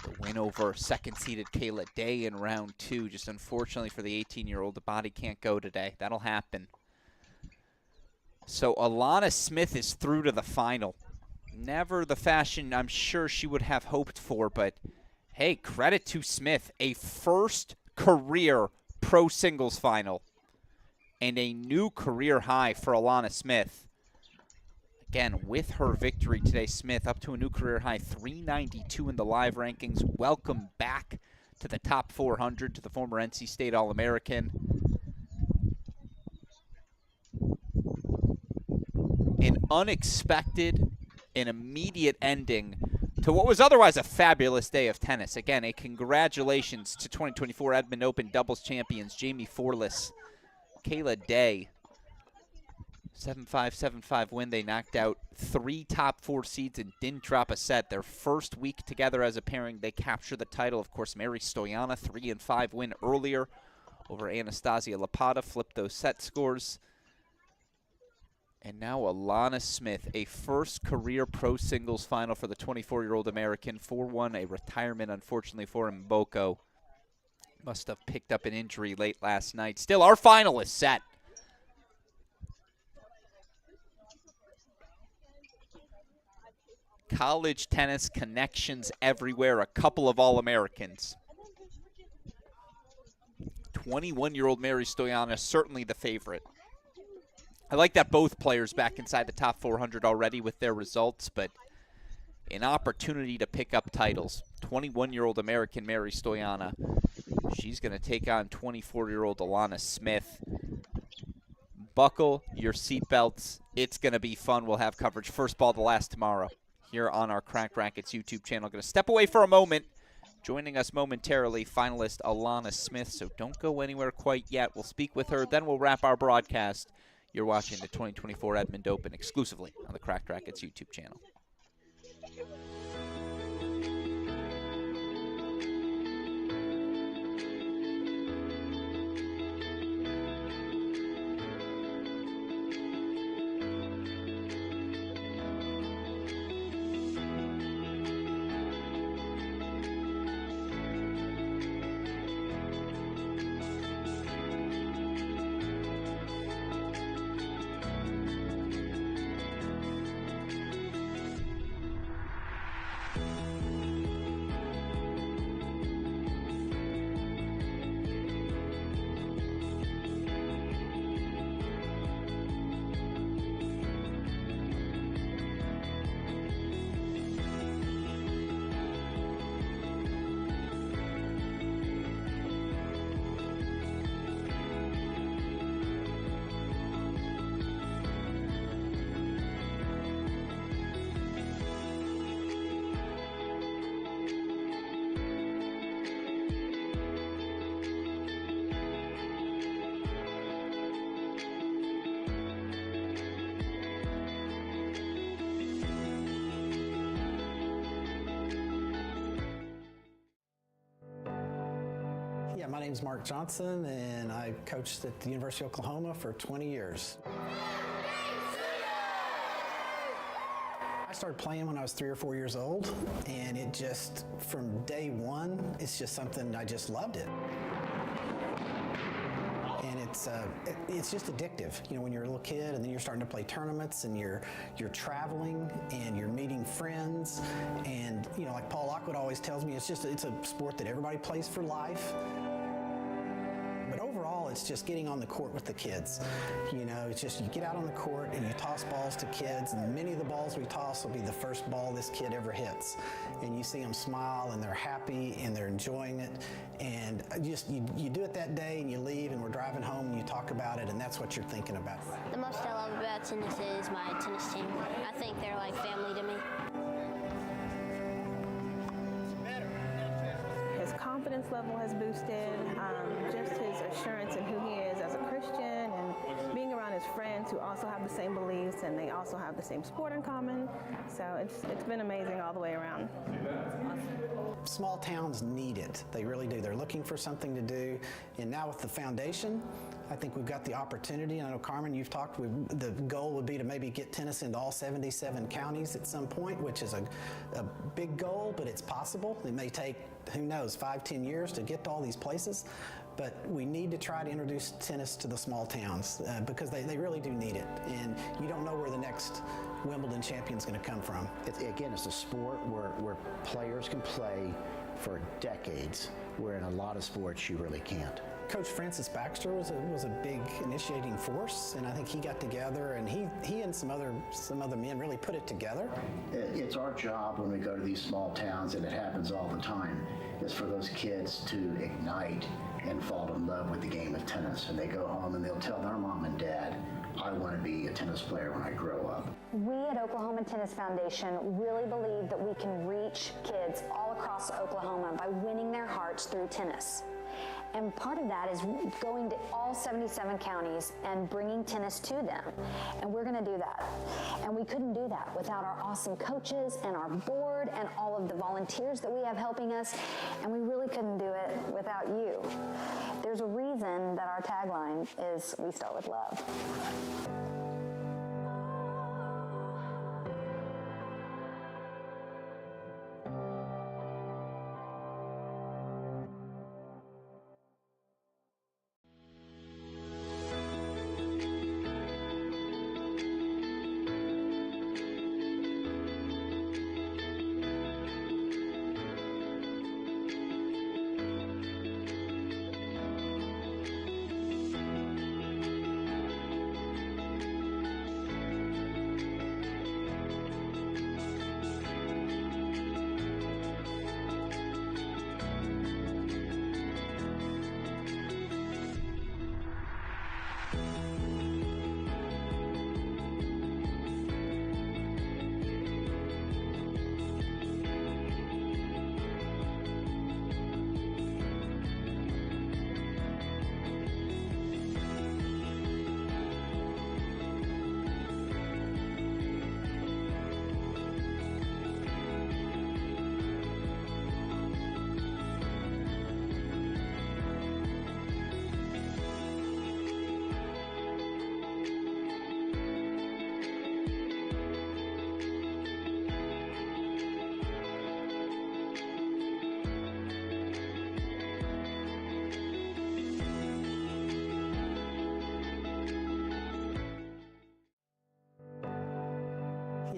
The win over second-seeded Kayla Day in round 2. Just unfortunately for the 18-year-old, the body can't go today. That'll happen. So Alana Smith is through to the final. Never the fashion I'm sure she would have hoped for, but hey, credit to Smith. A first career pro singles final and a new career high for Alana Smith. Again, with her victory today, Smith up to a new career high, 392 in the live rankings. Welcome back to the top 400, to the former NC State All-American. An unexpected and immediate ending to what was otherwise a fabulous day of tennis. Again, a congratulations to 2024 Edmond Open doubles champions Jamie Forless, Kayla Day. 7-5, 7-5 win. They knocked out 3 top 4 seeds and didn't drop a set. Their first week together as a pairing, they capture the title. Of course, Mary Stoyana, 3-5 win earlier over Anastasia Lapata, flipped those set scores. And now Alana Smith, a first career pro singles final for the 24-year-old American. 4-1, a retirement, unfortunately, for Mboko. Must have picked up an injury late last night. Still, our final is set. College tennis connections everywhere. A couple of All-Americans. 21-year-old Mary Stoyana, certainly the favorite. I like that both players back inside the top 400 already with their results, but an opportunity to pick up titles. 21-year-old American Mary Stoyana. She's going to take on 24-year-old Alana Smith. Buckle your seatbelts. It's going to be fun. We'll have coverage first ball to last tomorrow here on our Cracked Rackets YouTube channel. Going to step away for a moment. Joining us momentarily, finalist Alana Smith, so don't go anywhere quite yet. We'll speak with her, then we'll wrap our broadcast. You're watching the 2024 Edmond Open exclusively on the Cracked Rackets YouTube channel. Yeah, my name's Mark Johnson, and I coached at the University of Oklahoma for 20 years. I started playing when I was 3 or 4 years old, and it just, from day one, it's just something, I just loved it. And it's just addictive. You know, when you're a little kid and then you're starting to play tournaments and you're traveling and you're meeting friends, and you know, like Paul Lockwood always tells me, it's a sport that everybody plays for life. But overall, it's just getting on the court with the kids. You know, it's just you get out on the court and you toss balls to kids, and many of the balls we toss will be the first ball this kid ever hits. And you see them smile and they're happy and they're enjoying it. And you do it that day and you leave and we're driving home and you talk about it, and that's what you're thinking about. The most I love about tennis is my tennis team. I think they're like family to me. His confidence level has boosted, just his assurance in who he is as a Christian, and being around his friends who also have the same beliefs and they also have the same sport in common. So it's been amazing all the way around. Small towns need it. They really do. They're looking for something to do. And now with the foundation, I think we've got the opportunity. And I know, Carmen, you've talked, the goal would be to maybe get tennis into all 77 counties at some point, which is a big goal, but it's possible. It may take, who knows, 5-10 years to get to all these places. But we need to try to introduce tennis to the small towns because they really do need it. And you don't know where the next Wimbledon champion's going to come from. It's a sport where players can play for decades, where in a lot of sports you really can't. Coach Francis Baxter was a big initiating force, and I think he got together, and he and some other men really put it together. It's our job when we go to these small towns, and it happens all the time, is for those kids to ignite and fall in love with the game of tennis. And they go home and they'll tell their mom and dad, I want to be a tennis player when I grow up. We at Oklahoma Tennis Foundation really believe that we can reach kids all across Oklahoma by winning their hearts through tennis. And part of that is going to all 77 counties and bringing tennis to them. And we're going to do that. And we couldn't do that without our awesome coaches and our board and all of the volunteers that we have helping us. And we really couldn't do it without you. There's a reason that our tagline is "We Start with Love."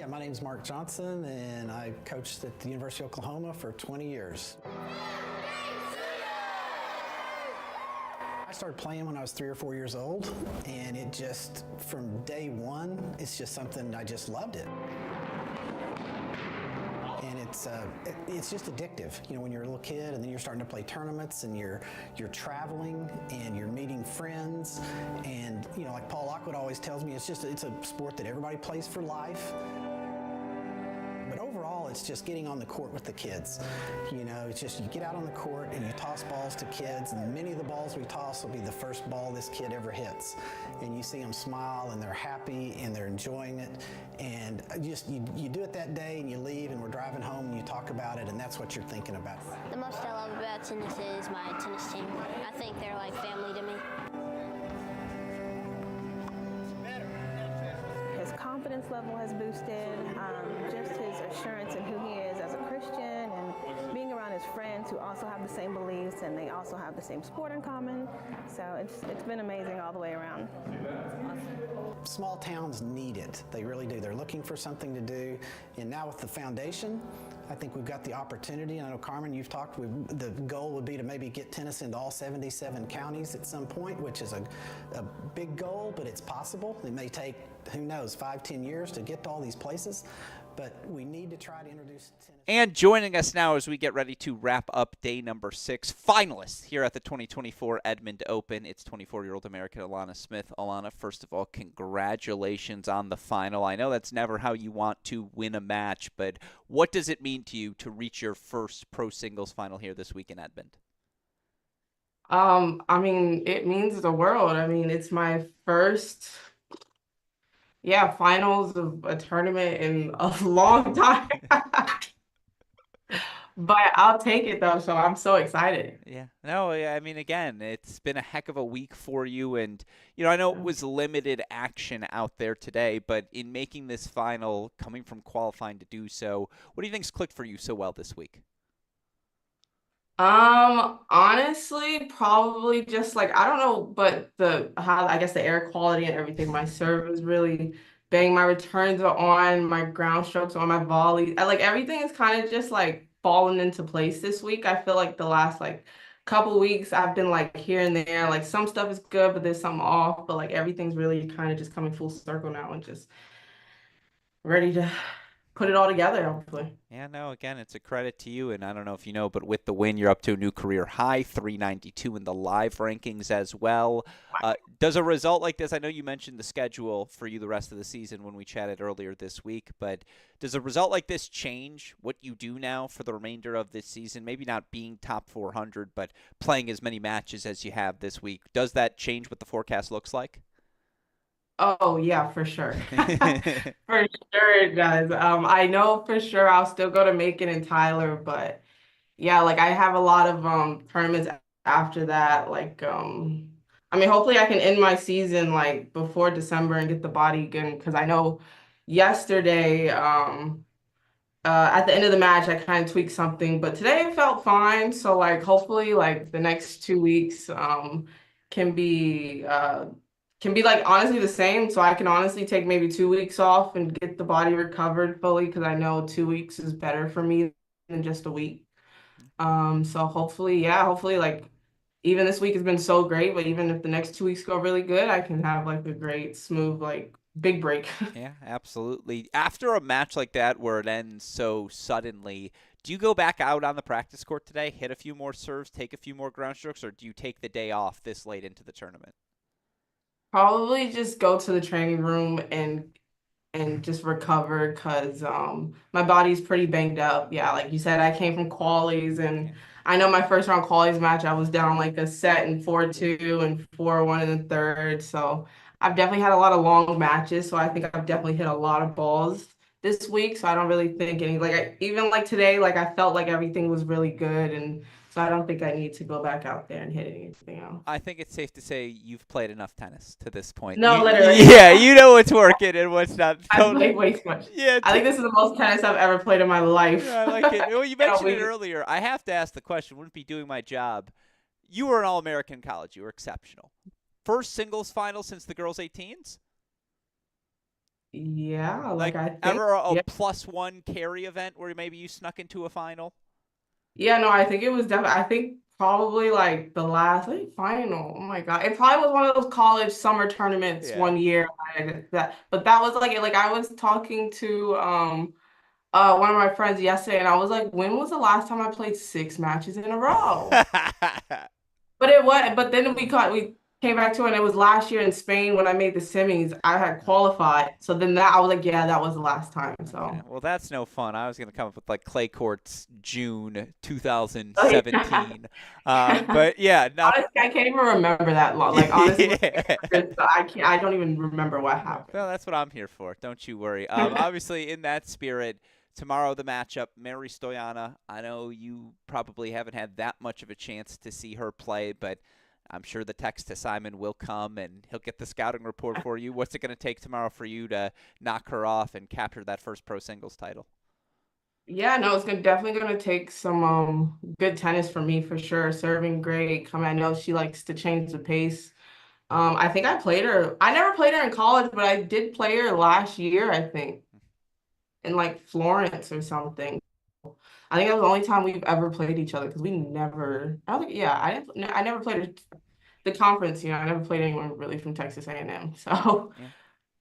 My name's Mark Johnson, and I coached at the University of Oklahoma for 20 years. I started playing when I was 3 or 4 years old, and it just, from day one, it's just something, I just loved it. And it's just addictive. You know, when you're a little kid and then you're starting to play tournaments and you're traveling and you're meeting friends, and you know, like Paul Lockwood always tells me, it's a sport that everybody plays for life. But overall, it's just getting on the court with the kids. You know, it's just you get out on the court and you toss balls to kids, and many of the balls we toss will be the first ball this kid ever hits. And you see them smile and they're happy and they're enjoying it. And you do it that day and you leave and we're driving home and you talk about it, and that's what you're thinking about. The most I love about tennis is my tennis team. I think they're like family to me. His confidence level has boosted, just his assurance in who he is as a Christian, and being around his his friends who also have the same beliefs, and they also have the same sport in common. So it's been amazing all the way around. Small towns need it. They really do. They're looking for something to do. And now with the foundation, I think we've got the opportunity. And I know, Carmen, you've talked, the goal would be to maybe get tennis into all 77 counties at some point, which is a big goal, but it's possible. It may take, who knows, 5-10 years to get to all these places. But we need to try to introduce tennis. And joining us now as we get ready to wrap up day number 6, finalists here at the 2024 Edmond Open. It's 24-year-old American Alana Smith. Alana, first of all, congratulations on the final. I know that's never how you want to win a match, but what does it mean to you to reach your first pro singles final here this week in Edmond? I mean, it means the world. I mean, it's my first finals of a tournament in a long time. But I'll take it though, so I'm so excited. Yeah. No, I mean, again, it's been a heck of a week for you. And, you know, I know it was limited action out there today, but in making this final, coming from qualifying to do so, what do you think's clicked for you so well this week? Honestly, probably just like, I don't know, but I guess the air quality and everything, my serve is really bang, my returns are on, my ground strokes are on, my volley. Like everything is kind of just like fallen into place this week. I feel like the last like couple weeks I've been like here and there, like some stuff is good, but there's something off, but like everything's really kind of just coming full circle now and just ready to put it all together, hopefully. Yeah, no, again, it's a credit to you, and I don't know if you know, but with the win, you're up to a new career high, 392 in the live rankings as well. Does a result like this, I know you mentioned the schedule for you the rest of the season when we chatted earlier this week, but does a result like this change what you do now for the remainder of this season? Maybe not being top 400, but playing as many matches as you have this week. Does that change what the forecast looks like? Oh yeah, for sure. For sure it does. I know for sure I'll still go to Macon and Tyler, but yeah, like I have a lot of tournaments after that. Like I mean, hopefully I can end my season like before December and get the body again, because I know yesterday at the end of the match I kind of tweaked something, but today it felt fine. So like hopefully like the next 2 weeks can be like honestly the same, so I can honestly take maybe 2 weeks off and get the body recovered fully, because I know 2 weeks is better for me than just a week. So hopefully like even this week has been so great, but even if the next 2 weeks go really good, I can have like a great smooth like big break. Yeah, absolutely. After a match like that where it ends so suddenly, do you go back out on the practice court today, hit a few more serves, take a few more ground strokes, or do you take the day off this late into the tournament? Probably just go to the training room and just recover, because my body's pretty banged up. Yeah, like you said, I came from qualies, and I know my first round qualies match, I was down like a set in 4-2 and 4-1 in the third. So I've definitely had a lot of long matches. So I think I've definitely hit a lot of balls this week. So I don't really think even like today, like I felt like everything was really good, and so I don't think I need to go back out there and hit anything else. I think it's safe to say you've played enough tennis to this point. No, literally. Yeah, you know what's working and what's not. I've played way too much. Yeah, I think this is the most tennis I've ever played in my life. Yeah, I like it. Well, you mentioned it earlier. I have to ask the question, wouldn't be doing my job. You were an All-American in college. You were exceptional. First singles final since the girls' 18s? Yeah, like I think. Ever a +1 carry event where maybe you snuck into a final? Yeah, no, I think it was definitely, I think probably like the last final. Oh my God. It probably was one of those college summer tournaments one year. But that was like I was talking to one of my friends yesterday, and I was like, when was the last time I played 6 matches in a row? But then we came back to it, and it was last year in Spain when I made the semis. I had qualified. So then I was like, yeah, that was the last time. So okay. Well, that's no fun. I was going to come up with like clay courts June 2017. But yeah. Honestly, I can't even remember that long. Like honestly, I don't even remember what happened. Well, that's what I'm here for. Don't you worry. Obviously, in that spirit, tomorrow the matchup, Mary Stoyana. I know you probably haven't had that much of a chance to see her play, but I'm sure the text to Simon will come, and he'll get the scouting report for you. What's it going to take tomorrow for you to knock her off and capture that first pro singles title? Yeah, no, it's definitely gonna take some good tennis for me for sure. Serving great. I know she likes to change the pace. I think I played her. I never played her in college, but I did play her last year, I think, in like Florence or something. I think that was the only time we've ever played each other because we never. I don't think, yeah, I never played her, the conference. I never played anyone really from Texas A&M. So, Yeah.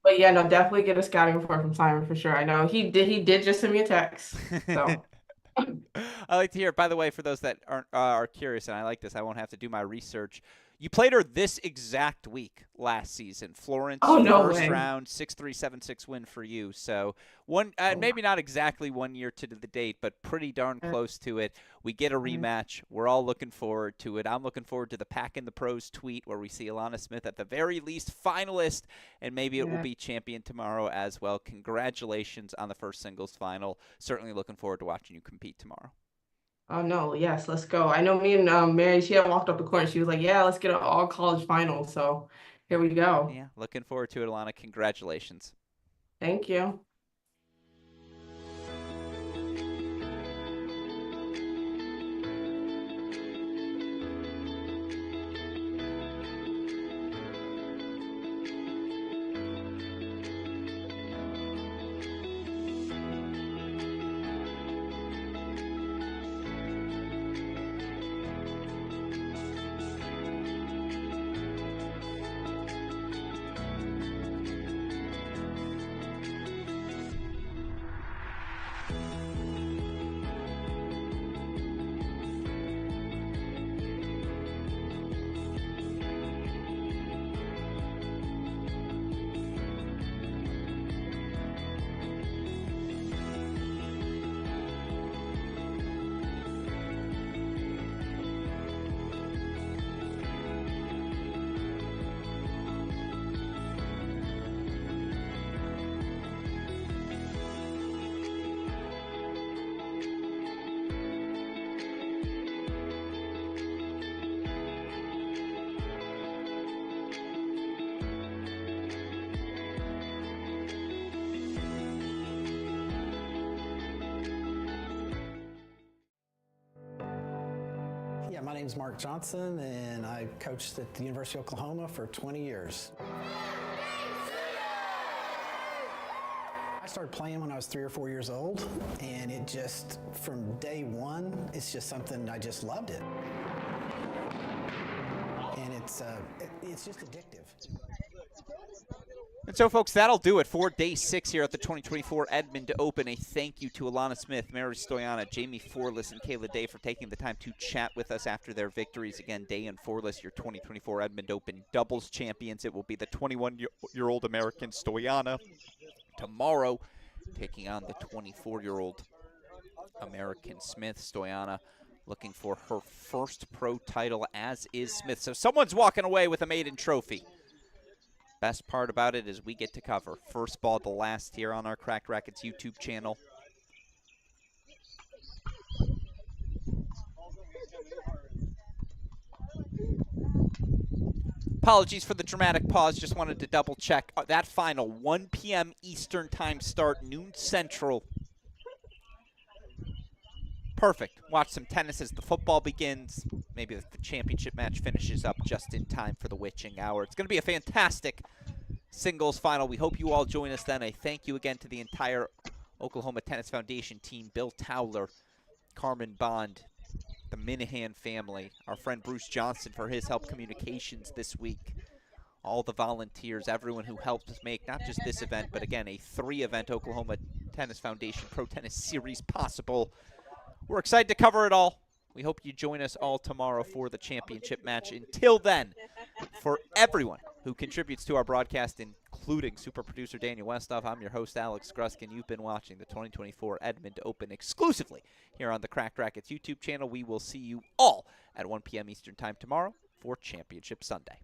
but yeah, no, definitely get a scouting report from Simon for sure. I know he did. He did just send me a text. So. I like to hear. By the way, for those that are curious, and I like this, I won't have to do my research. You played her this exact week last season. Florence, Oh, no first way. round, 6-3, 7-6 win for you. So maybe not exactly 1 year to the date, but pretty darn close to it. We get a rematch. We're all looking forward to it. I'm looking forward to the Pack in the Pros tweet where we see Alana Smith at the very least finalist, and maybe it will be champion tomorrow as well. Congratulations on the first singles final. Certainly looking forward to watching you compete tomorrow. Oh no, yes, let's go. I know me and Mary, she had walked up the court and she was like, yeah, let's get an all college final. So here we go. Yeah, looking forward to it, Alana. Congratulations. Thank you. Yeah, my name's Mark Johnson, and I coached at the University of Oklahoma for 20 years. I started playing when I was 3 or 4 years old, and it just, from day one, it's just something, I just loved it. And it's just addictive. And so, folks, that'll do it for Day 6 here at the 2024 Edmond Open. A thank you to Alana Smith, Mary Stoyana, Jamie Forless, and Kayla Day for taking the time to chat with us after their victories. Again, Day and Forless, your 2024 Edmond Open doubles champions. It will be the 21-year-old American Stoyana tomorrow taking on the 24-year-old American Smith. Stoyana looking for her first pro title, as is Smith. So someone's walking away with a maiden trophy. Best part about it is we get to cover first ball to last here on our Cracked Racquets YouTube channel. Apologies for the dramatic pause. Just wanted to double check. That final 1 p.m. Eastern time start, noon Central. Perfect. Watch some tennis as the football begins. Maybe the championship match finishes up just in time for the witching hour. It's going to be a fantastic singles final. We hope you all join us then. A thank you again to the entire Oklahoma Tennis Foundation team, Bill Towler, Carmen Bond, the Minahan family, our friend Bruce Johnson for his help communications this week, all the volunteers, everyone who helped make not just this event, but again, a 3-event Oklahoma Tennis Foundation Pro Tennis Series possible. We're excited to cover it all. We hope you join us all tomorrow for the championship match. Until then, for everyone who contributes to our broadcast, including super producer Daniel Westoff, I'm your host, Alex Gruskin. You've been watching the 2024 Edmond Open exclusively here on the Cracked Racquets YouTube channel. We will see you all at 1 p.m. Eastern Time tomorrow for Championship Sunday.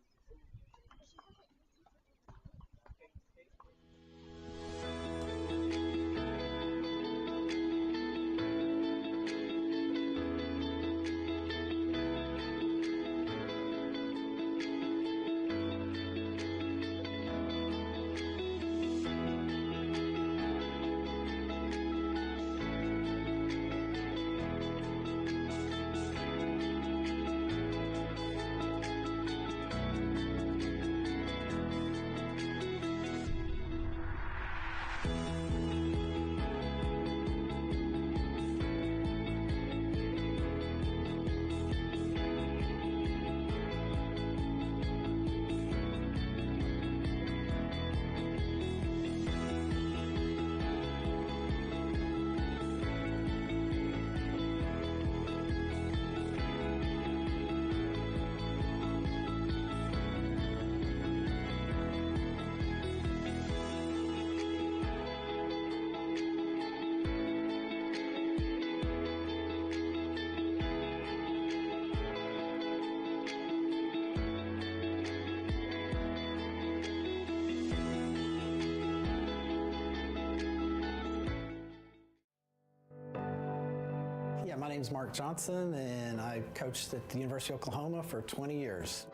Yeah, my name's Mark Johnson, and I coached at the University of Oklahoma for 20 years.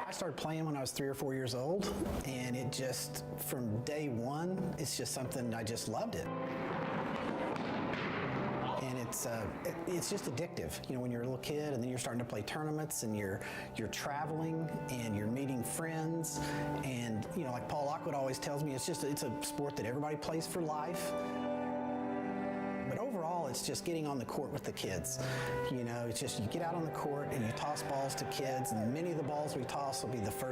I started playing when I was 3 or 4 years old, and it just, from day one, it's just something, I just loved it. And it's just addictive. You know, when you're a little kid and then you're starting to play tournaments and you're traveling and you're meeting friends, and you know, like Paul Lockwood always tells me, it's a sport that everybody plays for life. But overall, it's just getting on the court with the kids. You know, it's just you get out on the court and you toss balls to kids, and many of the balls we toss will be the first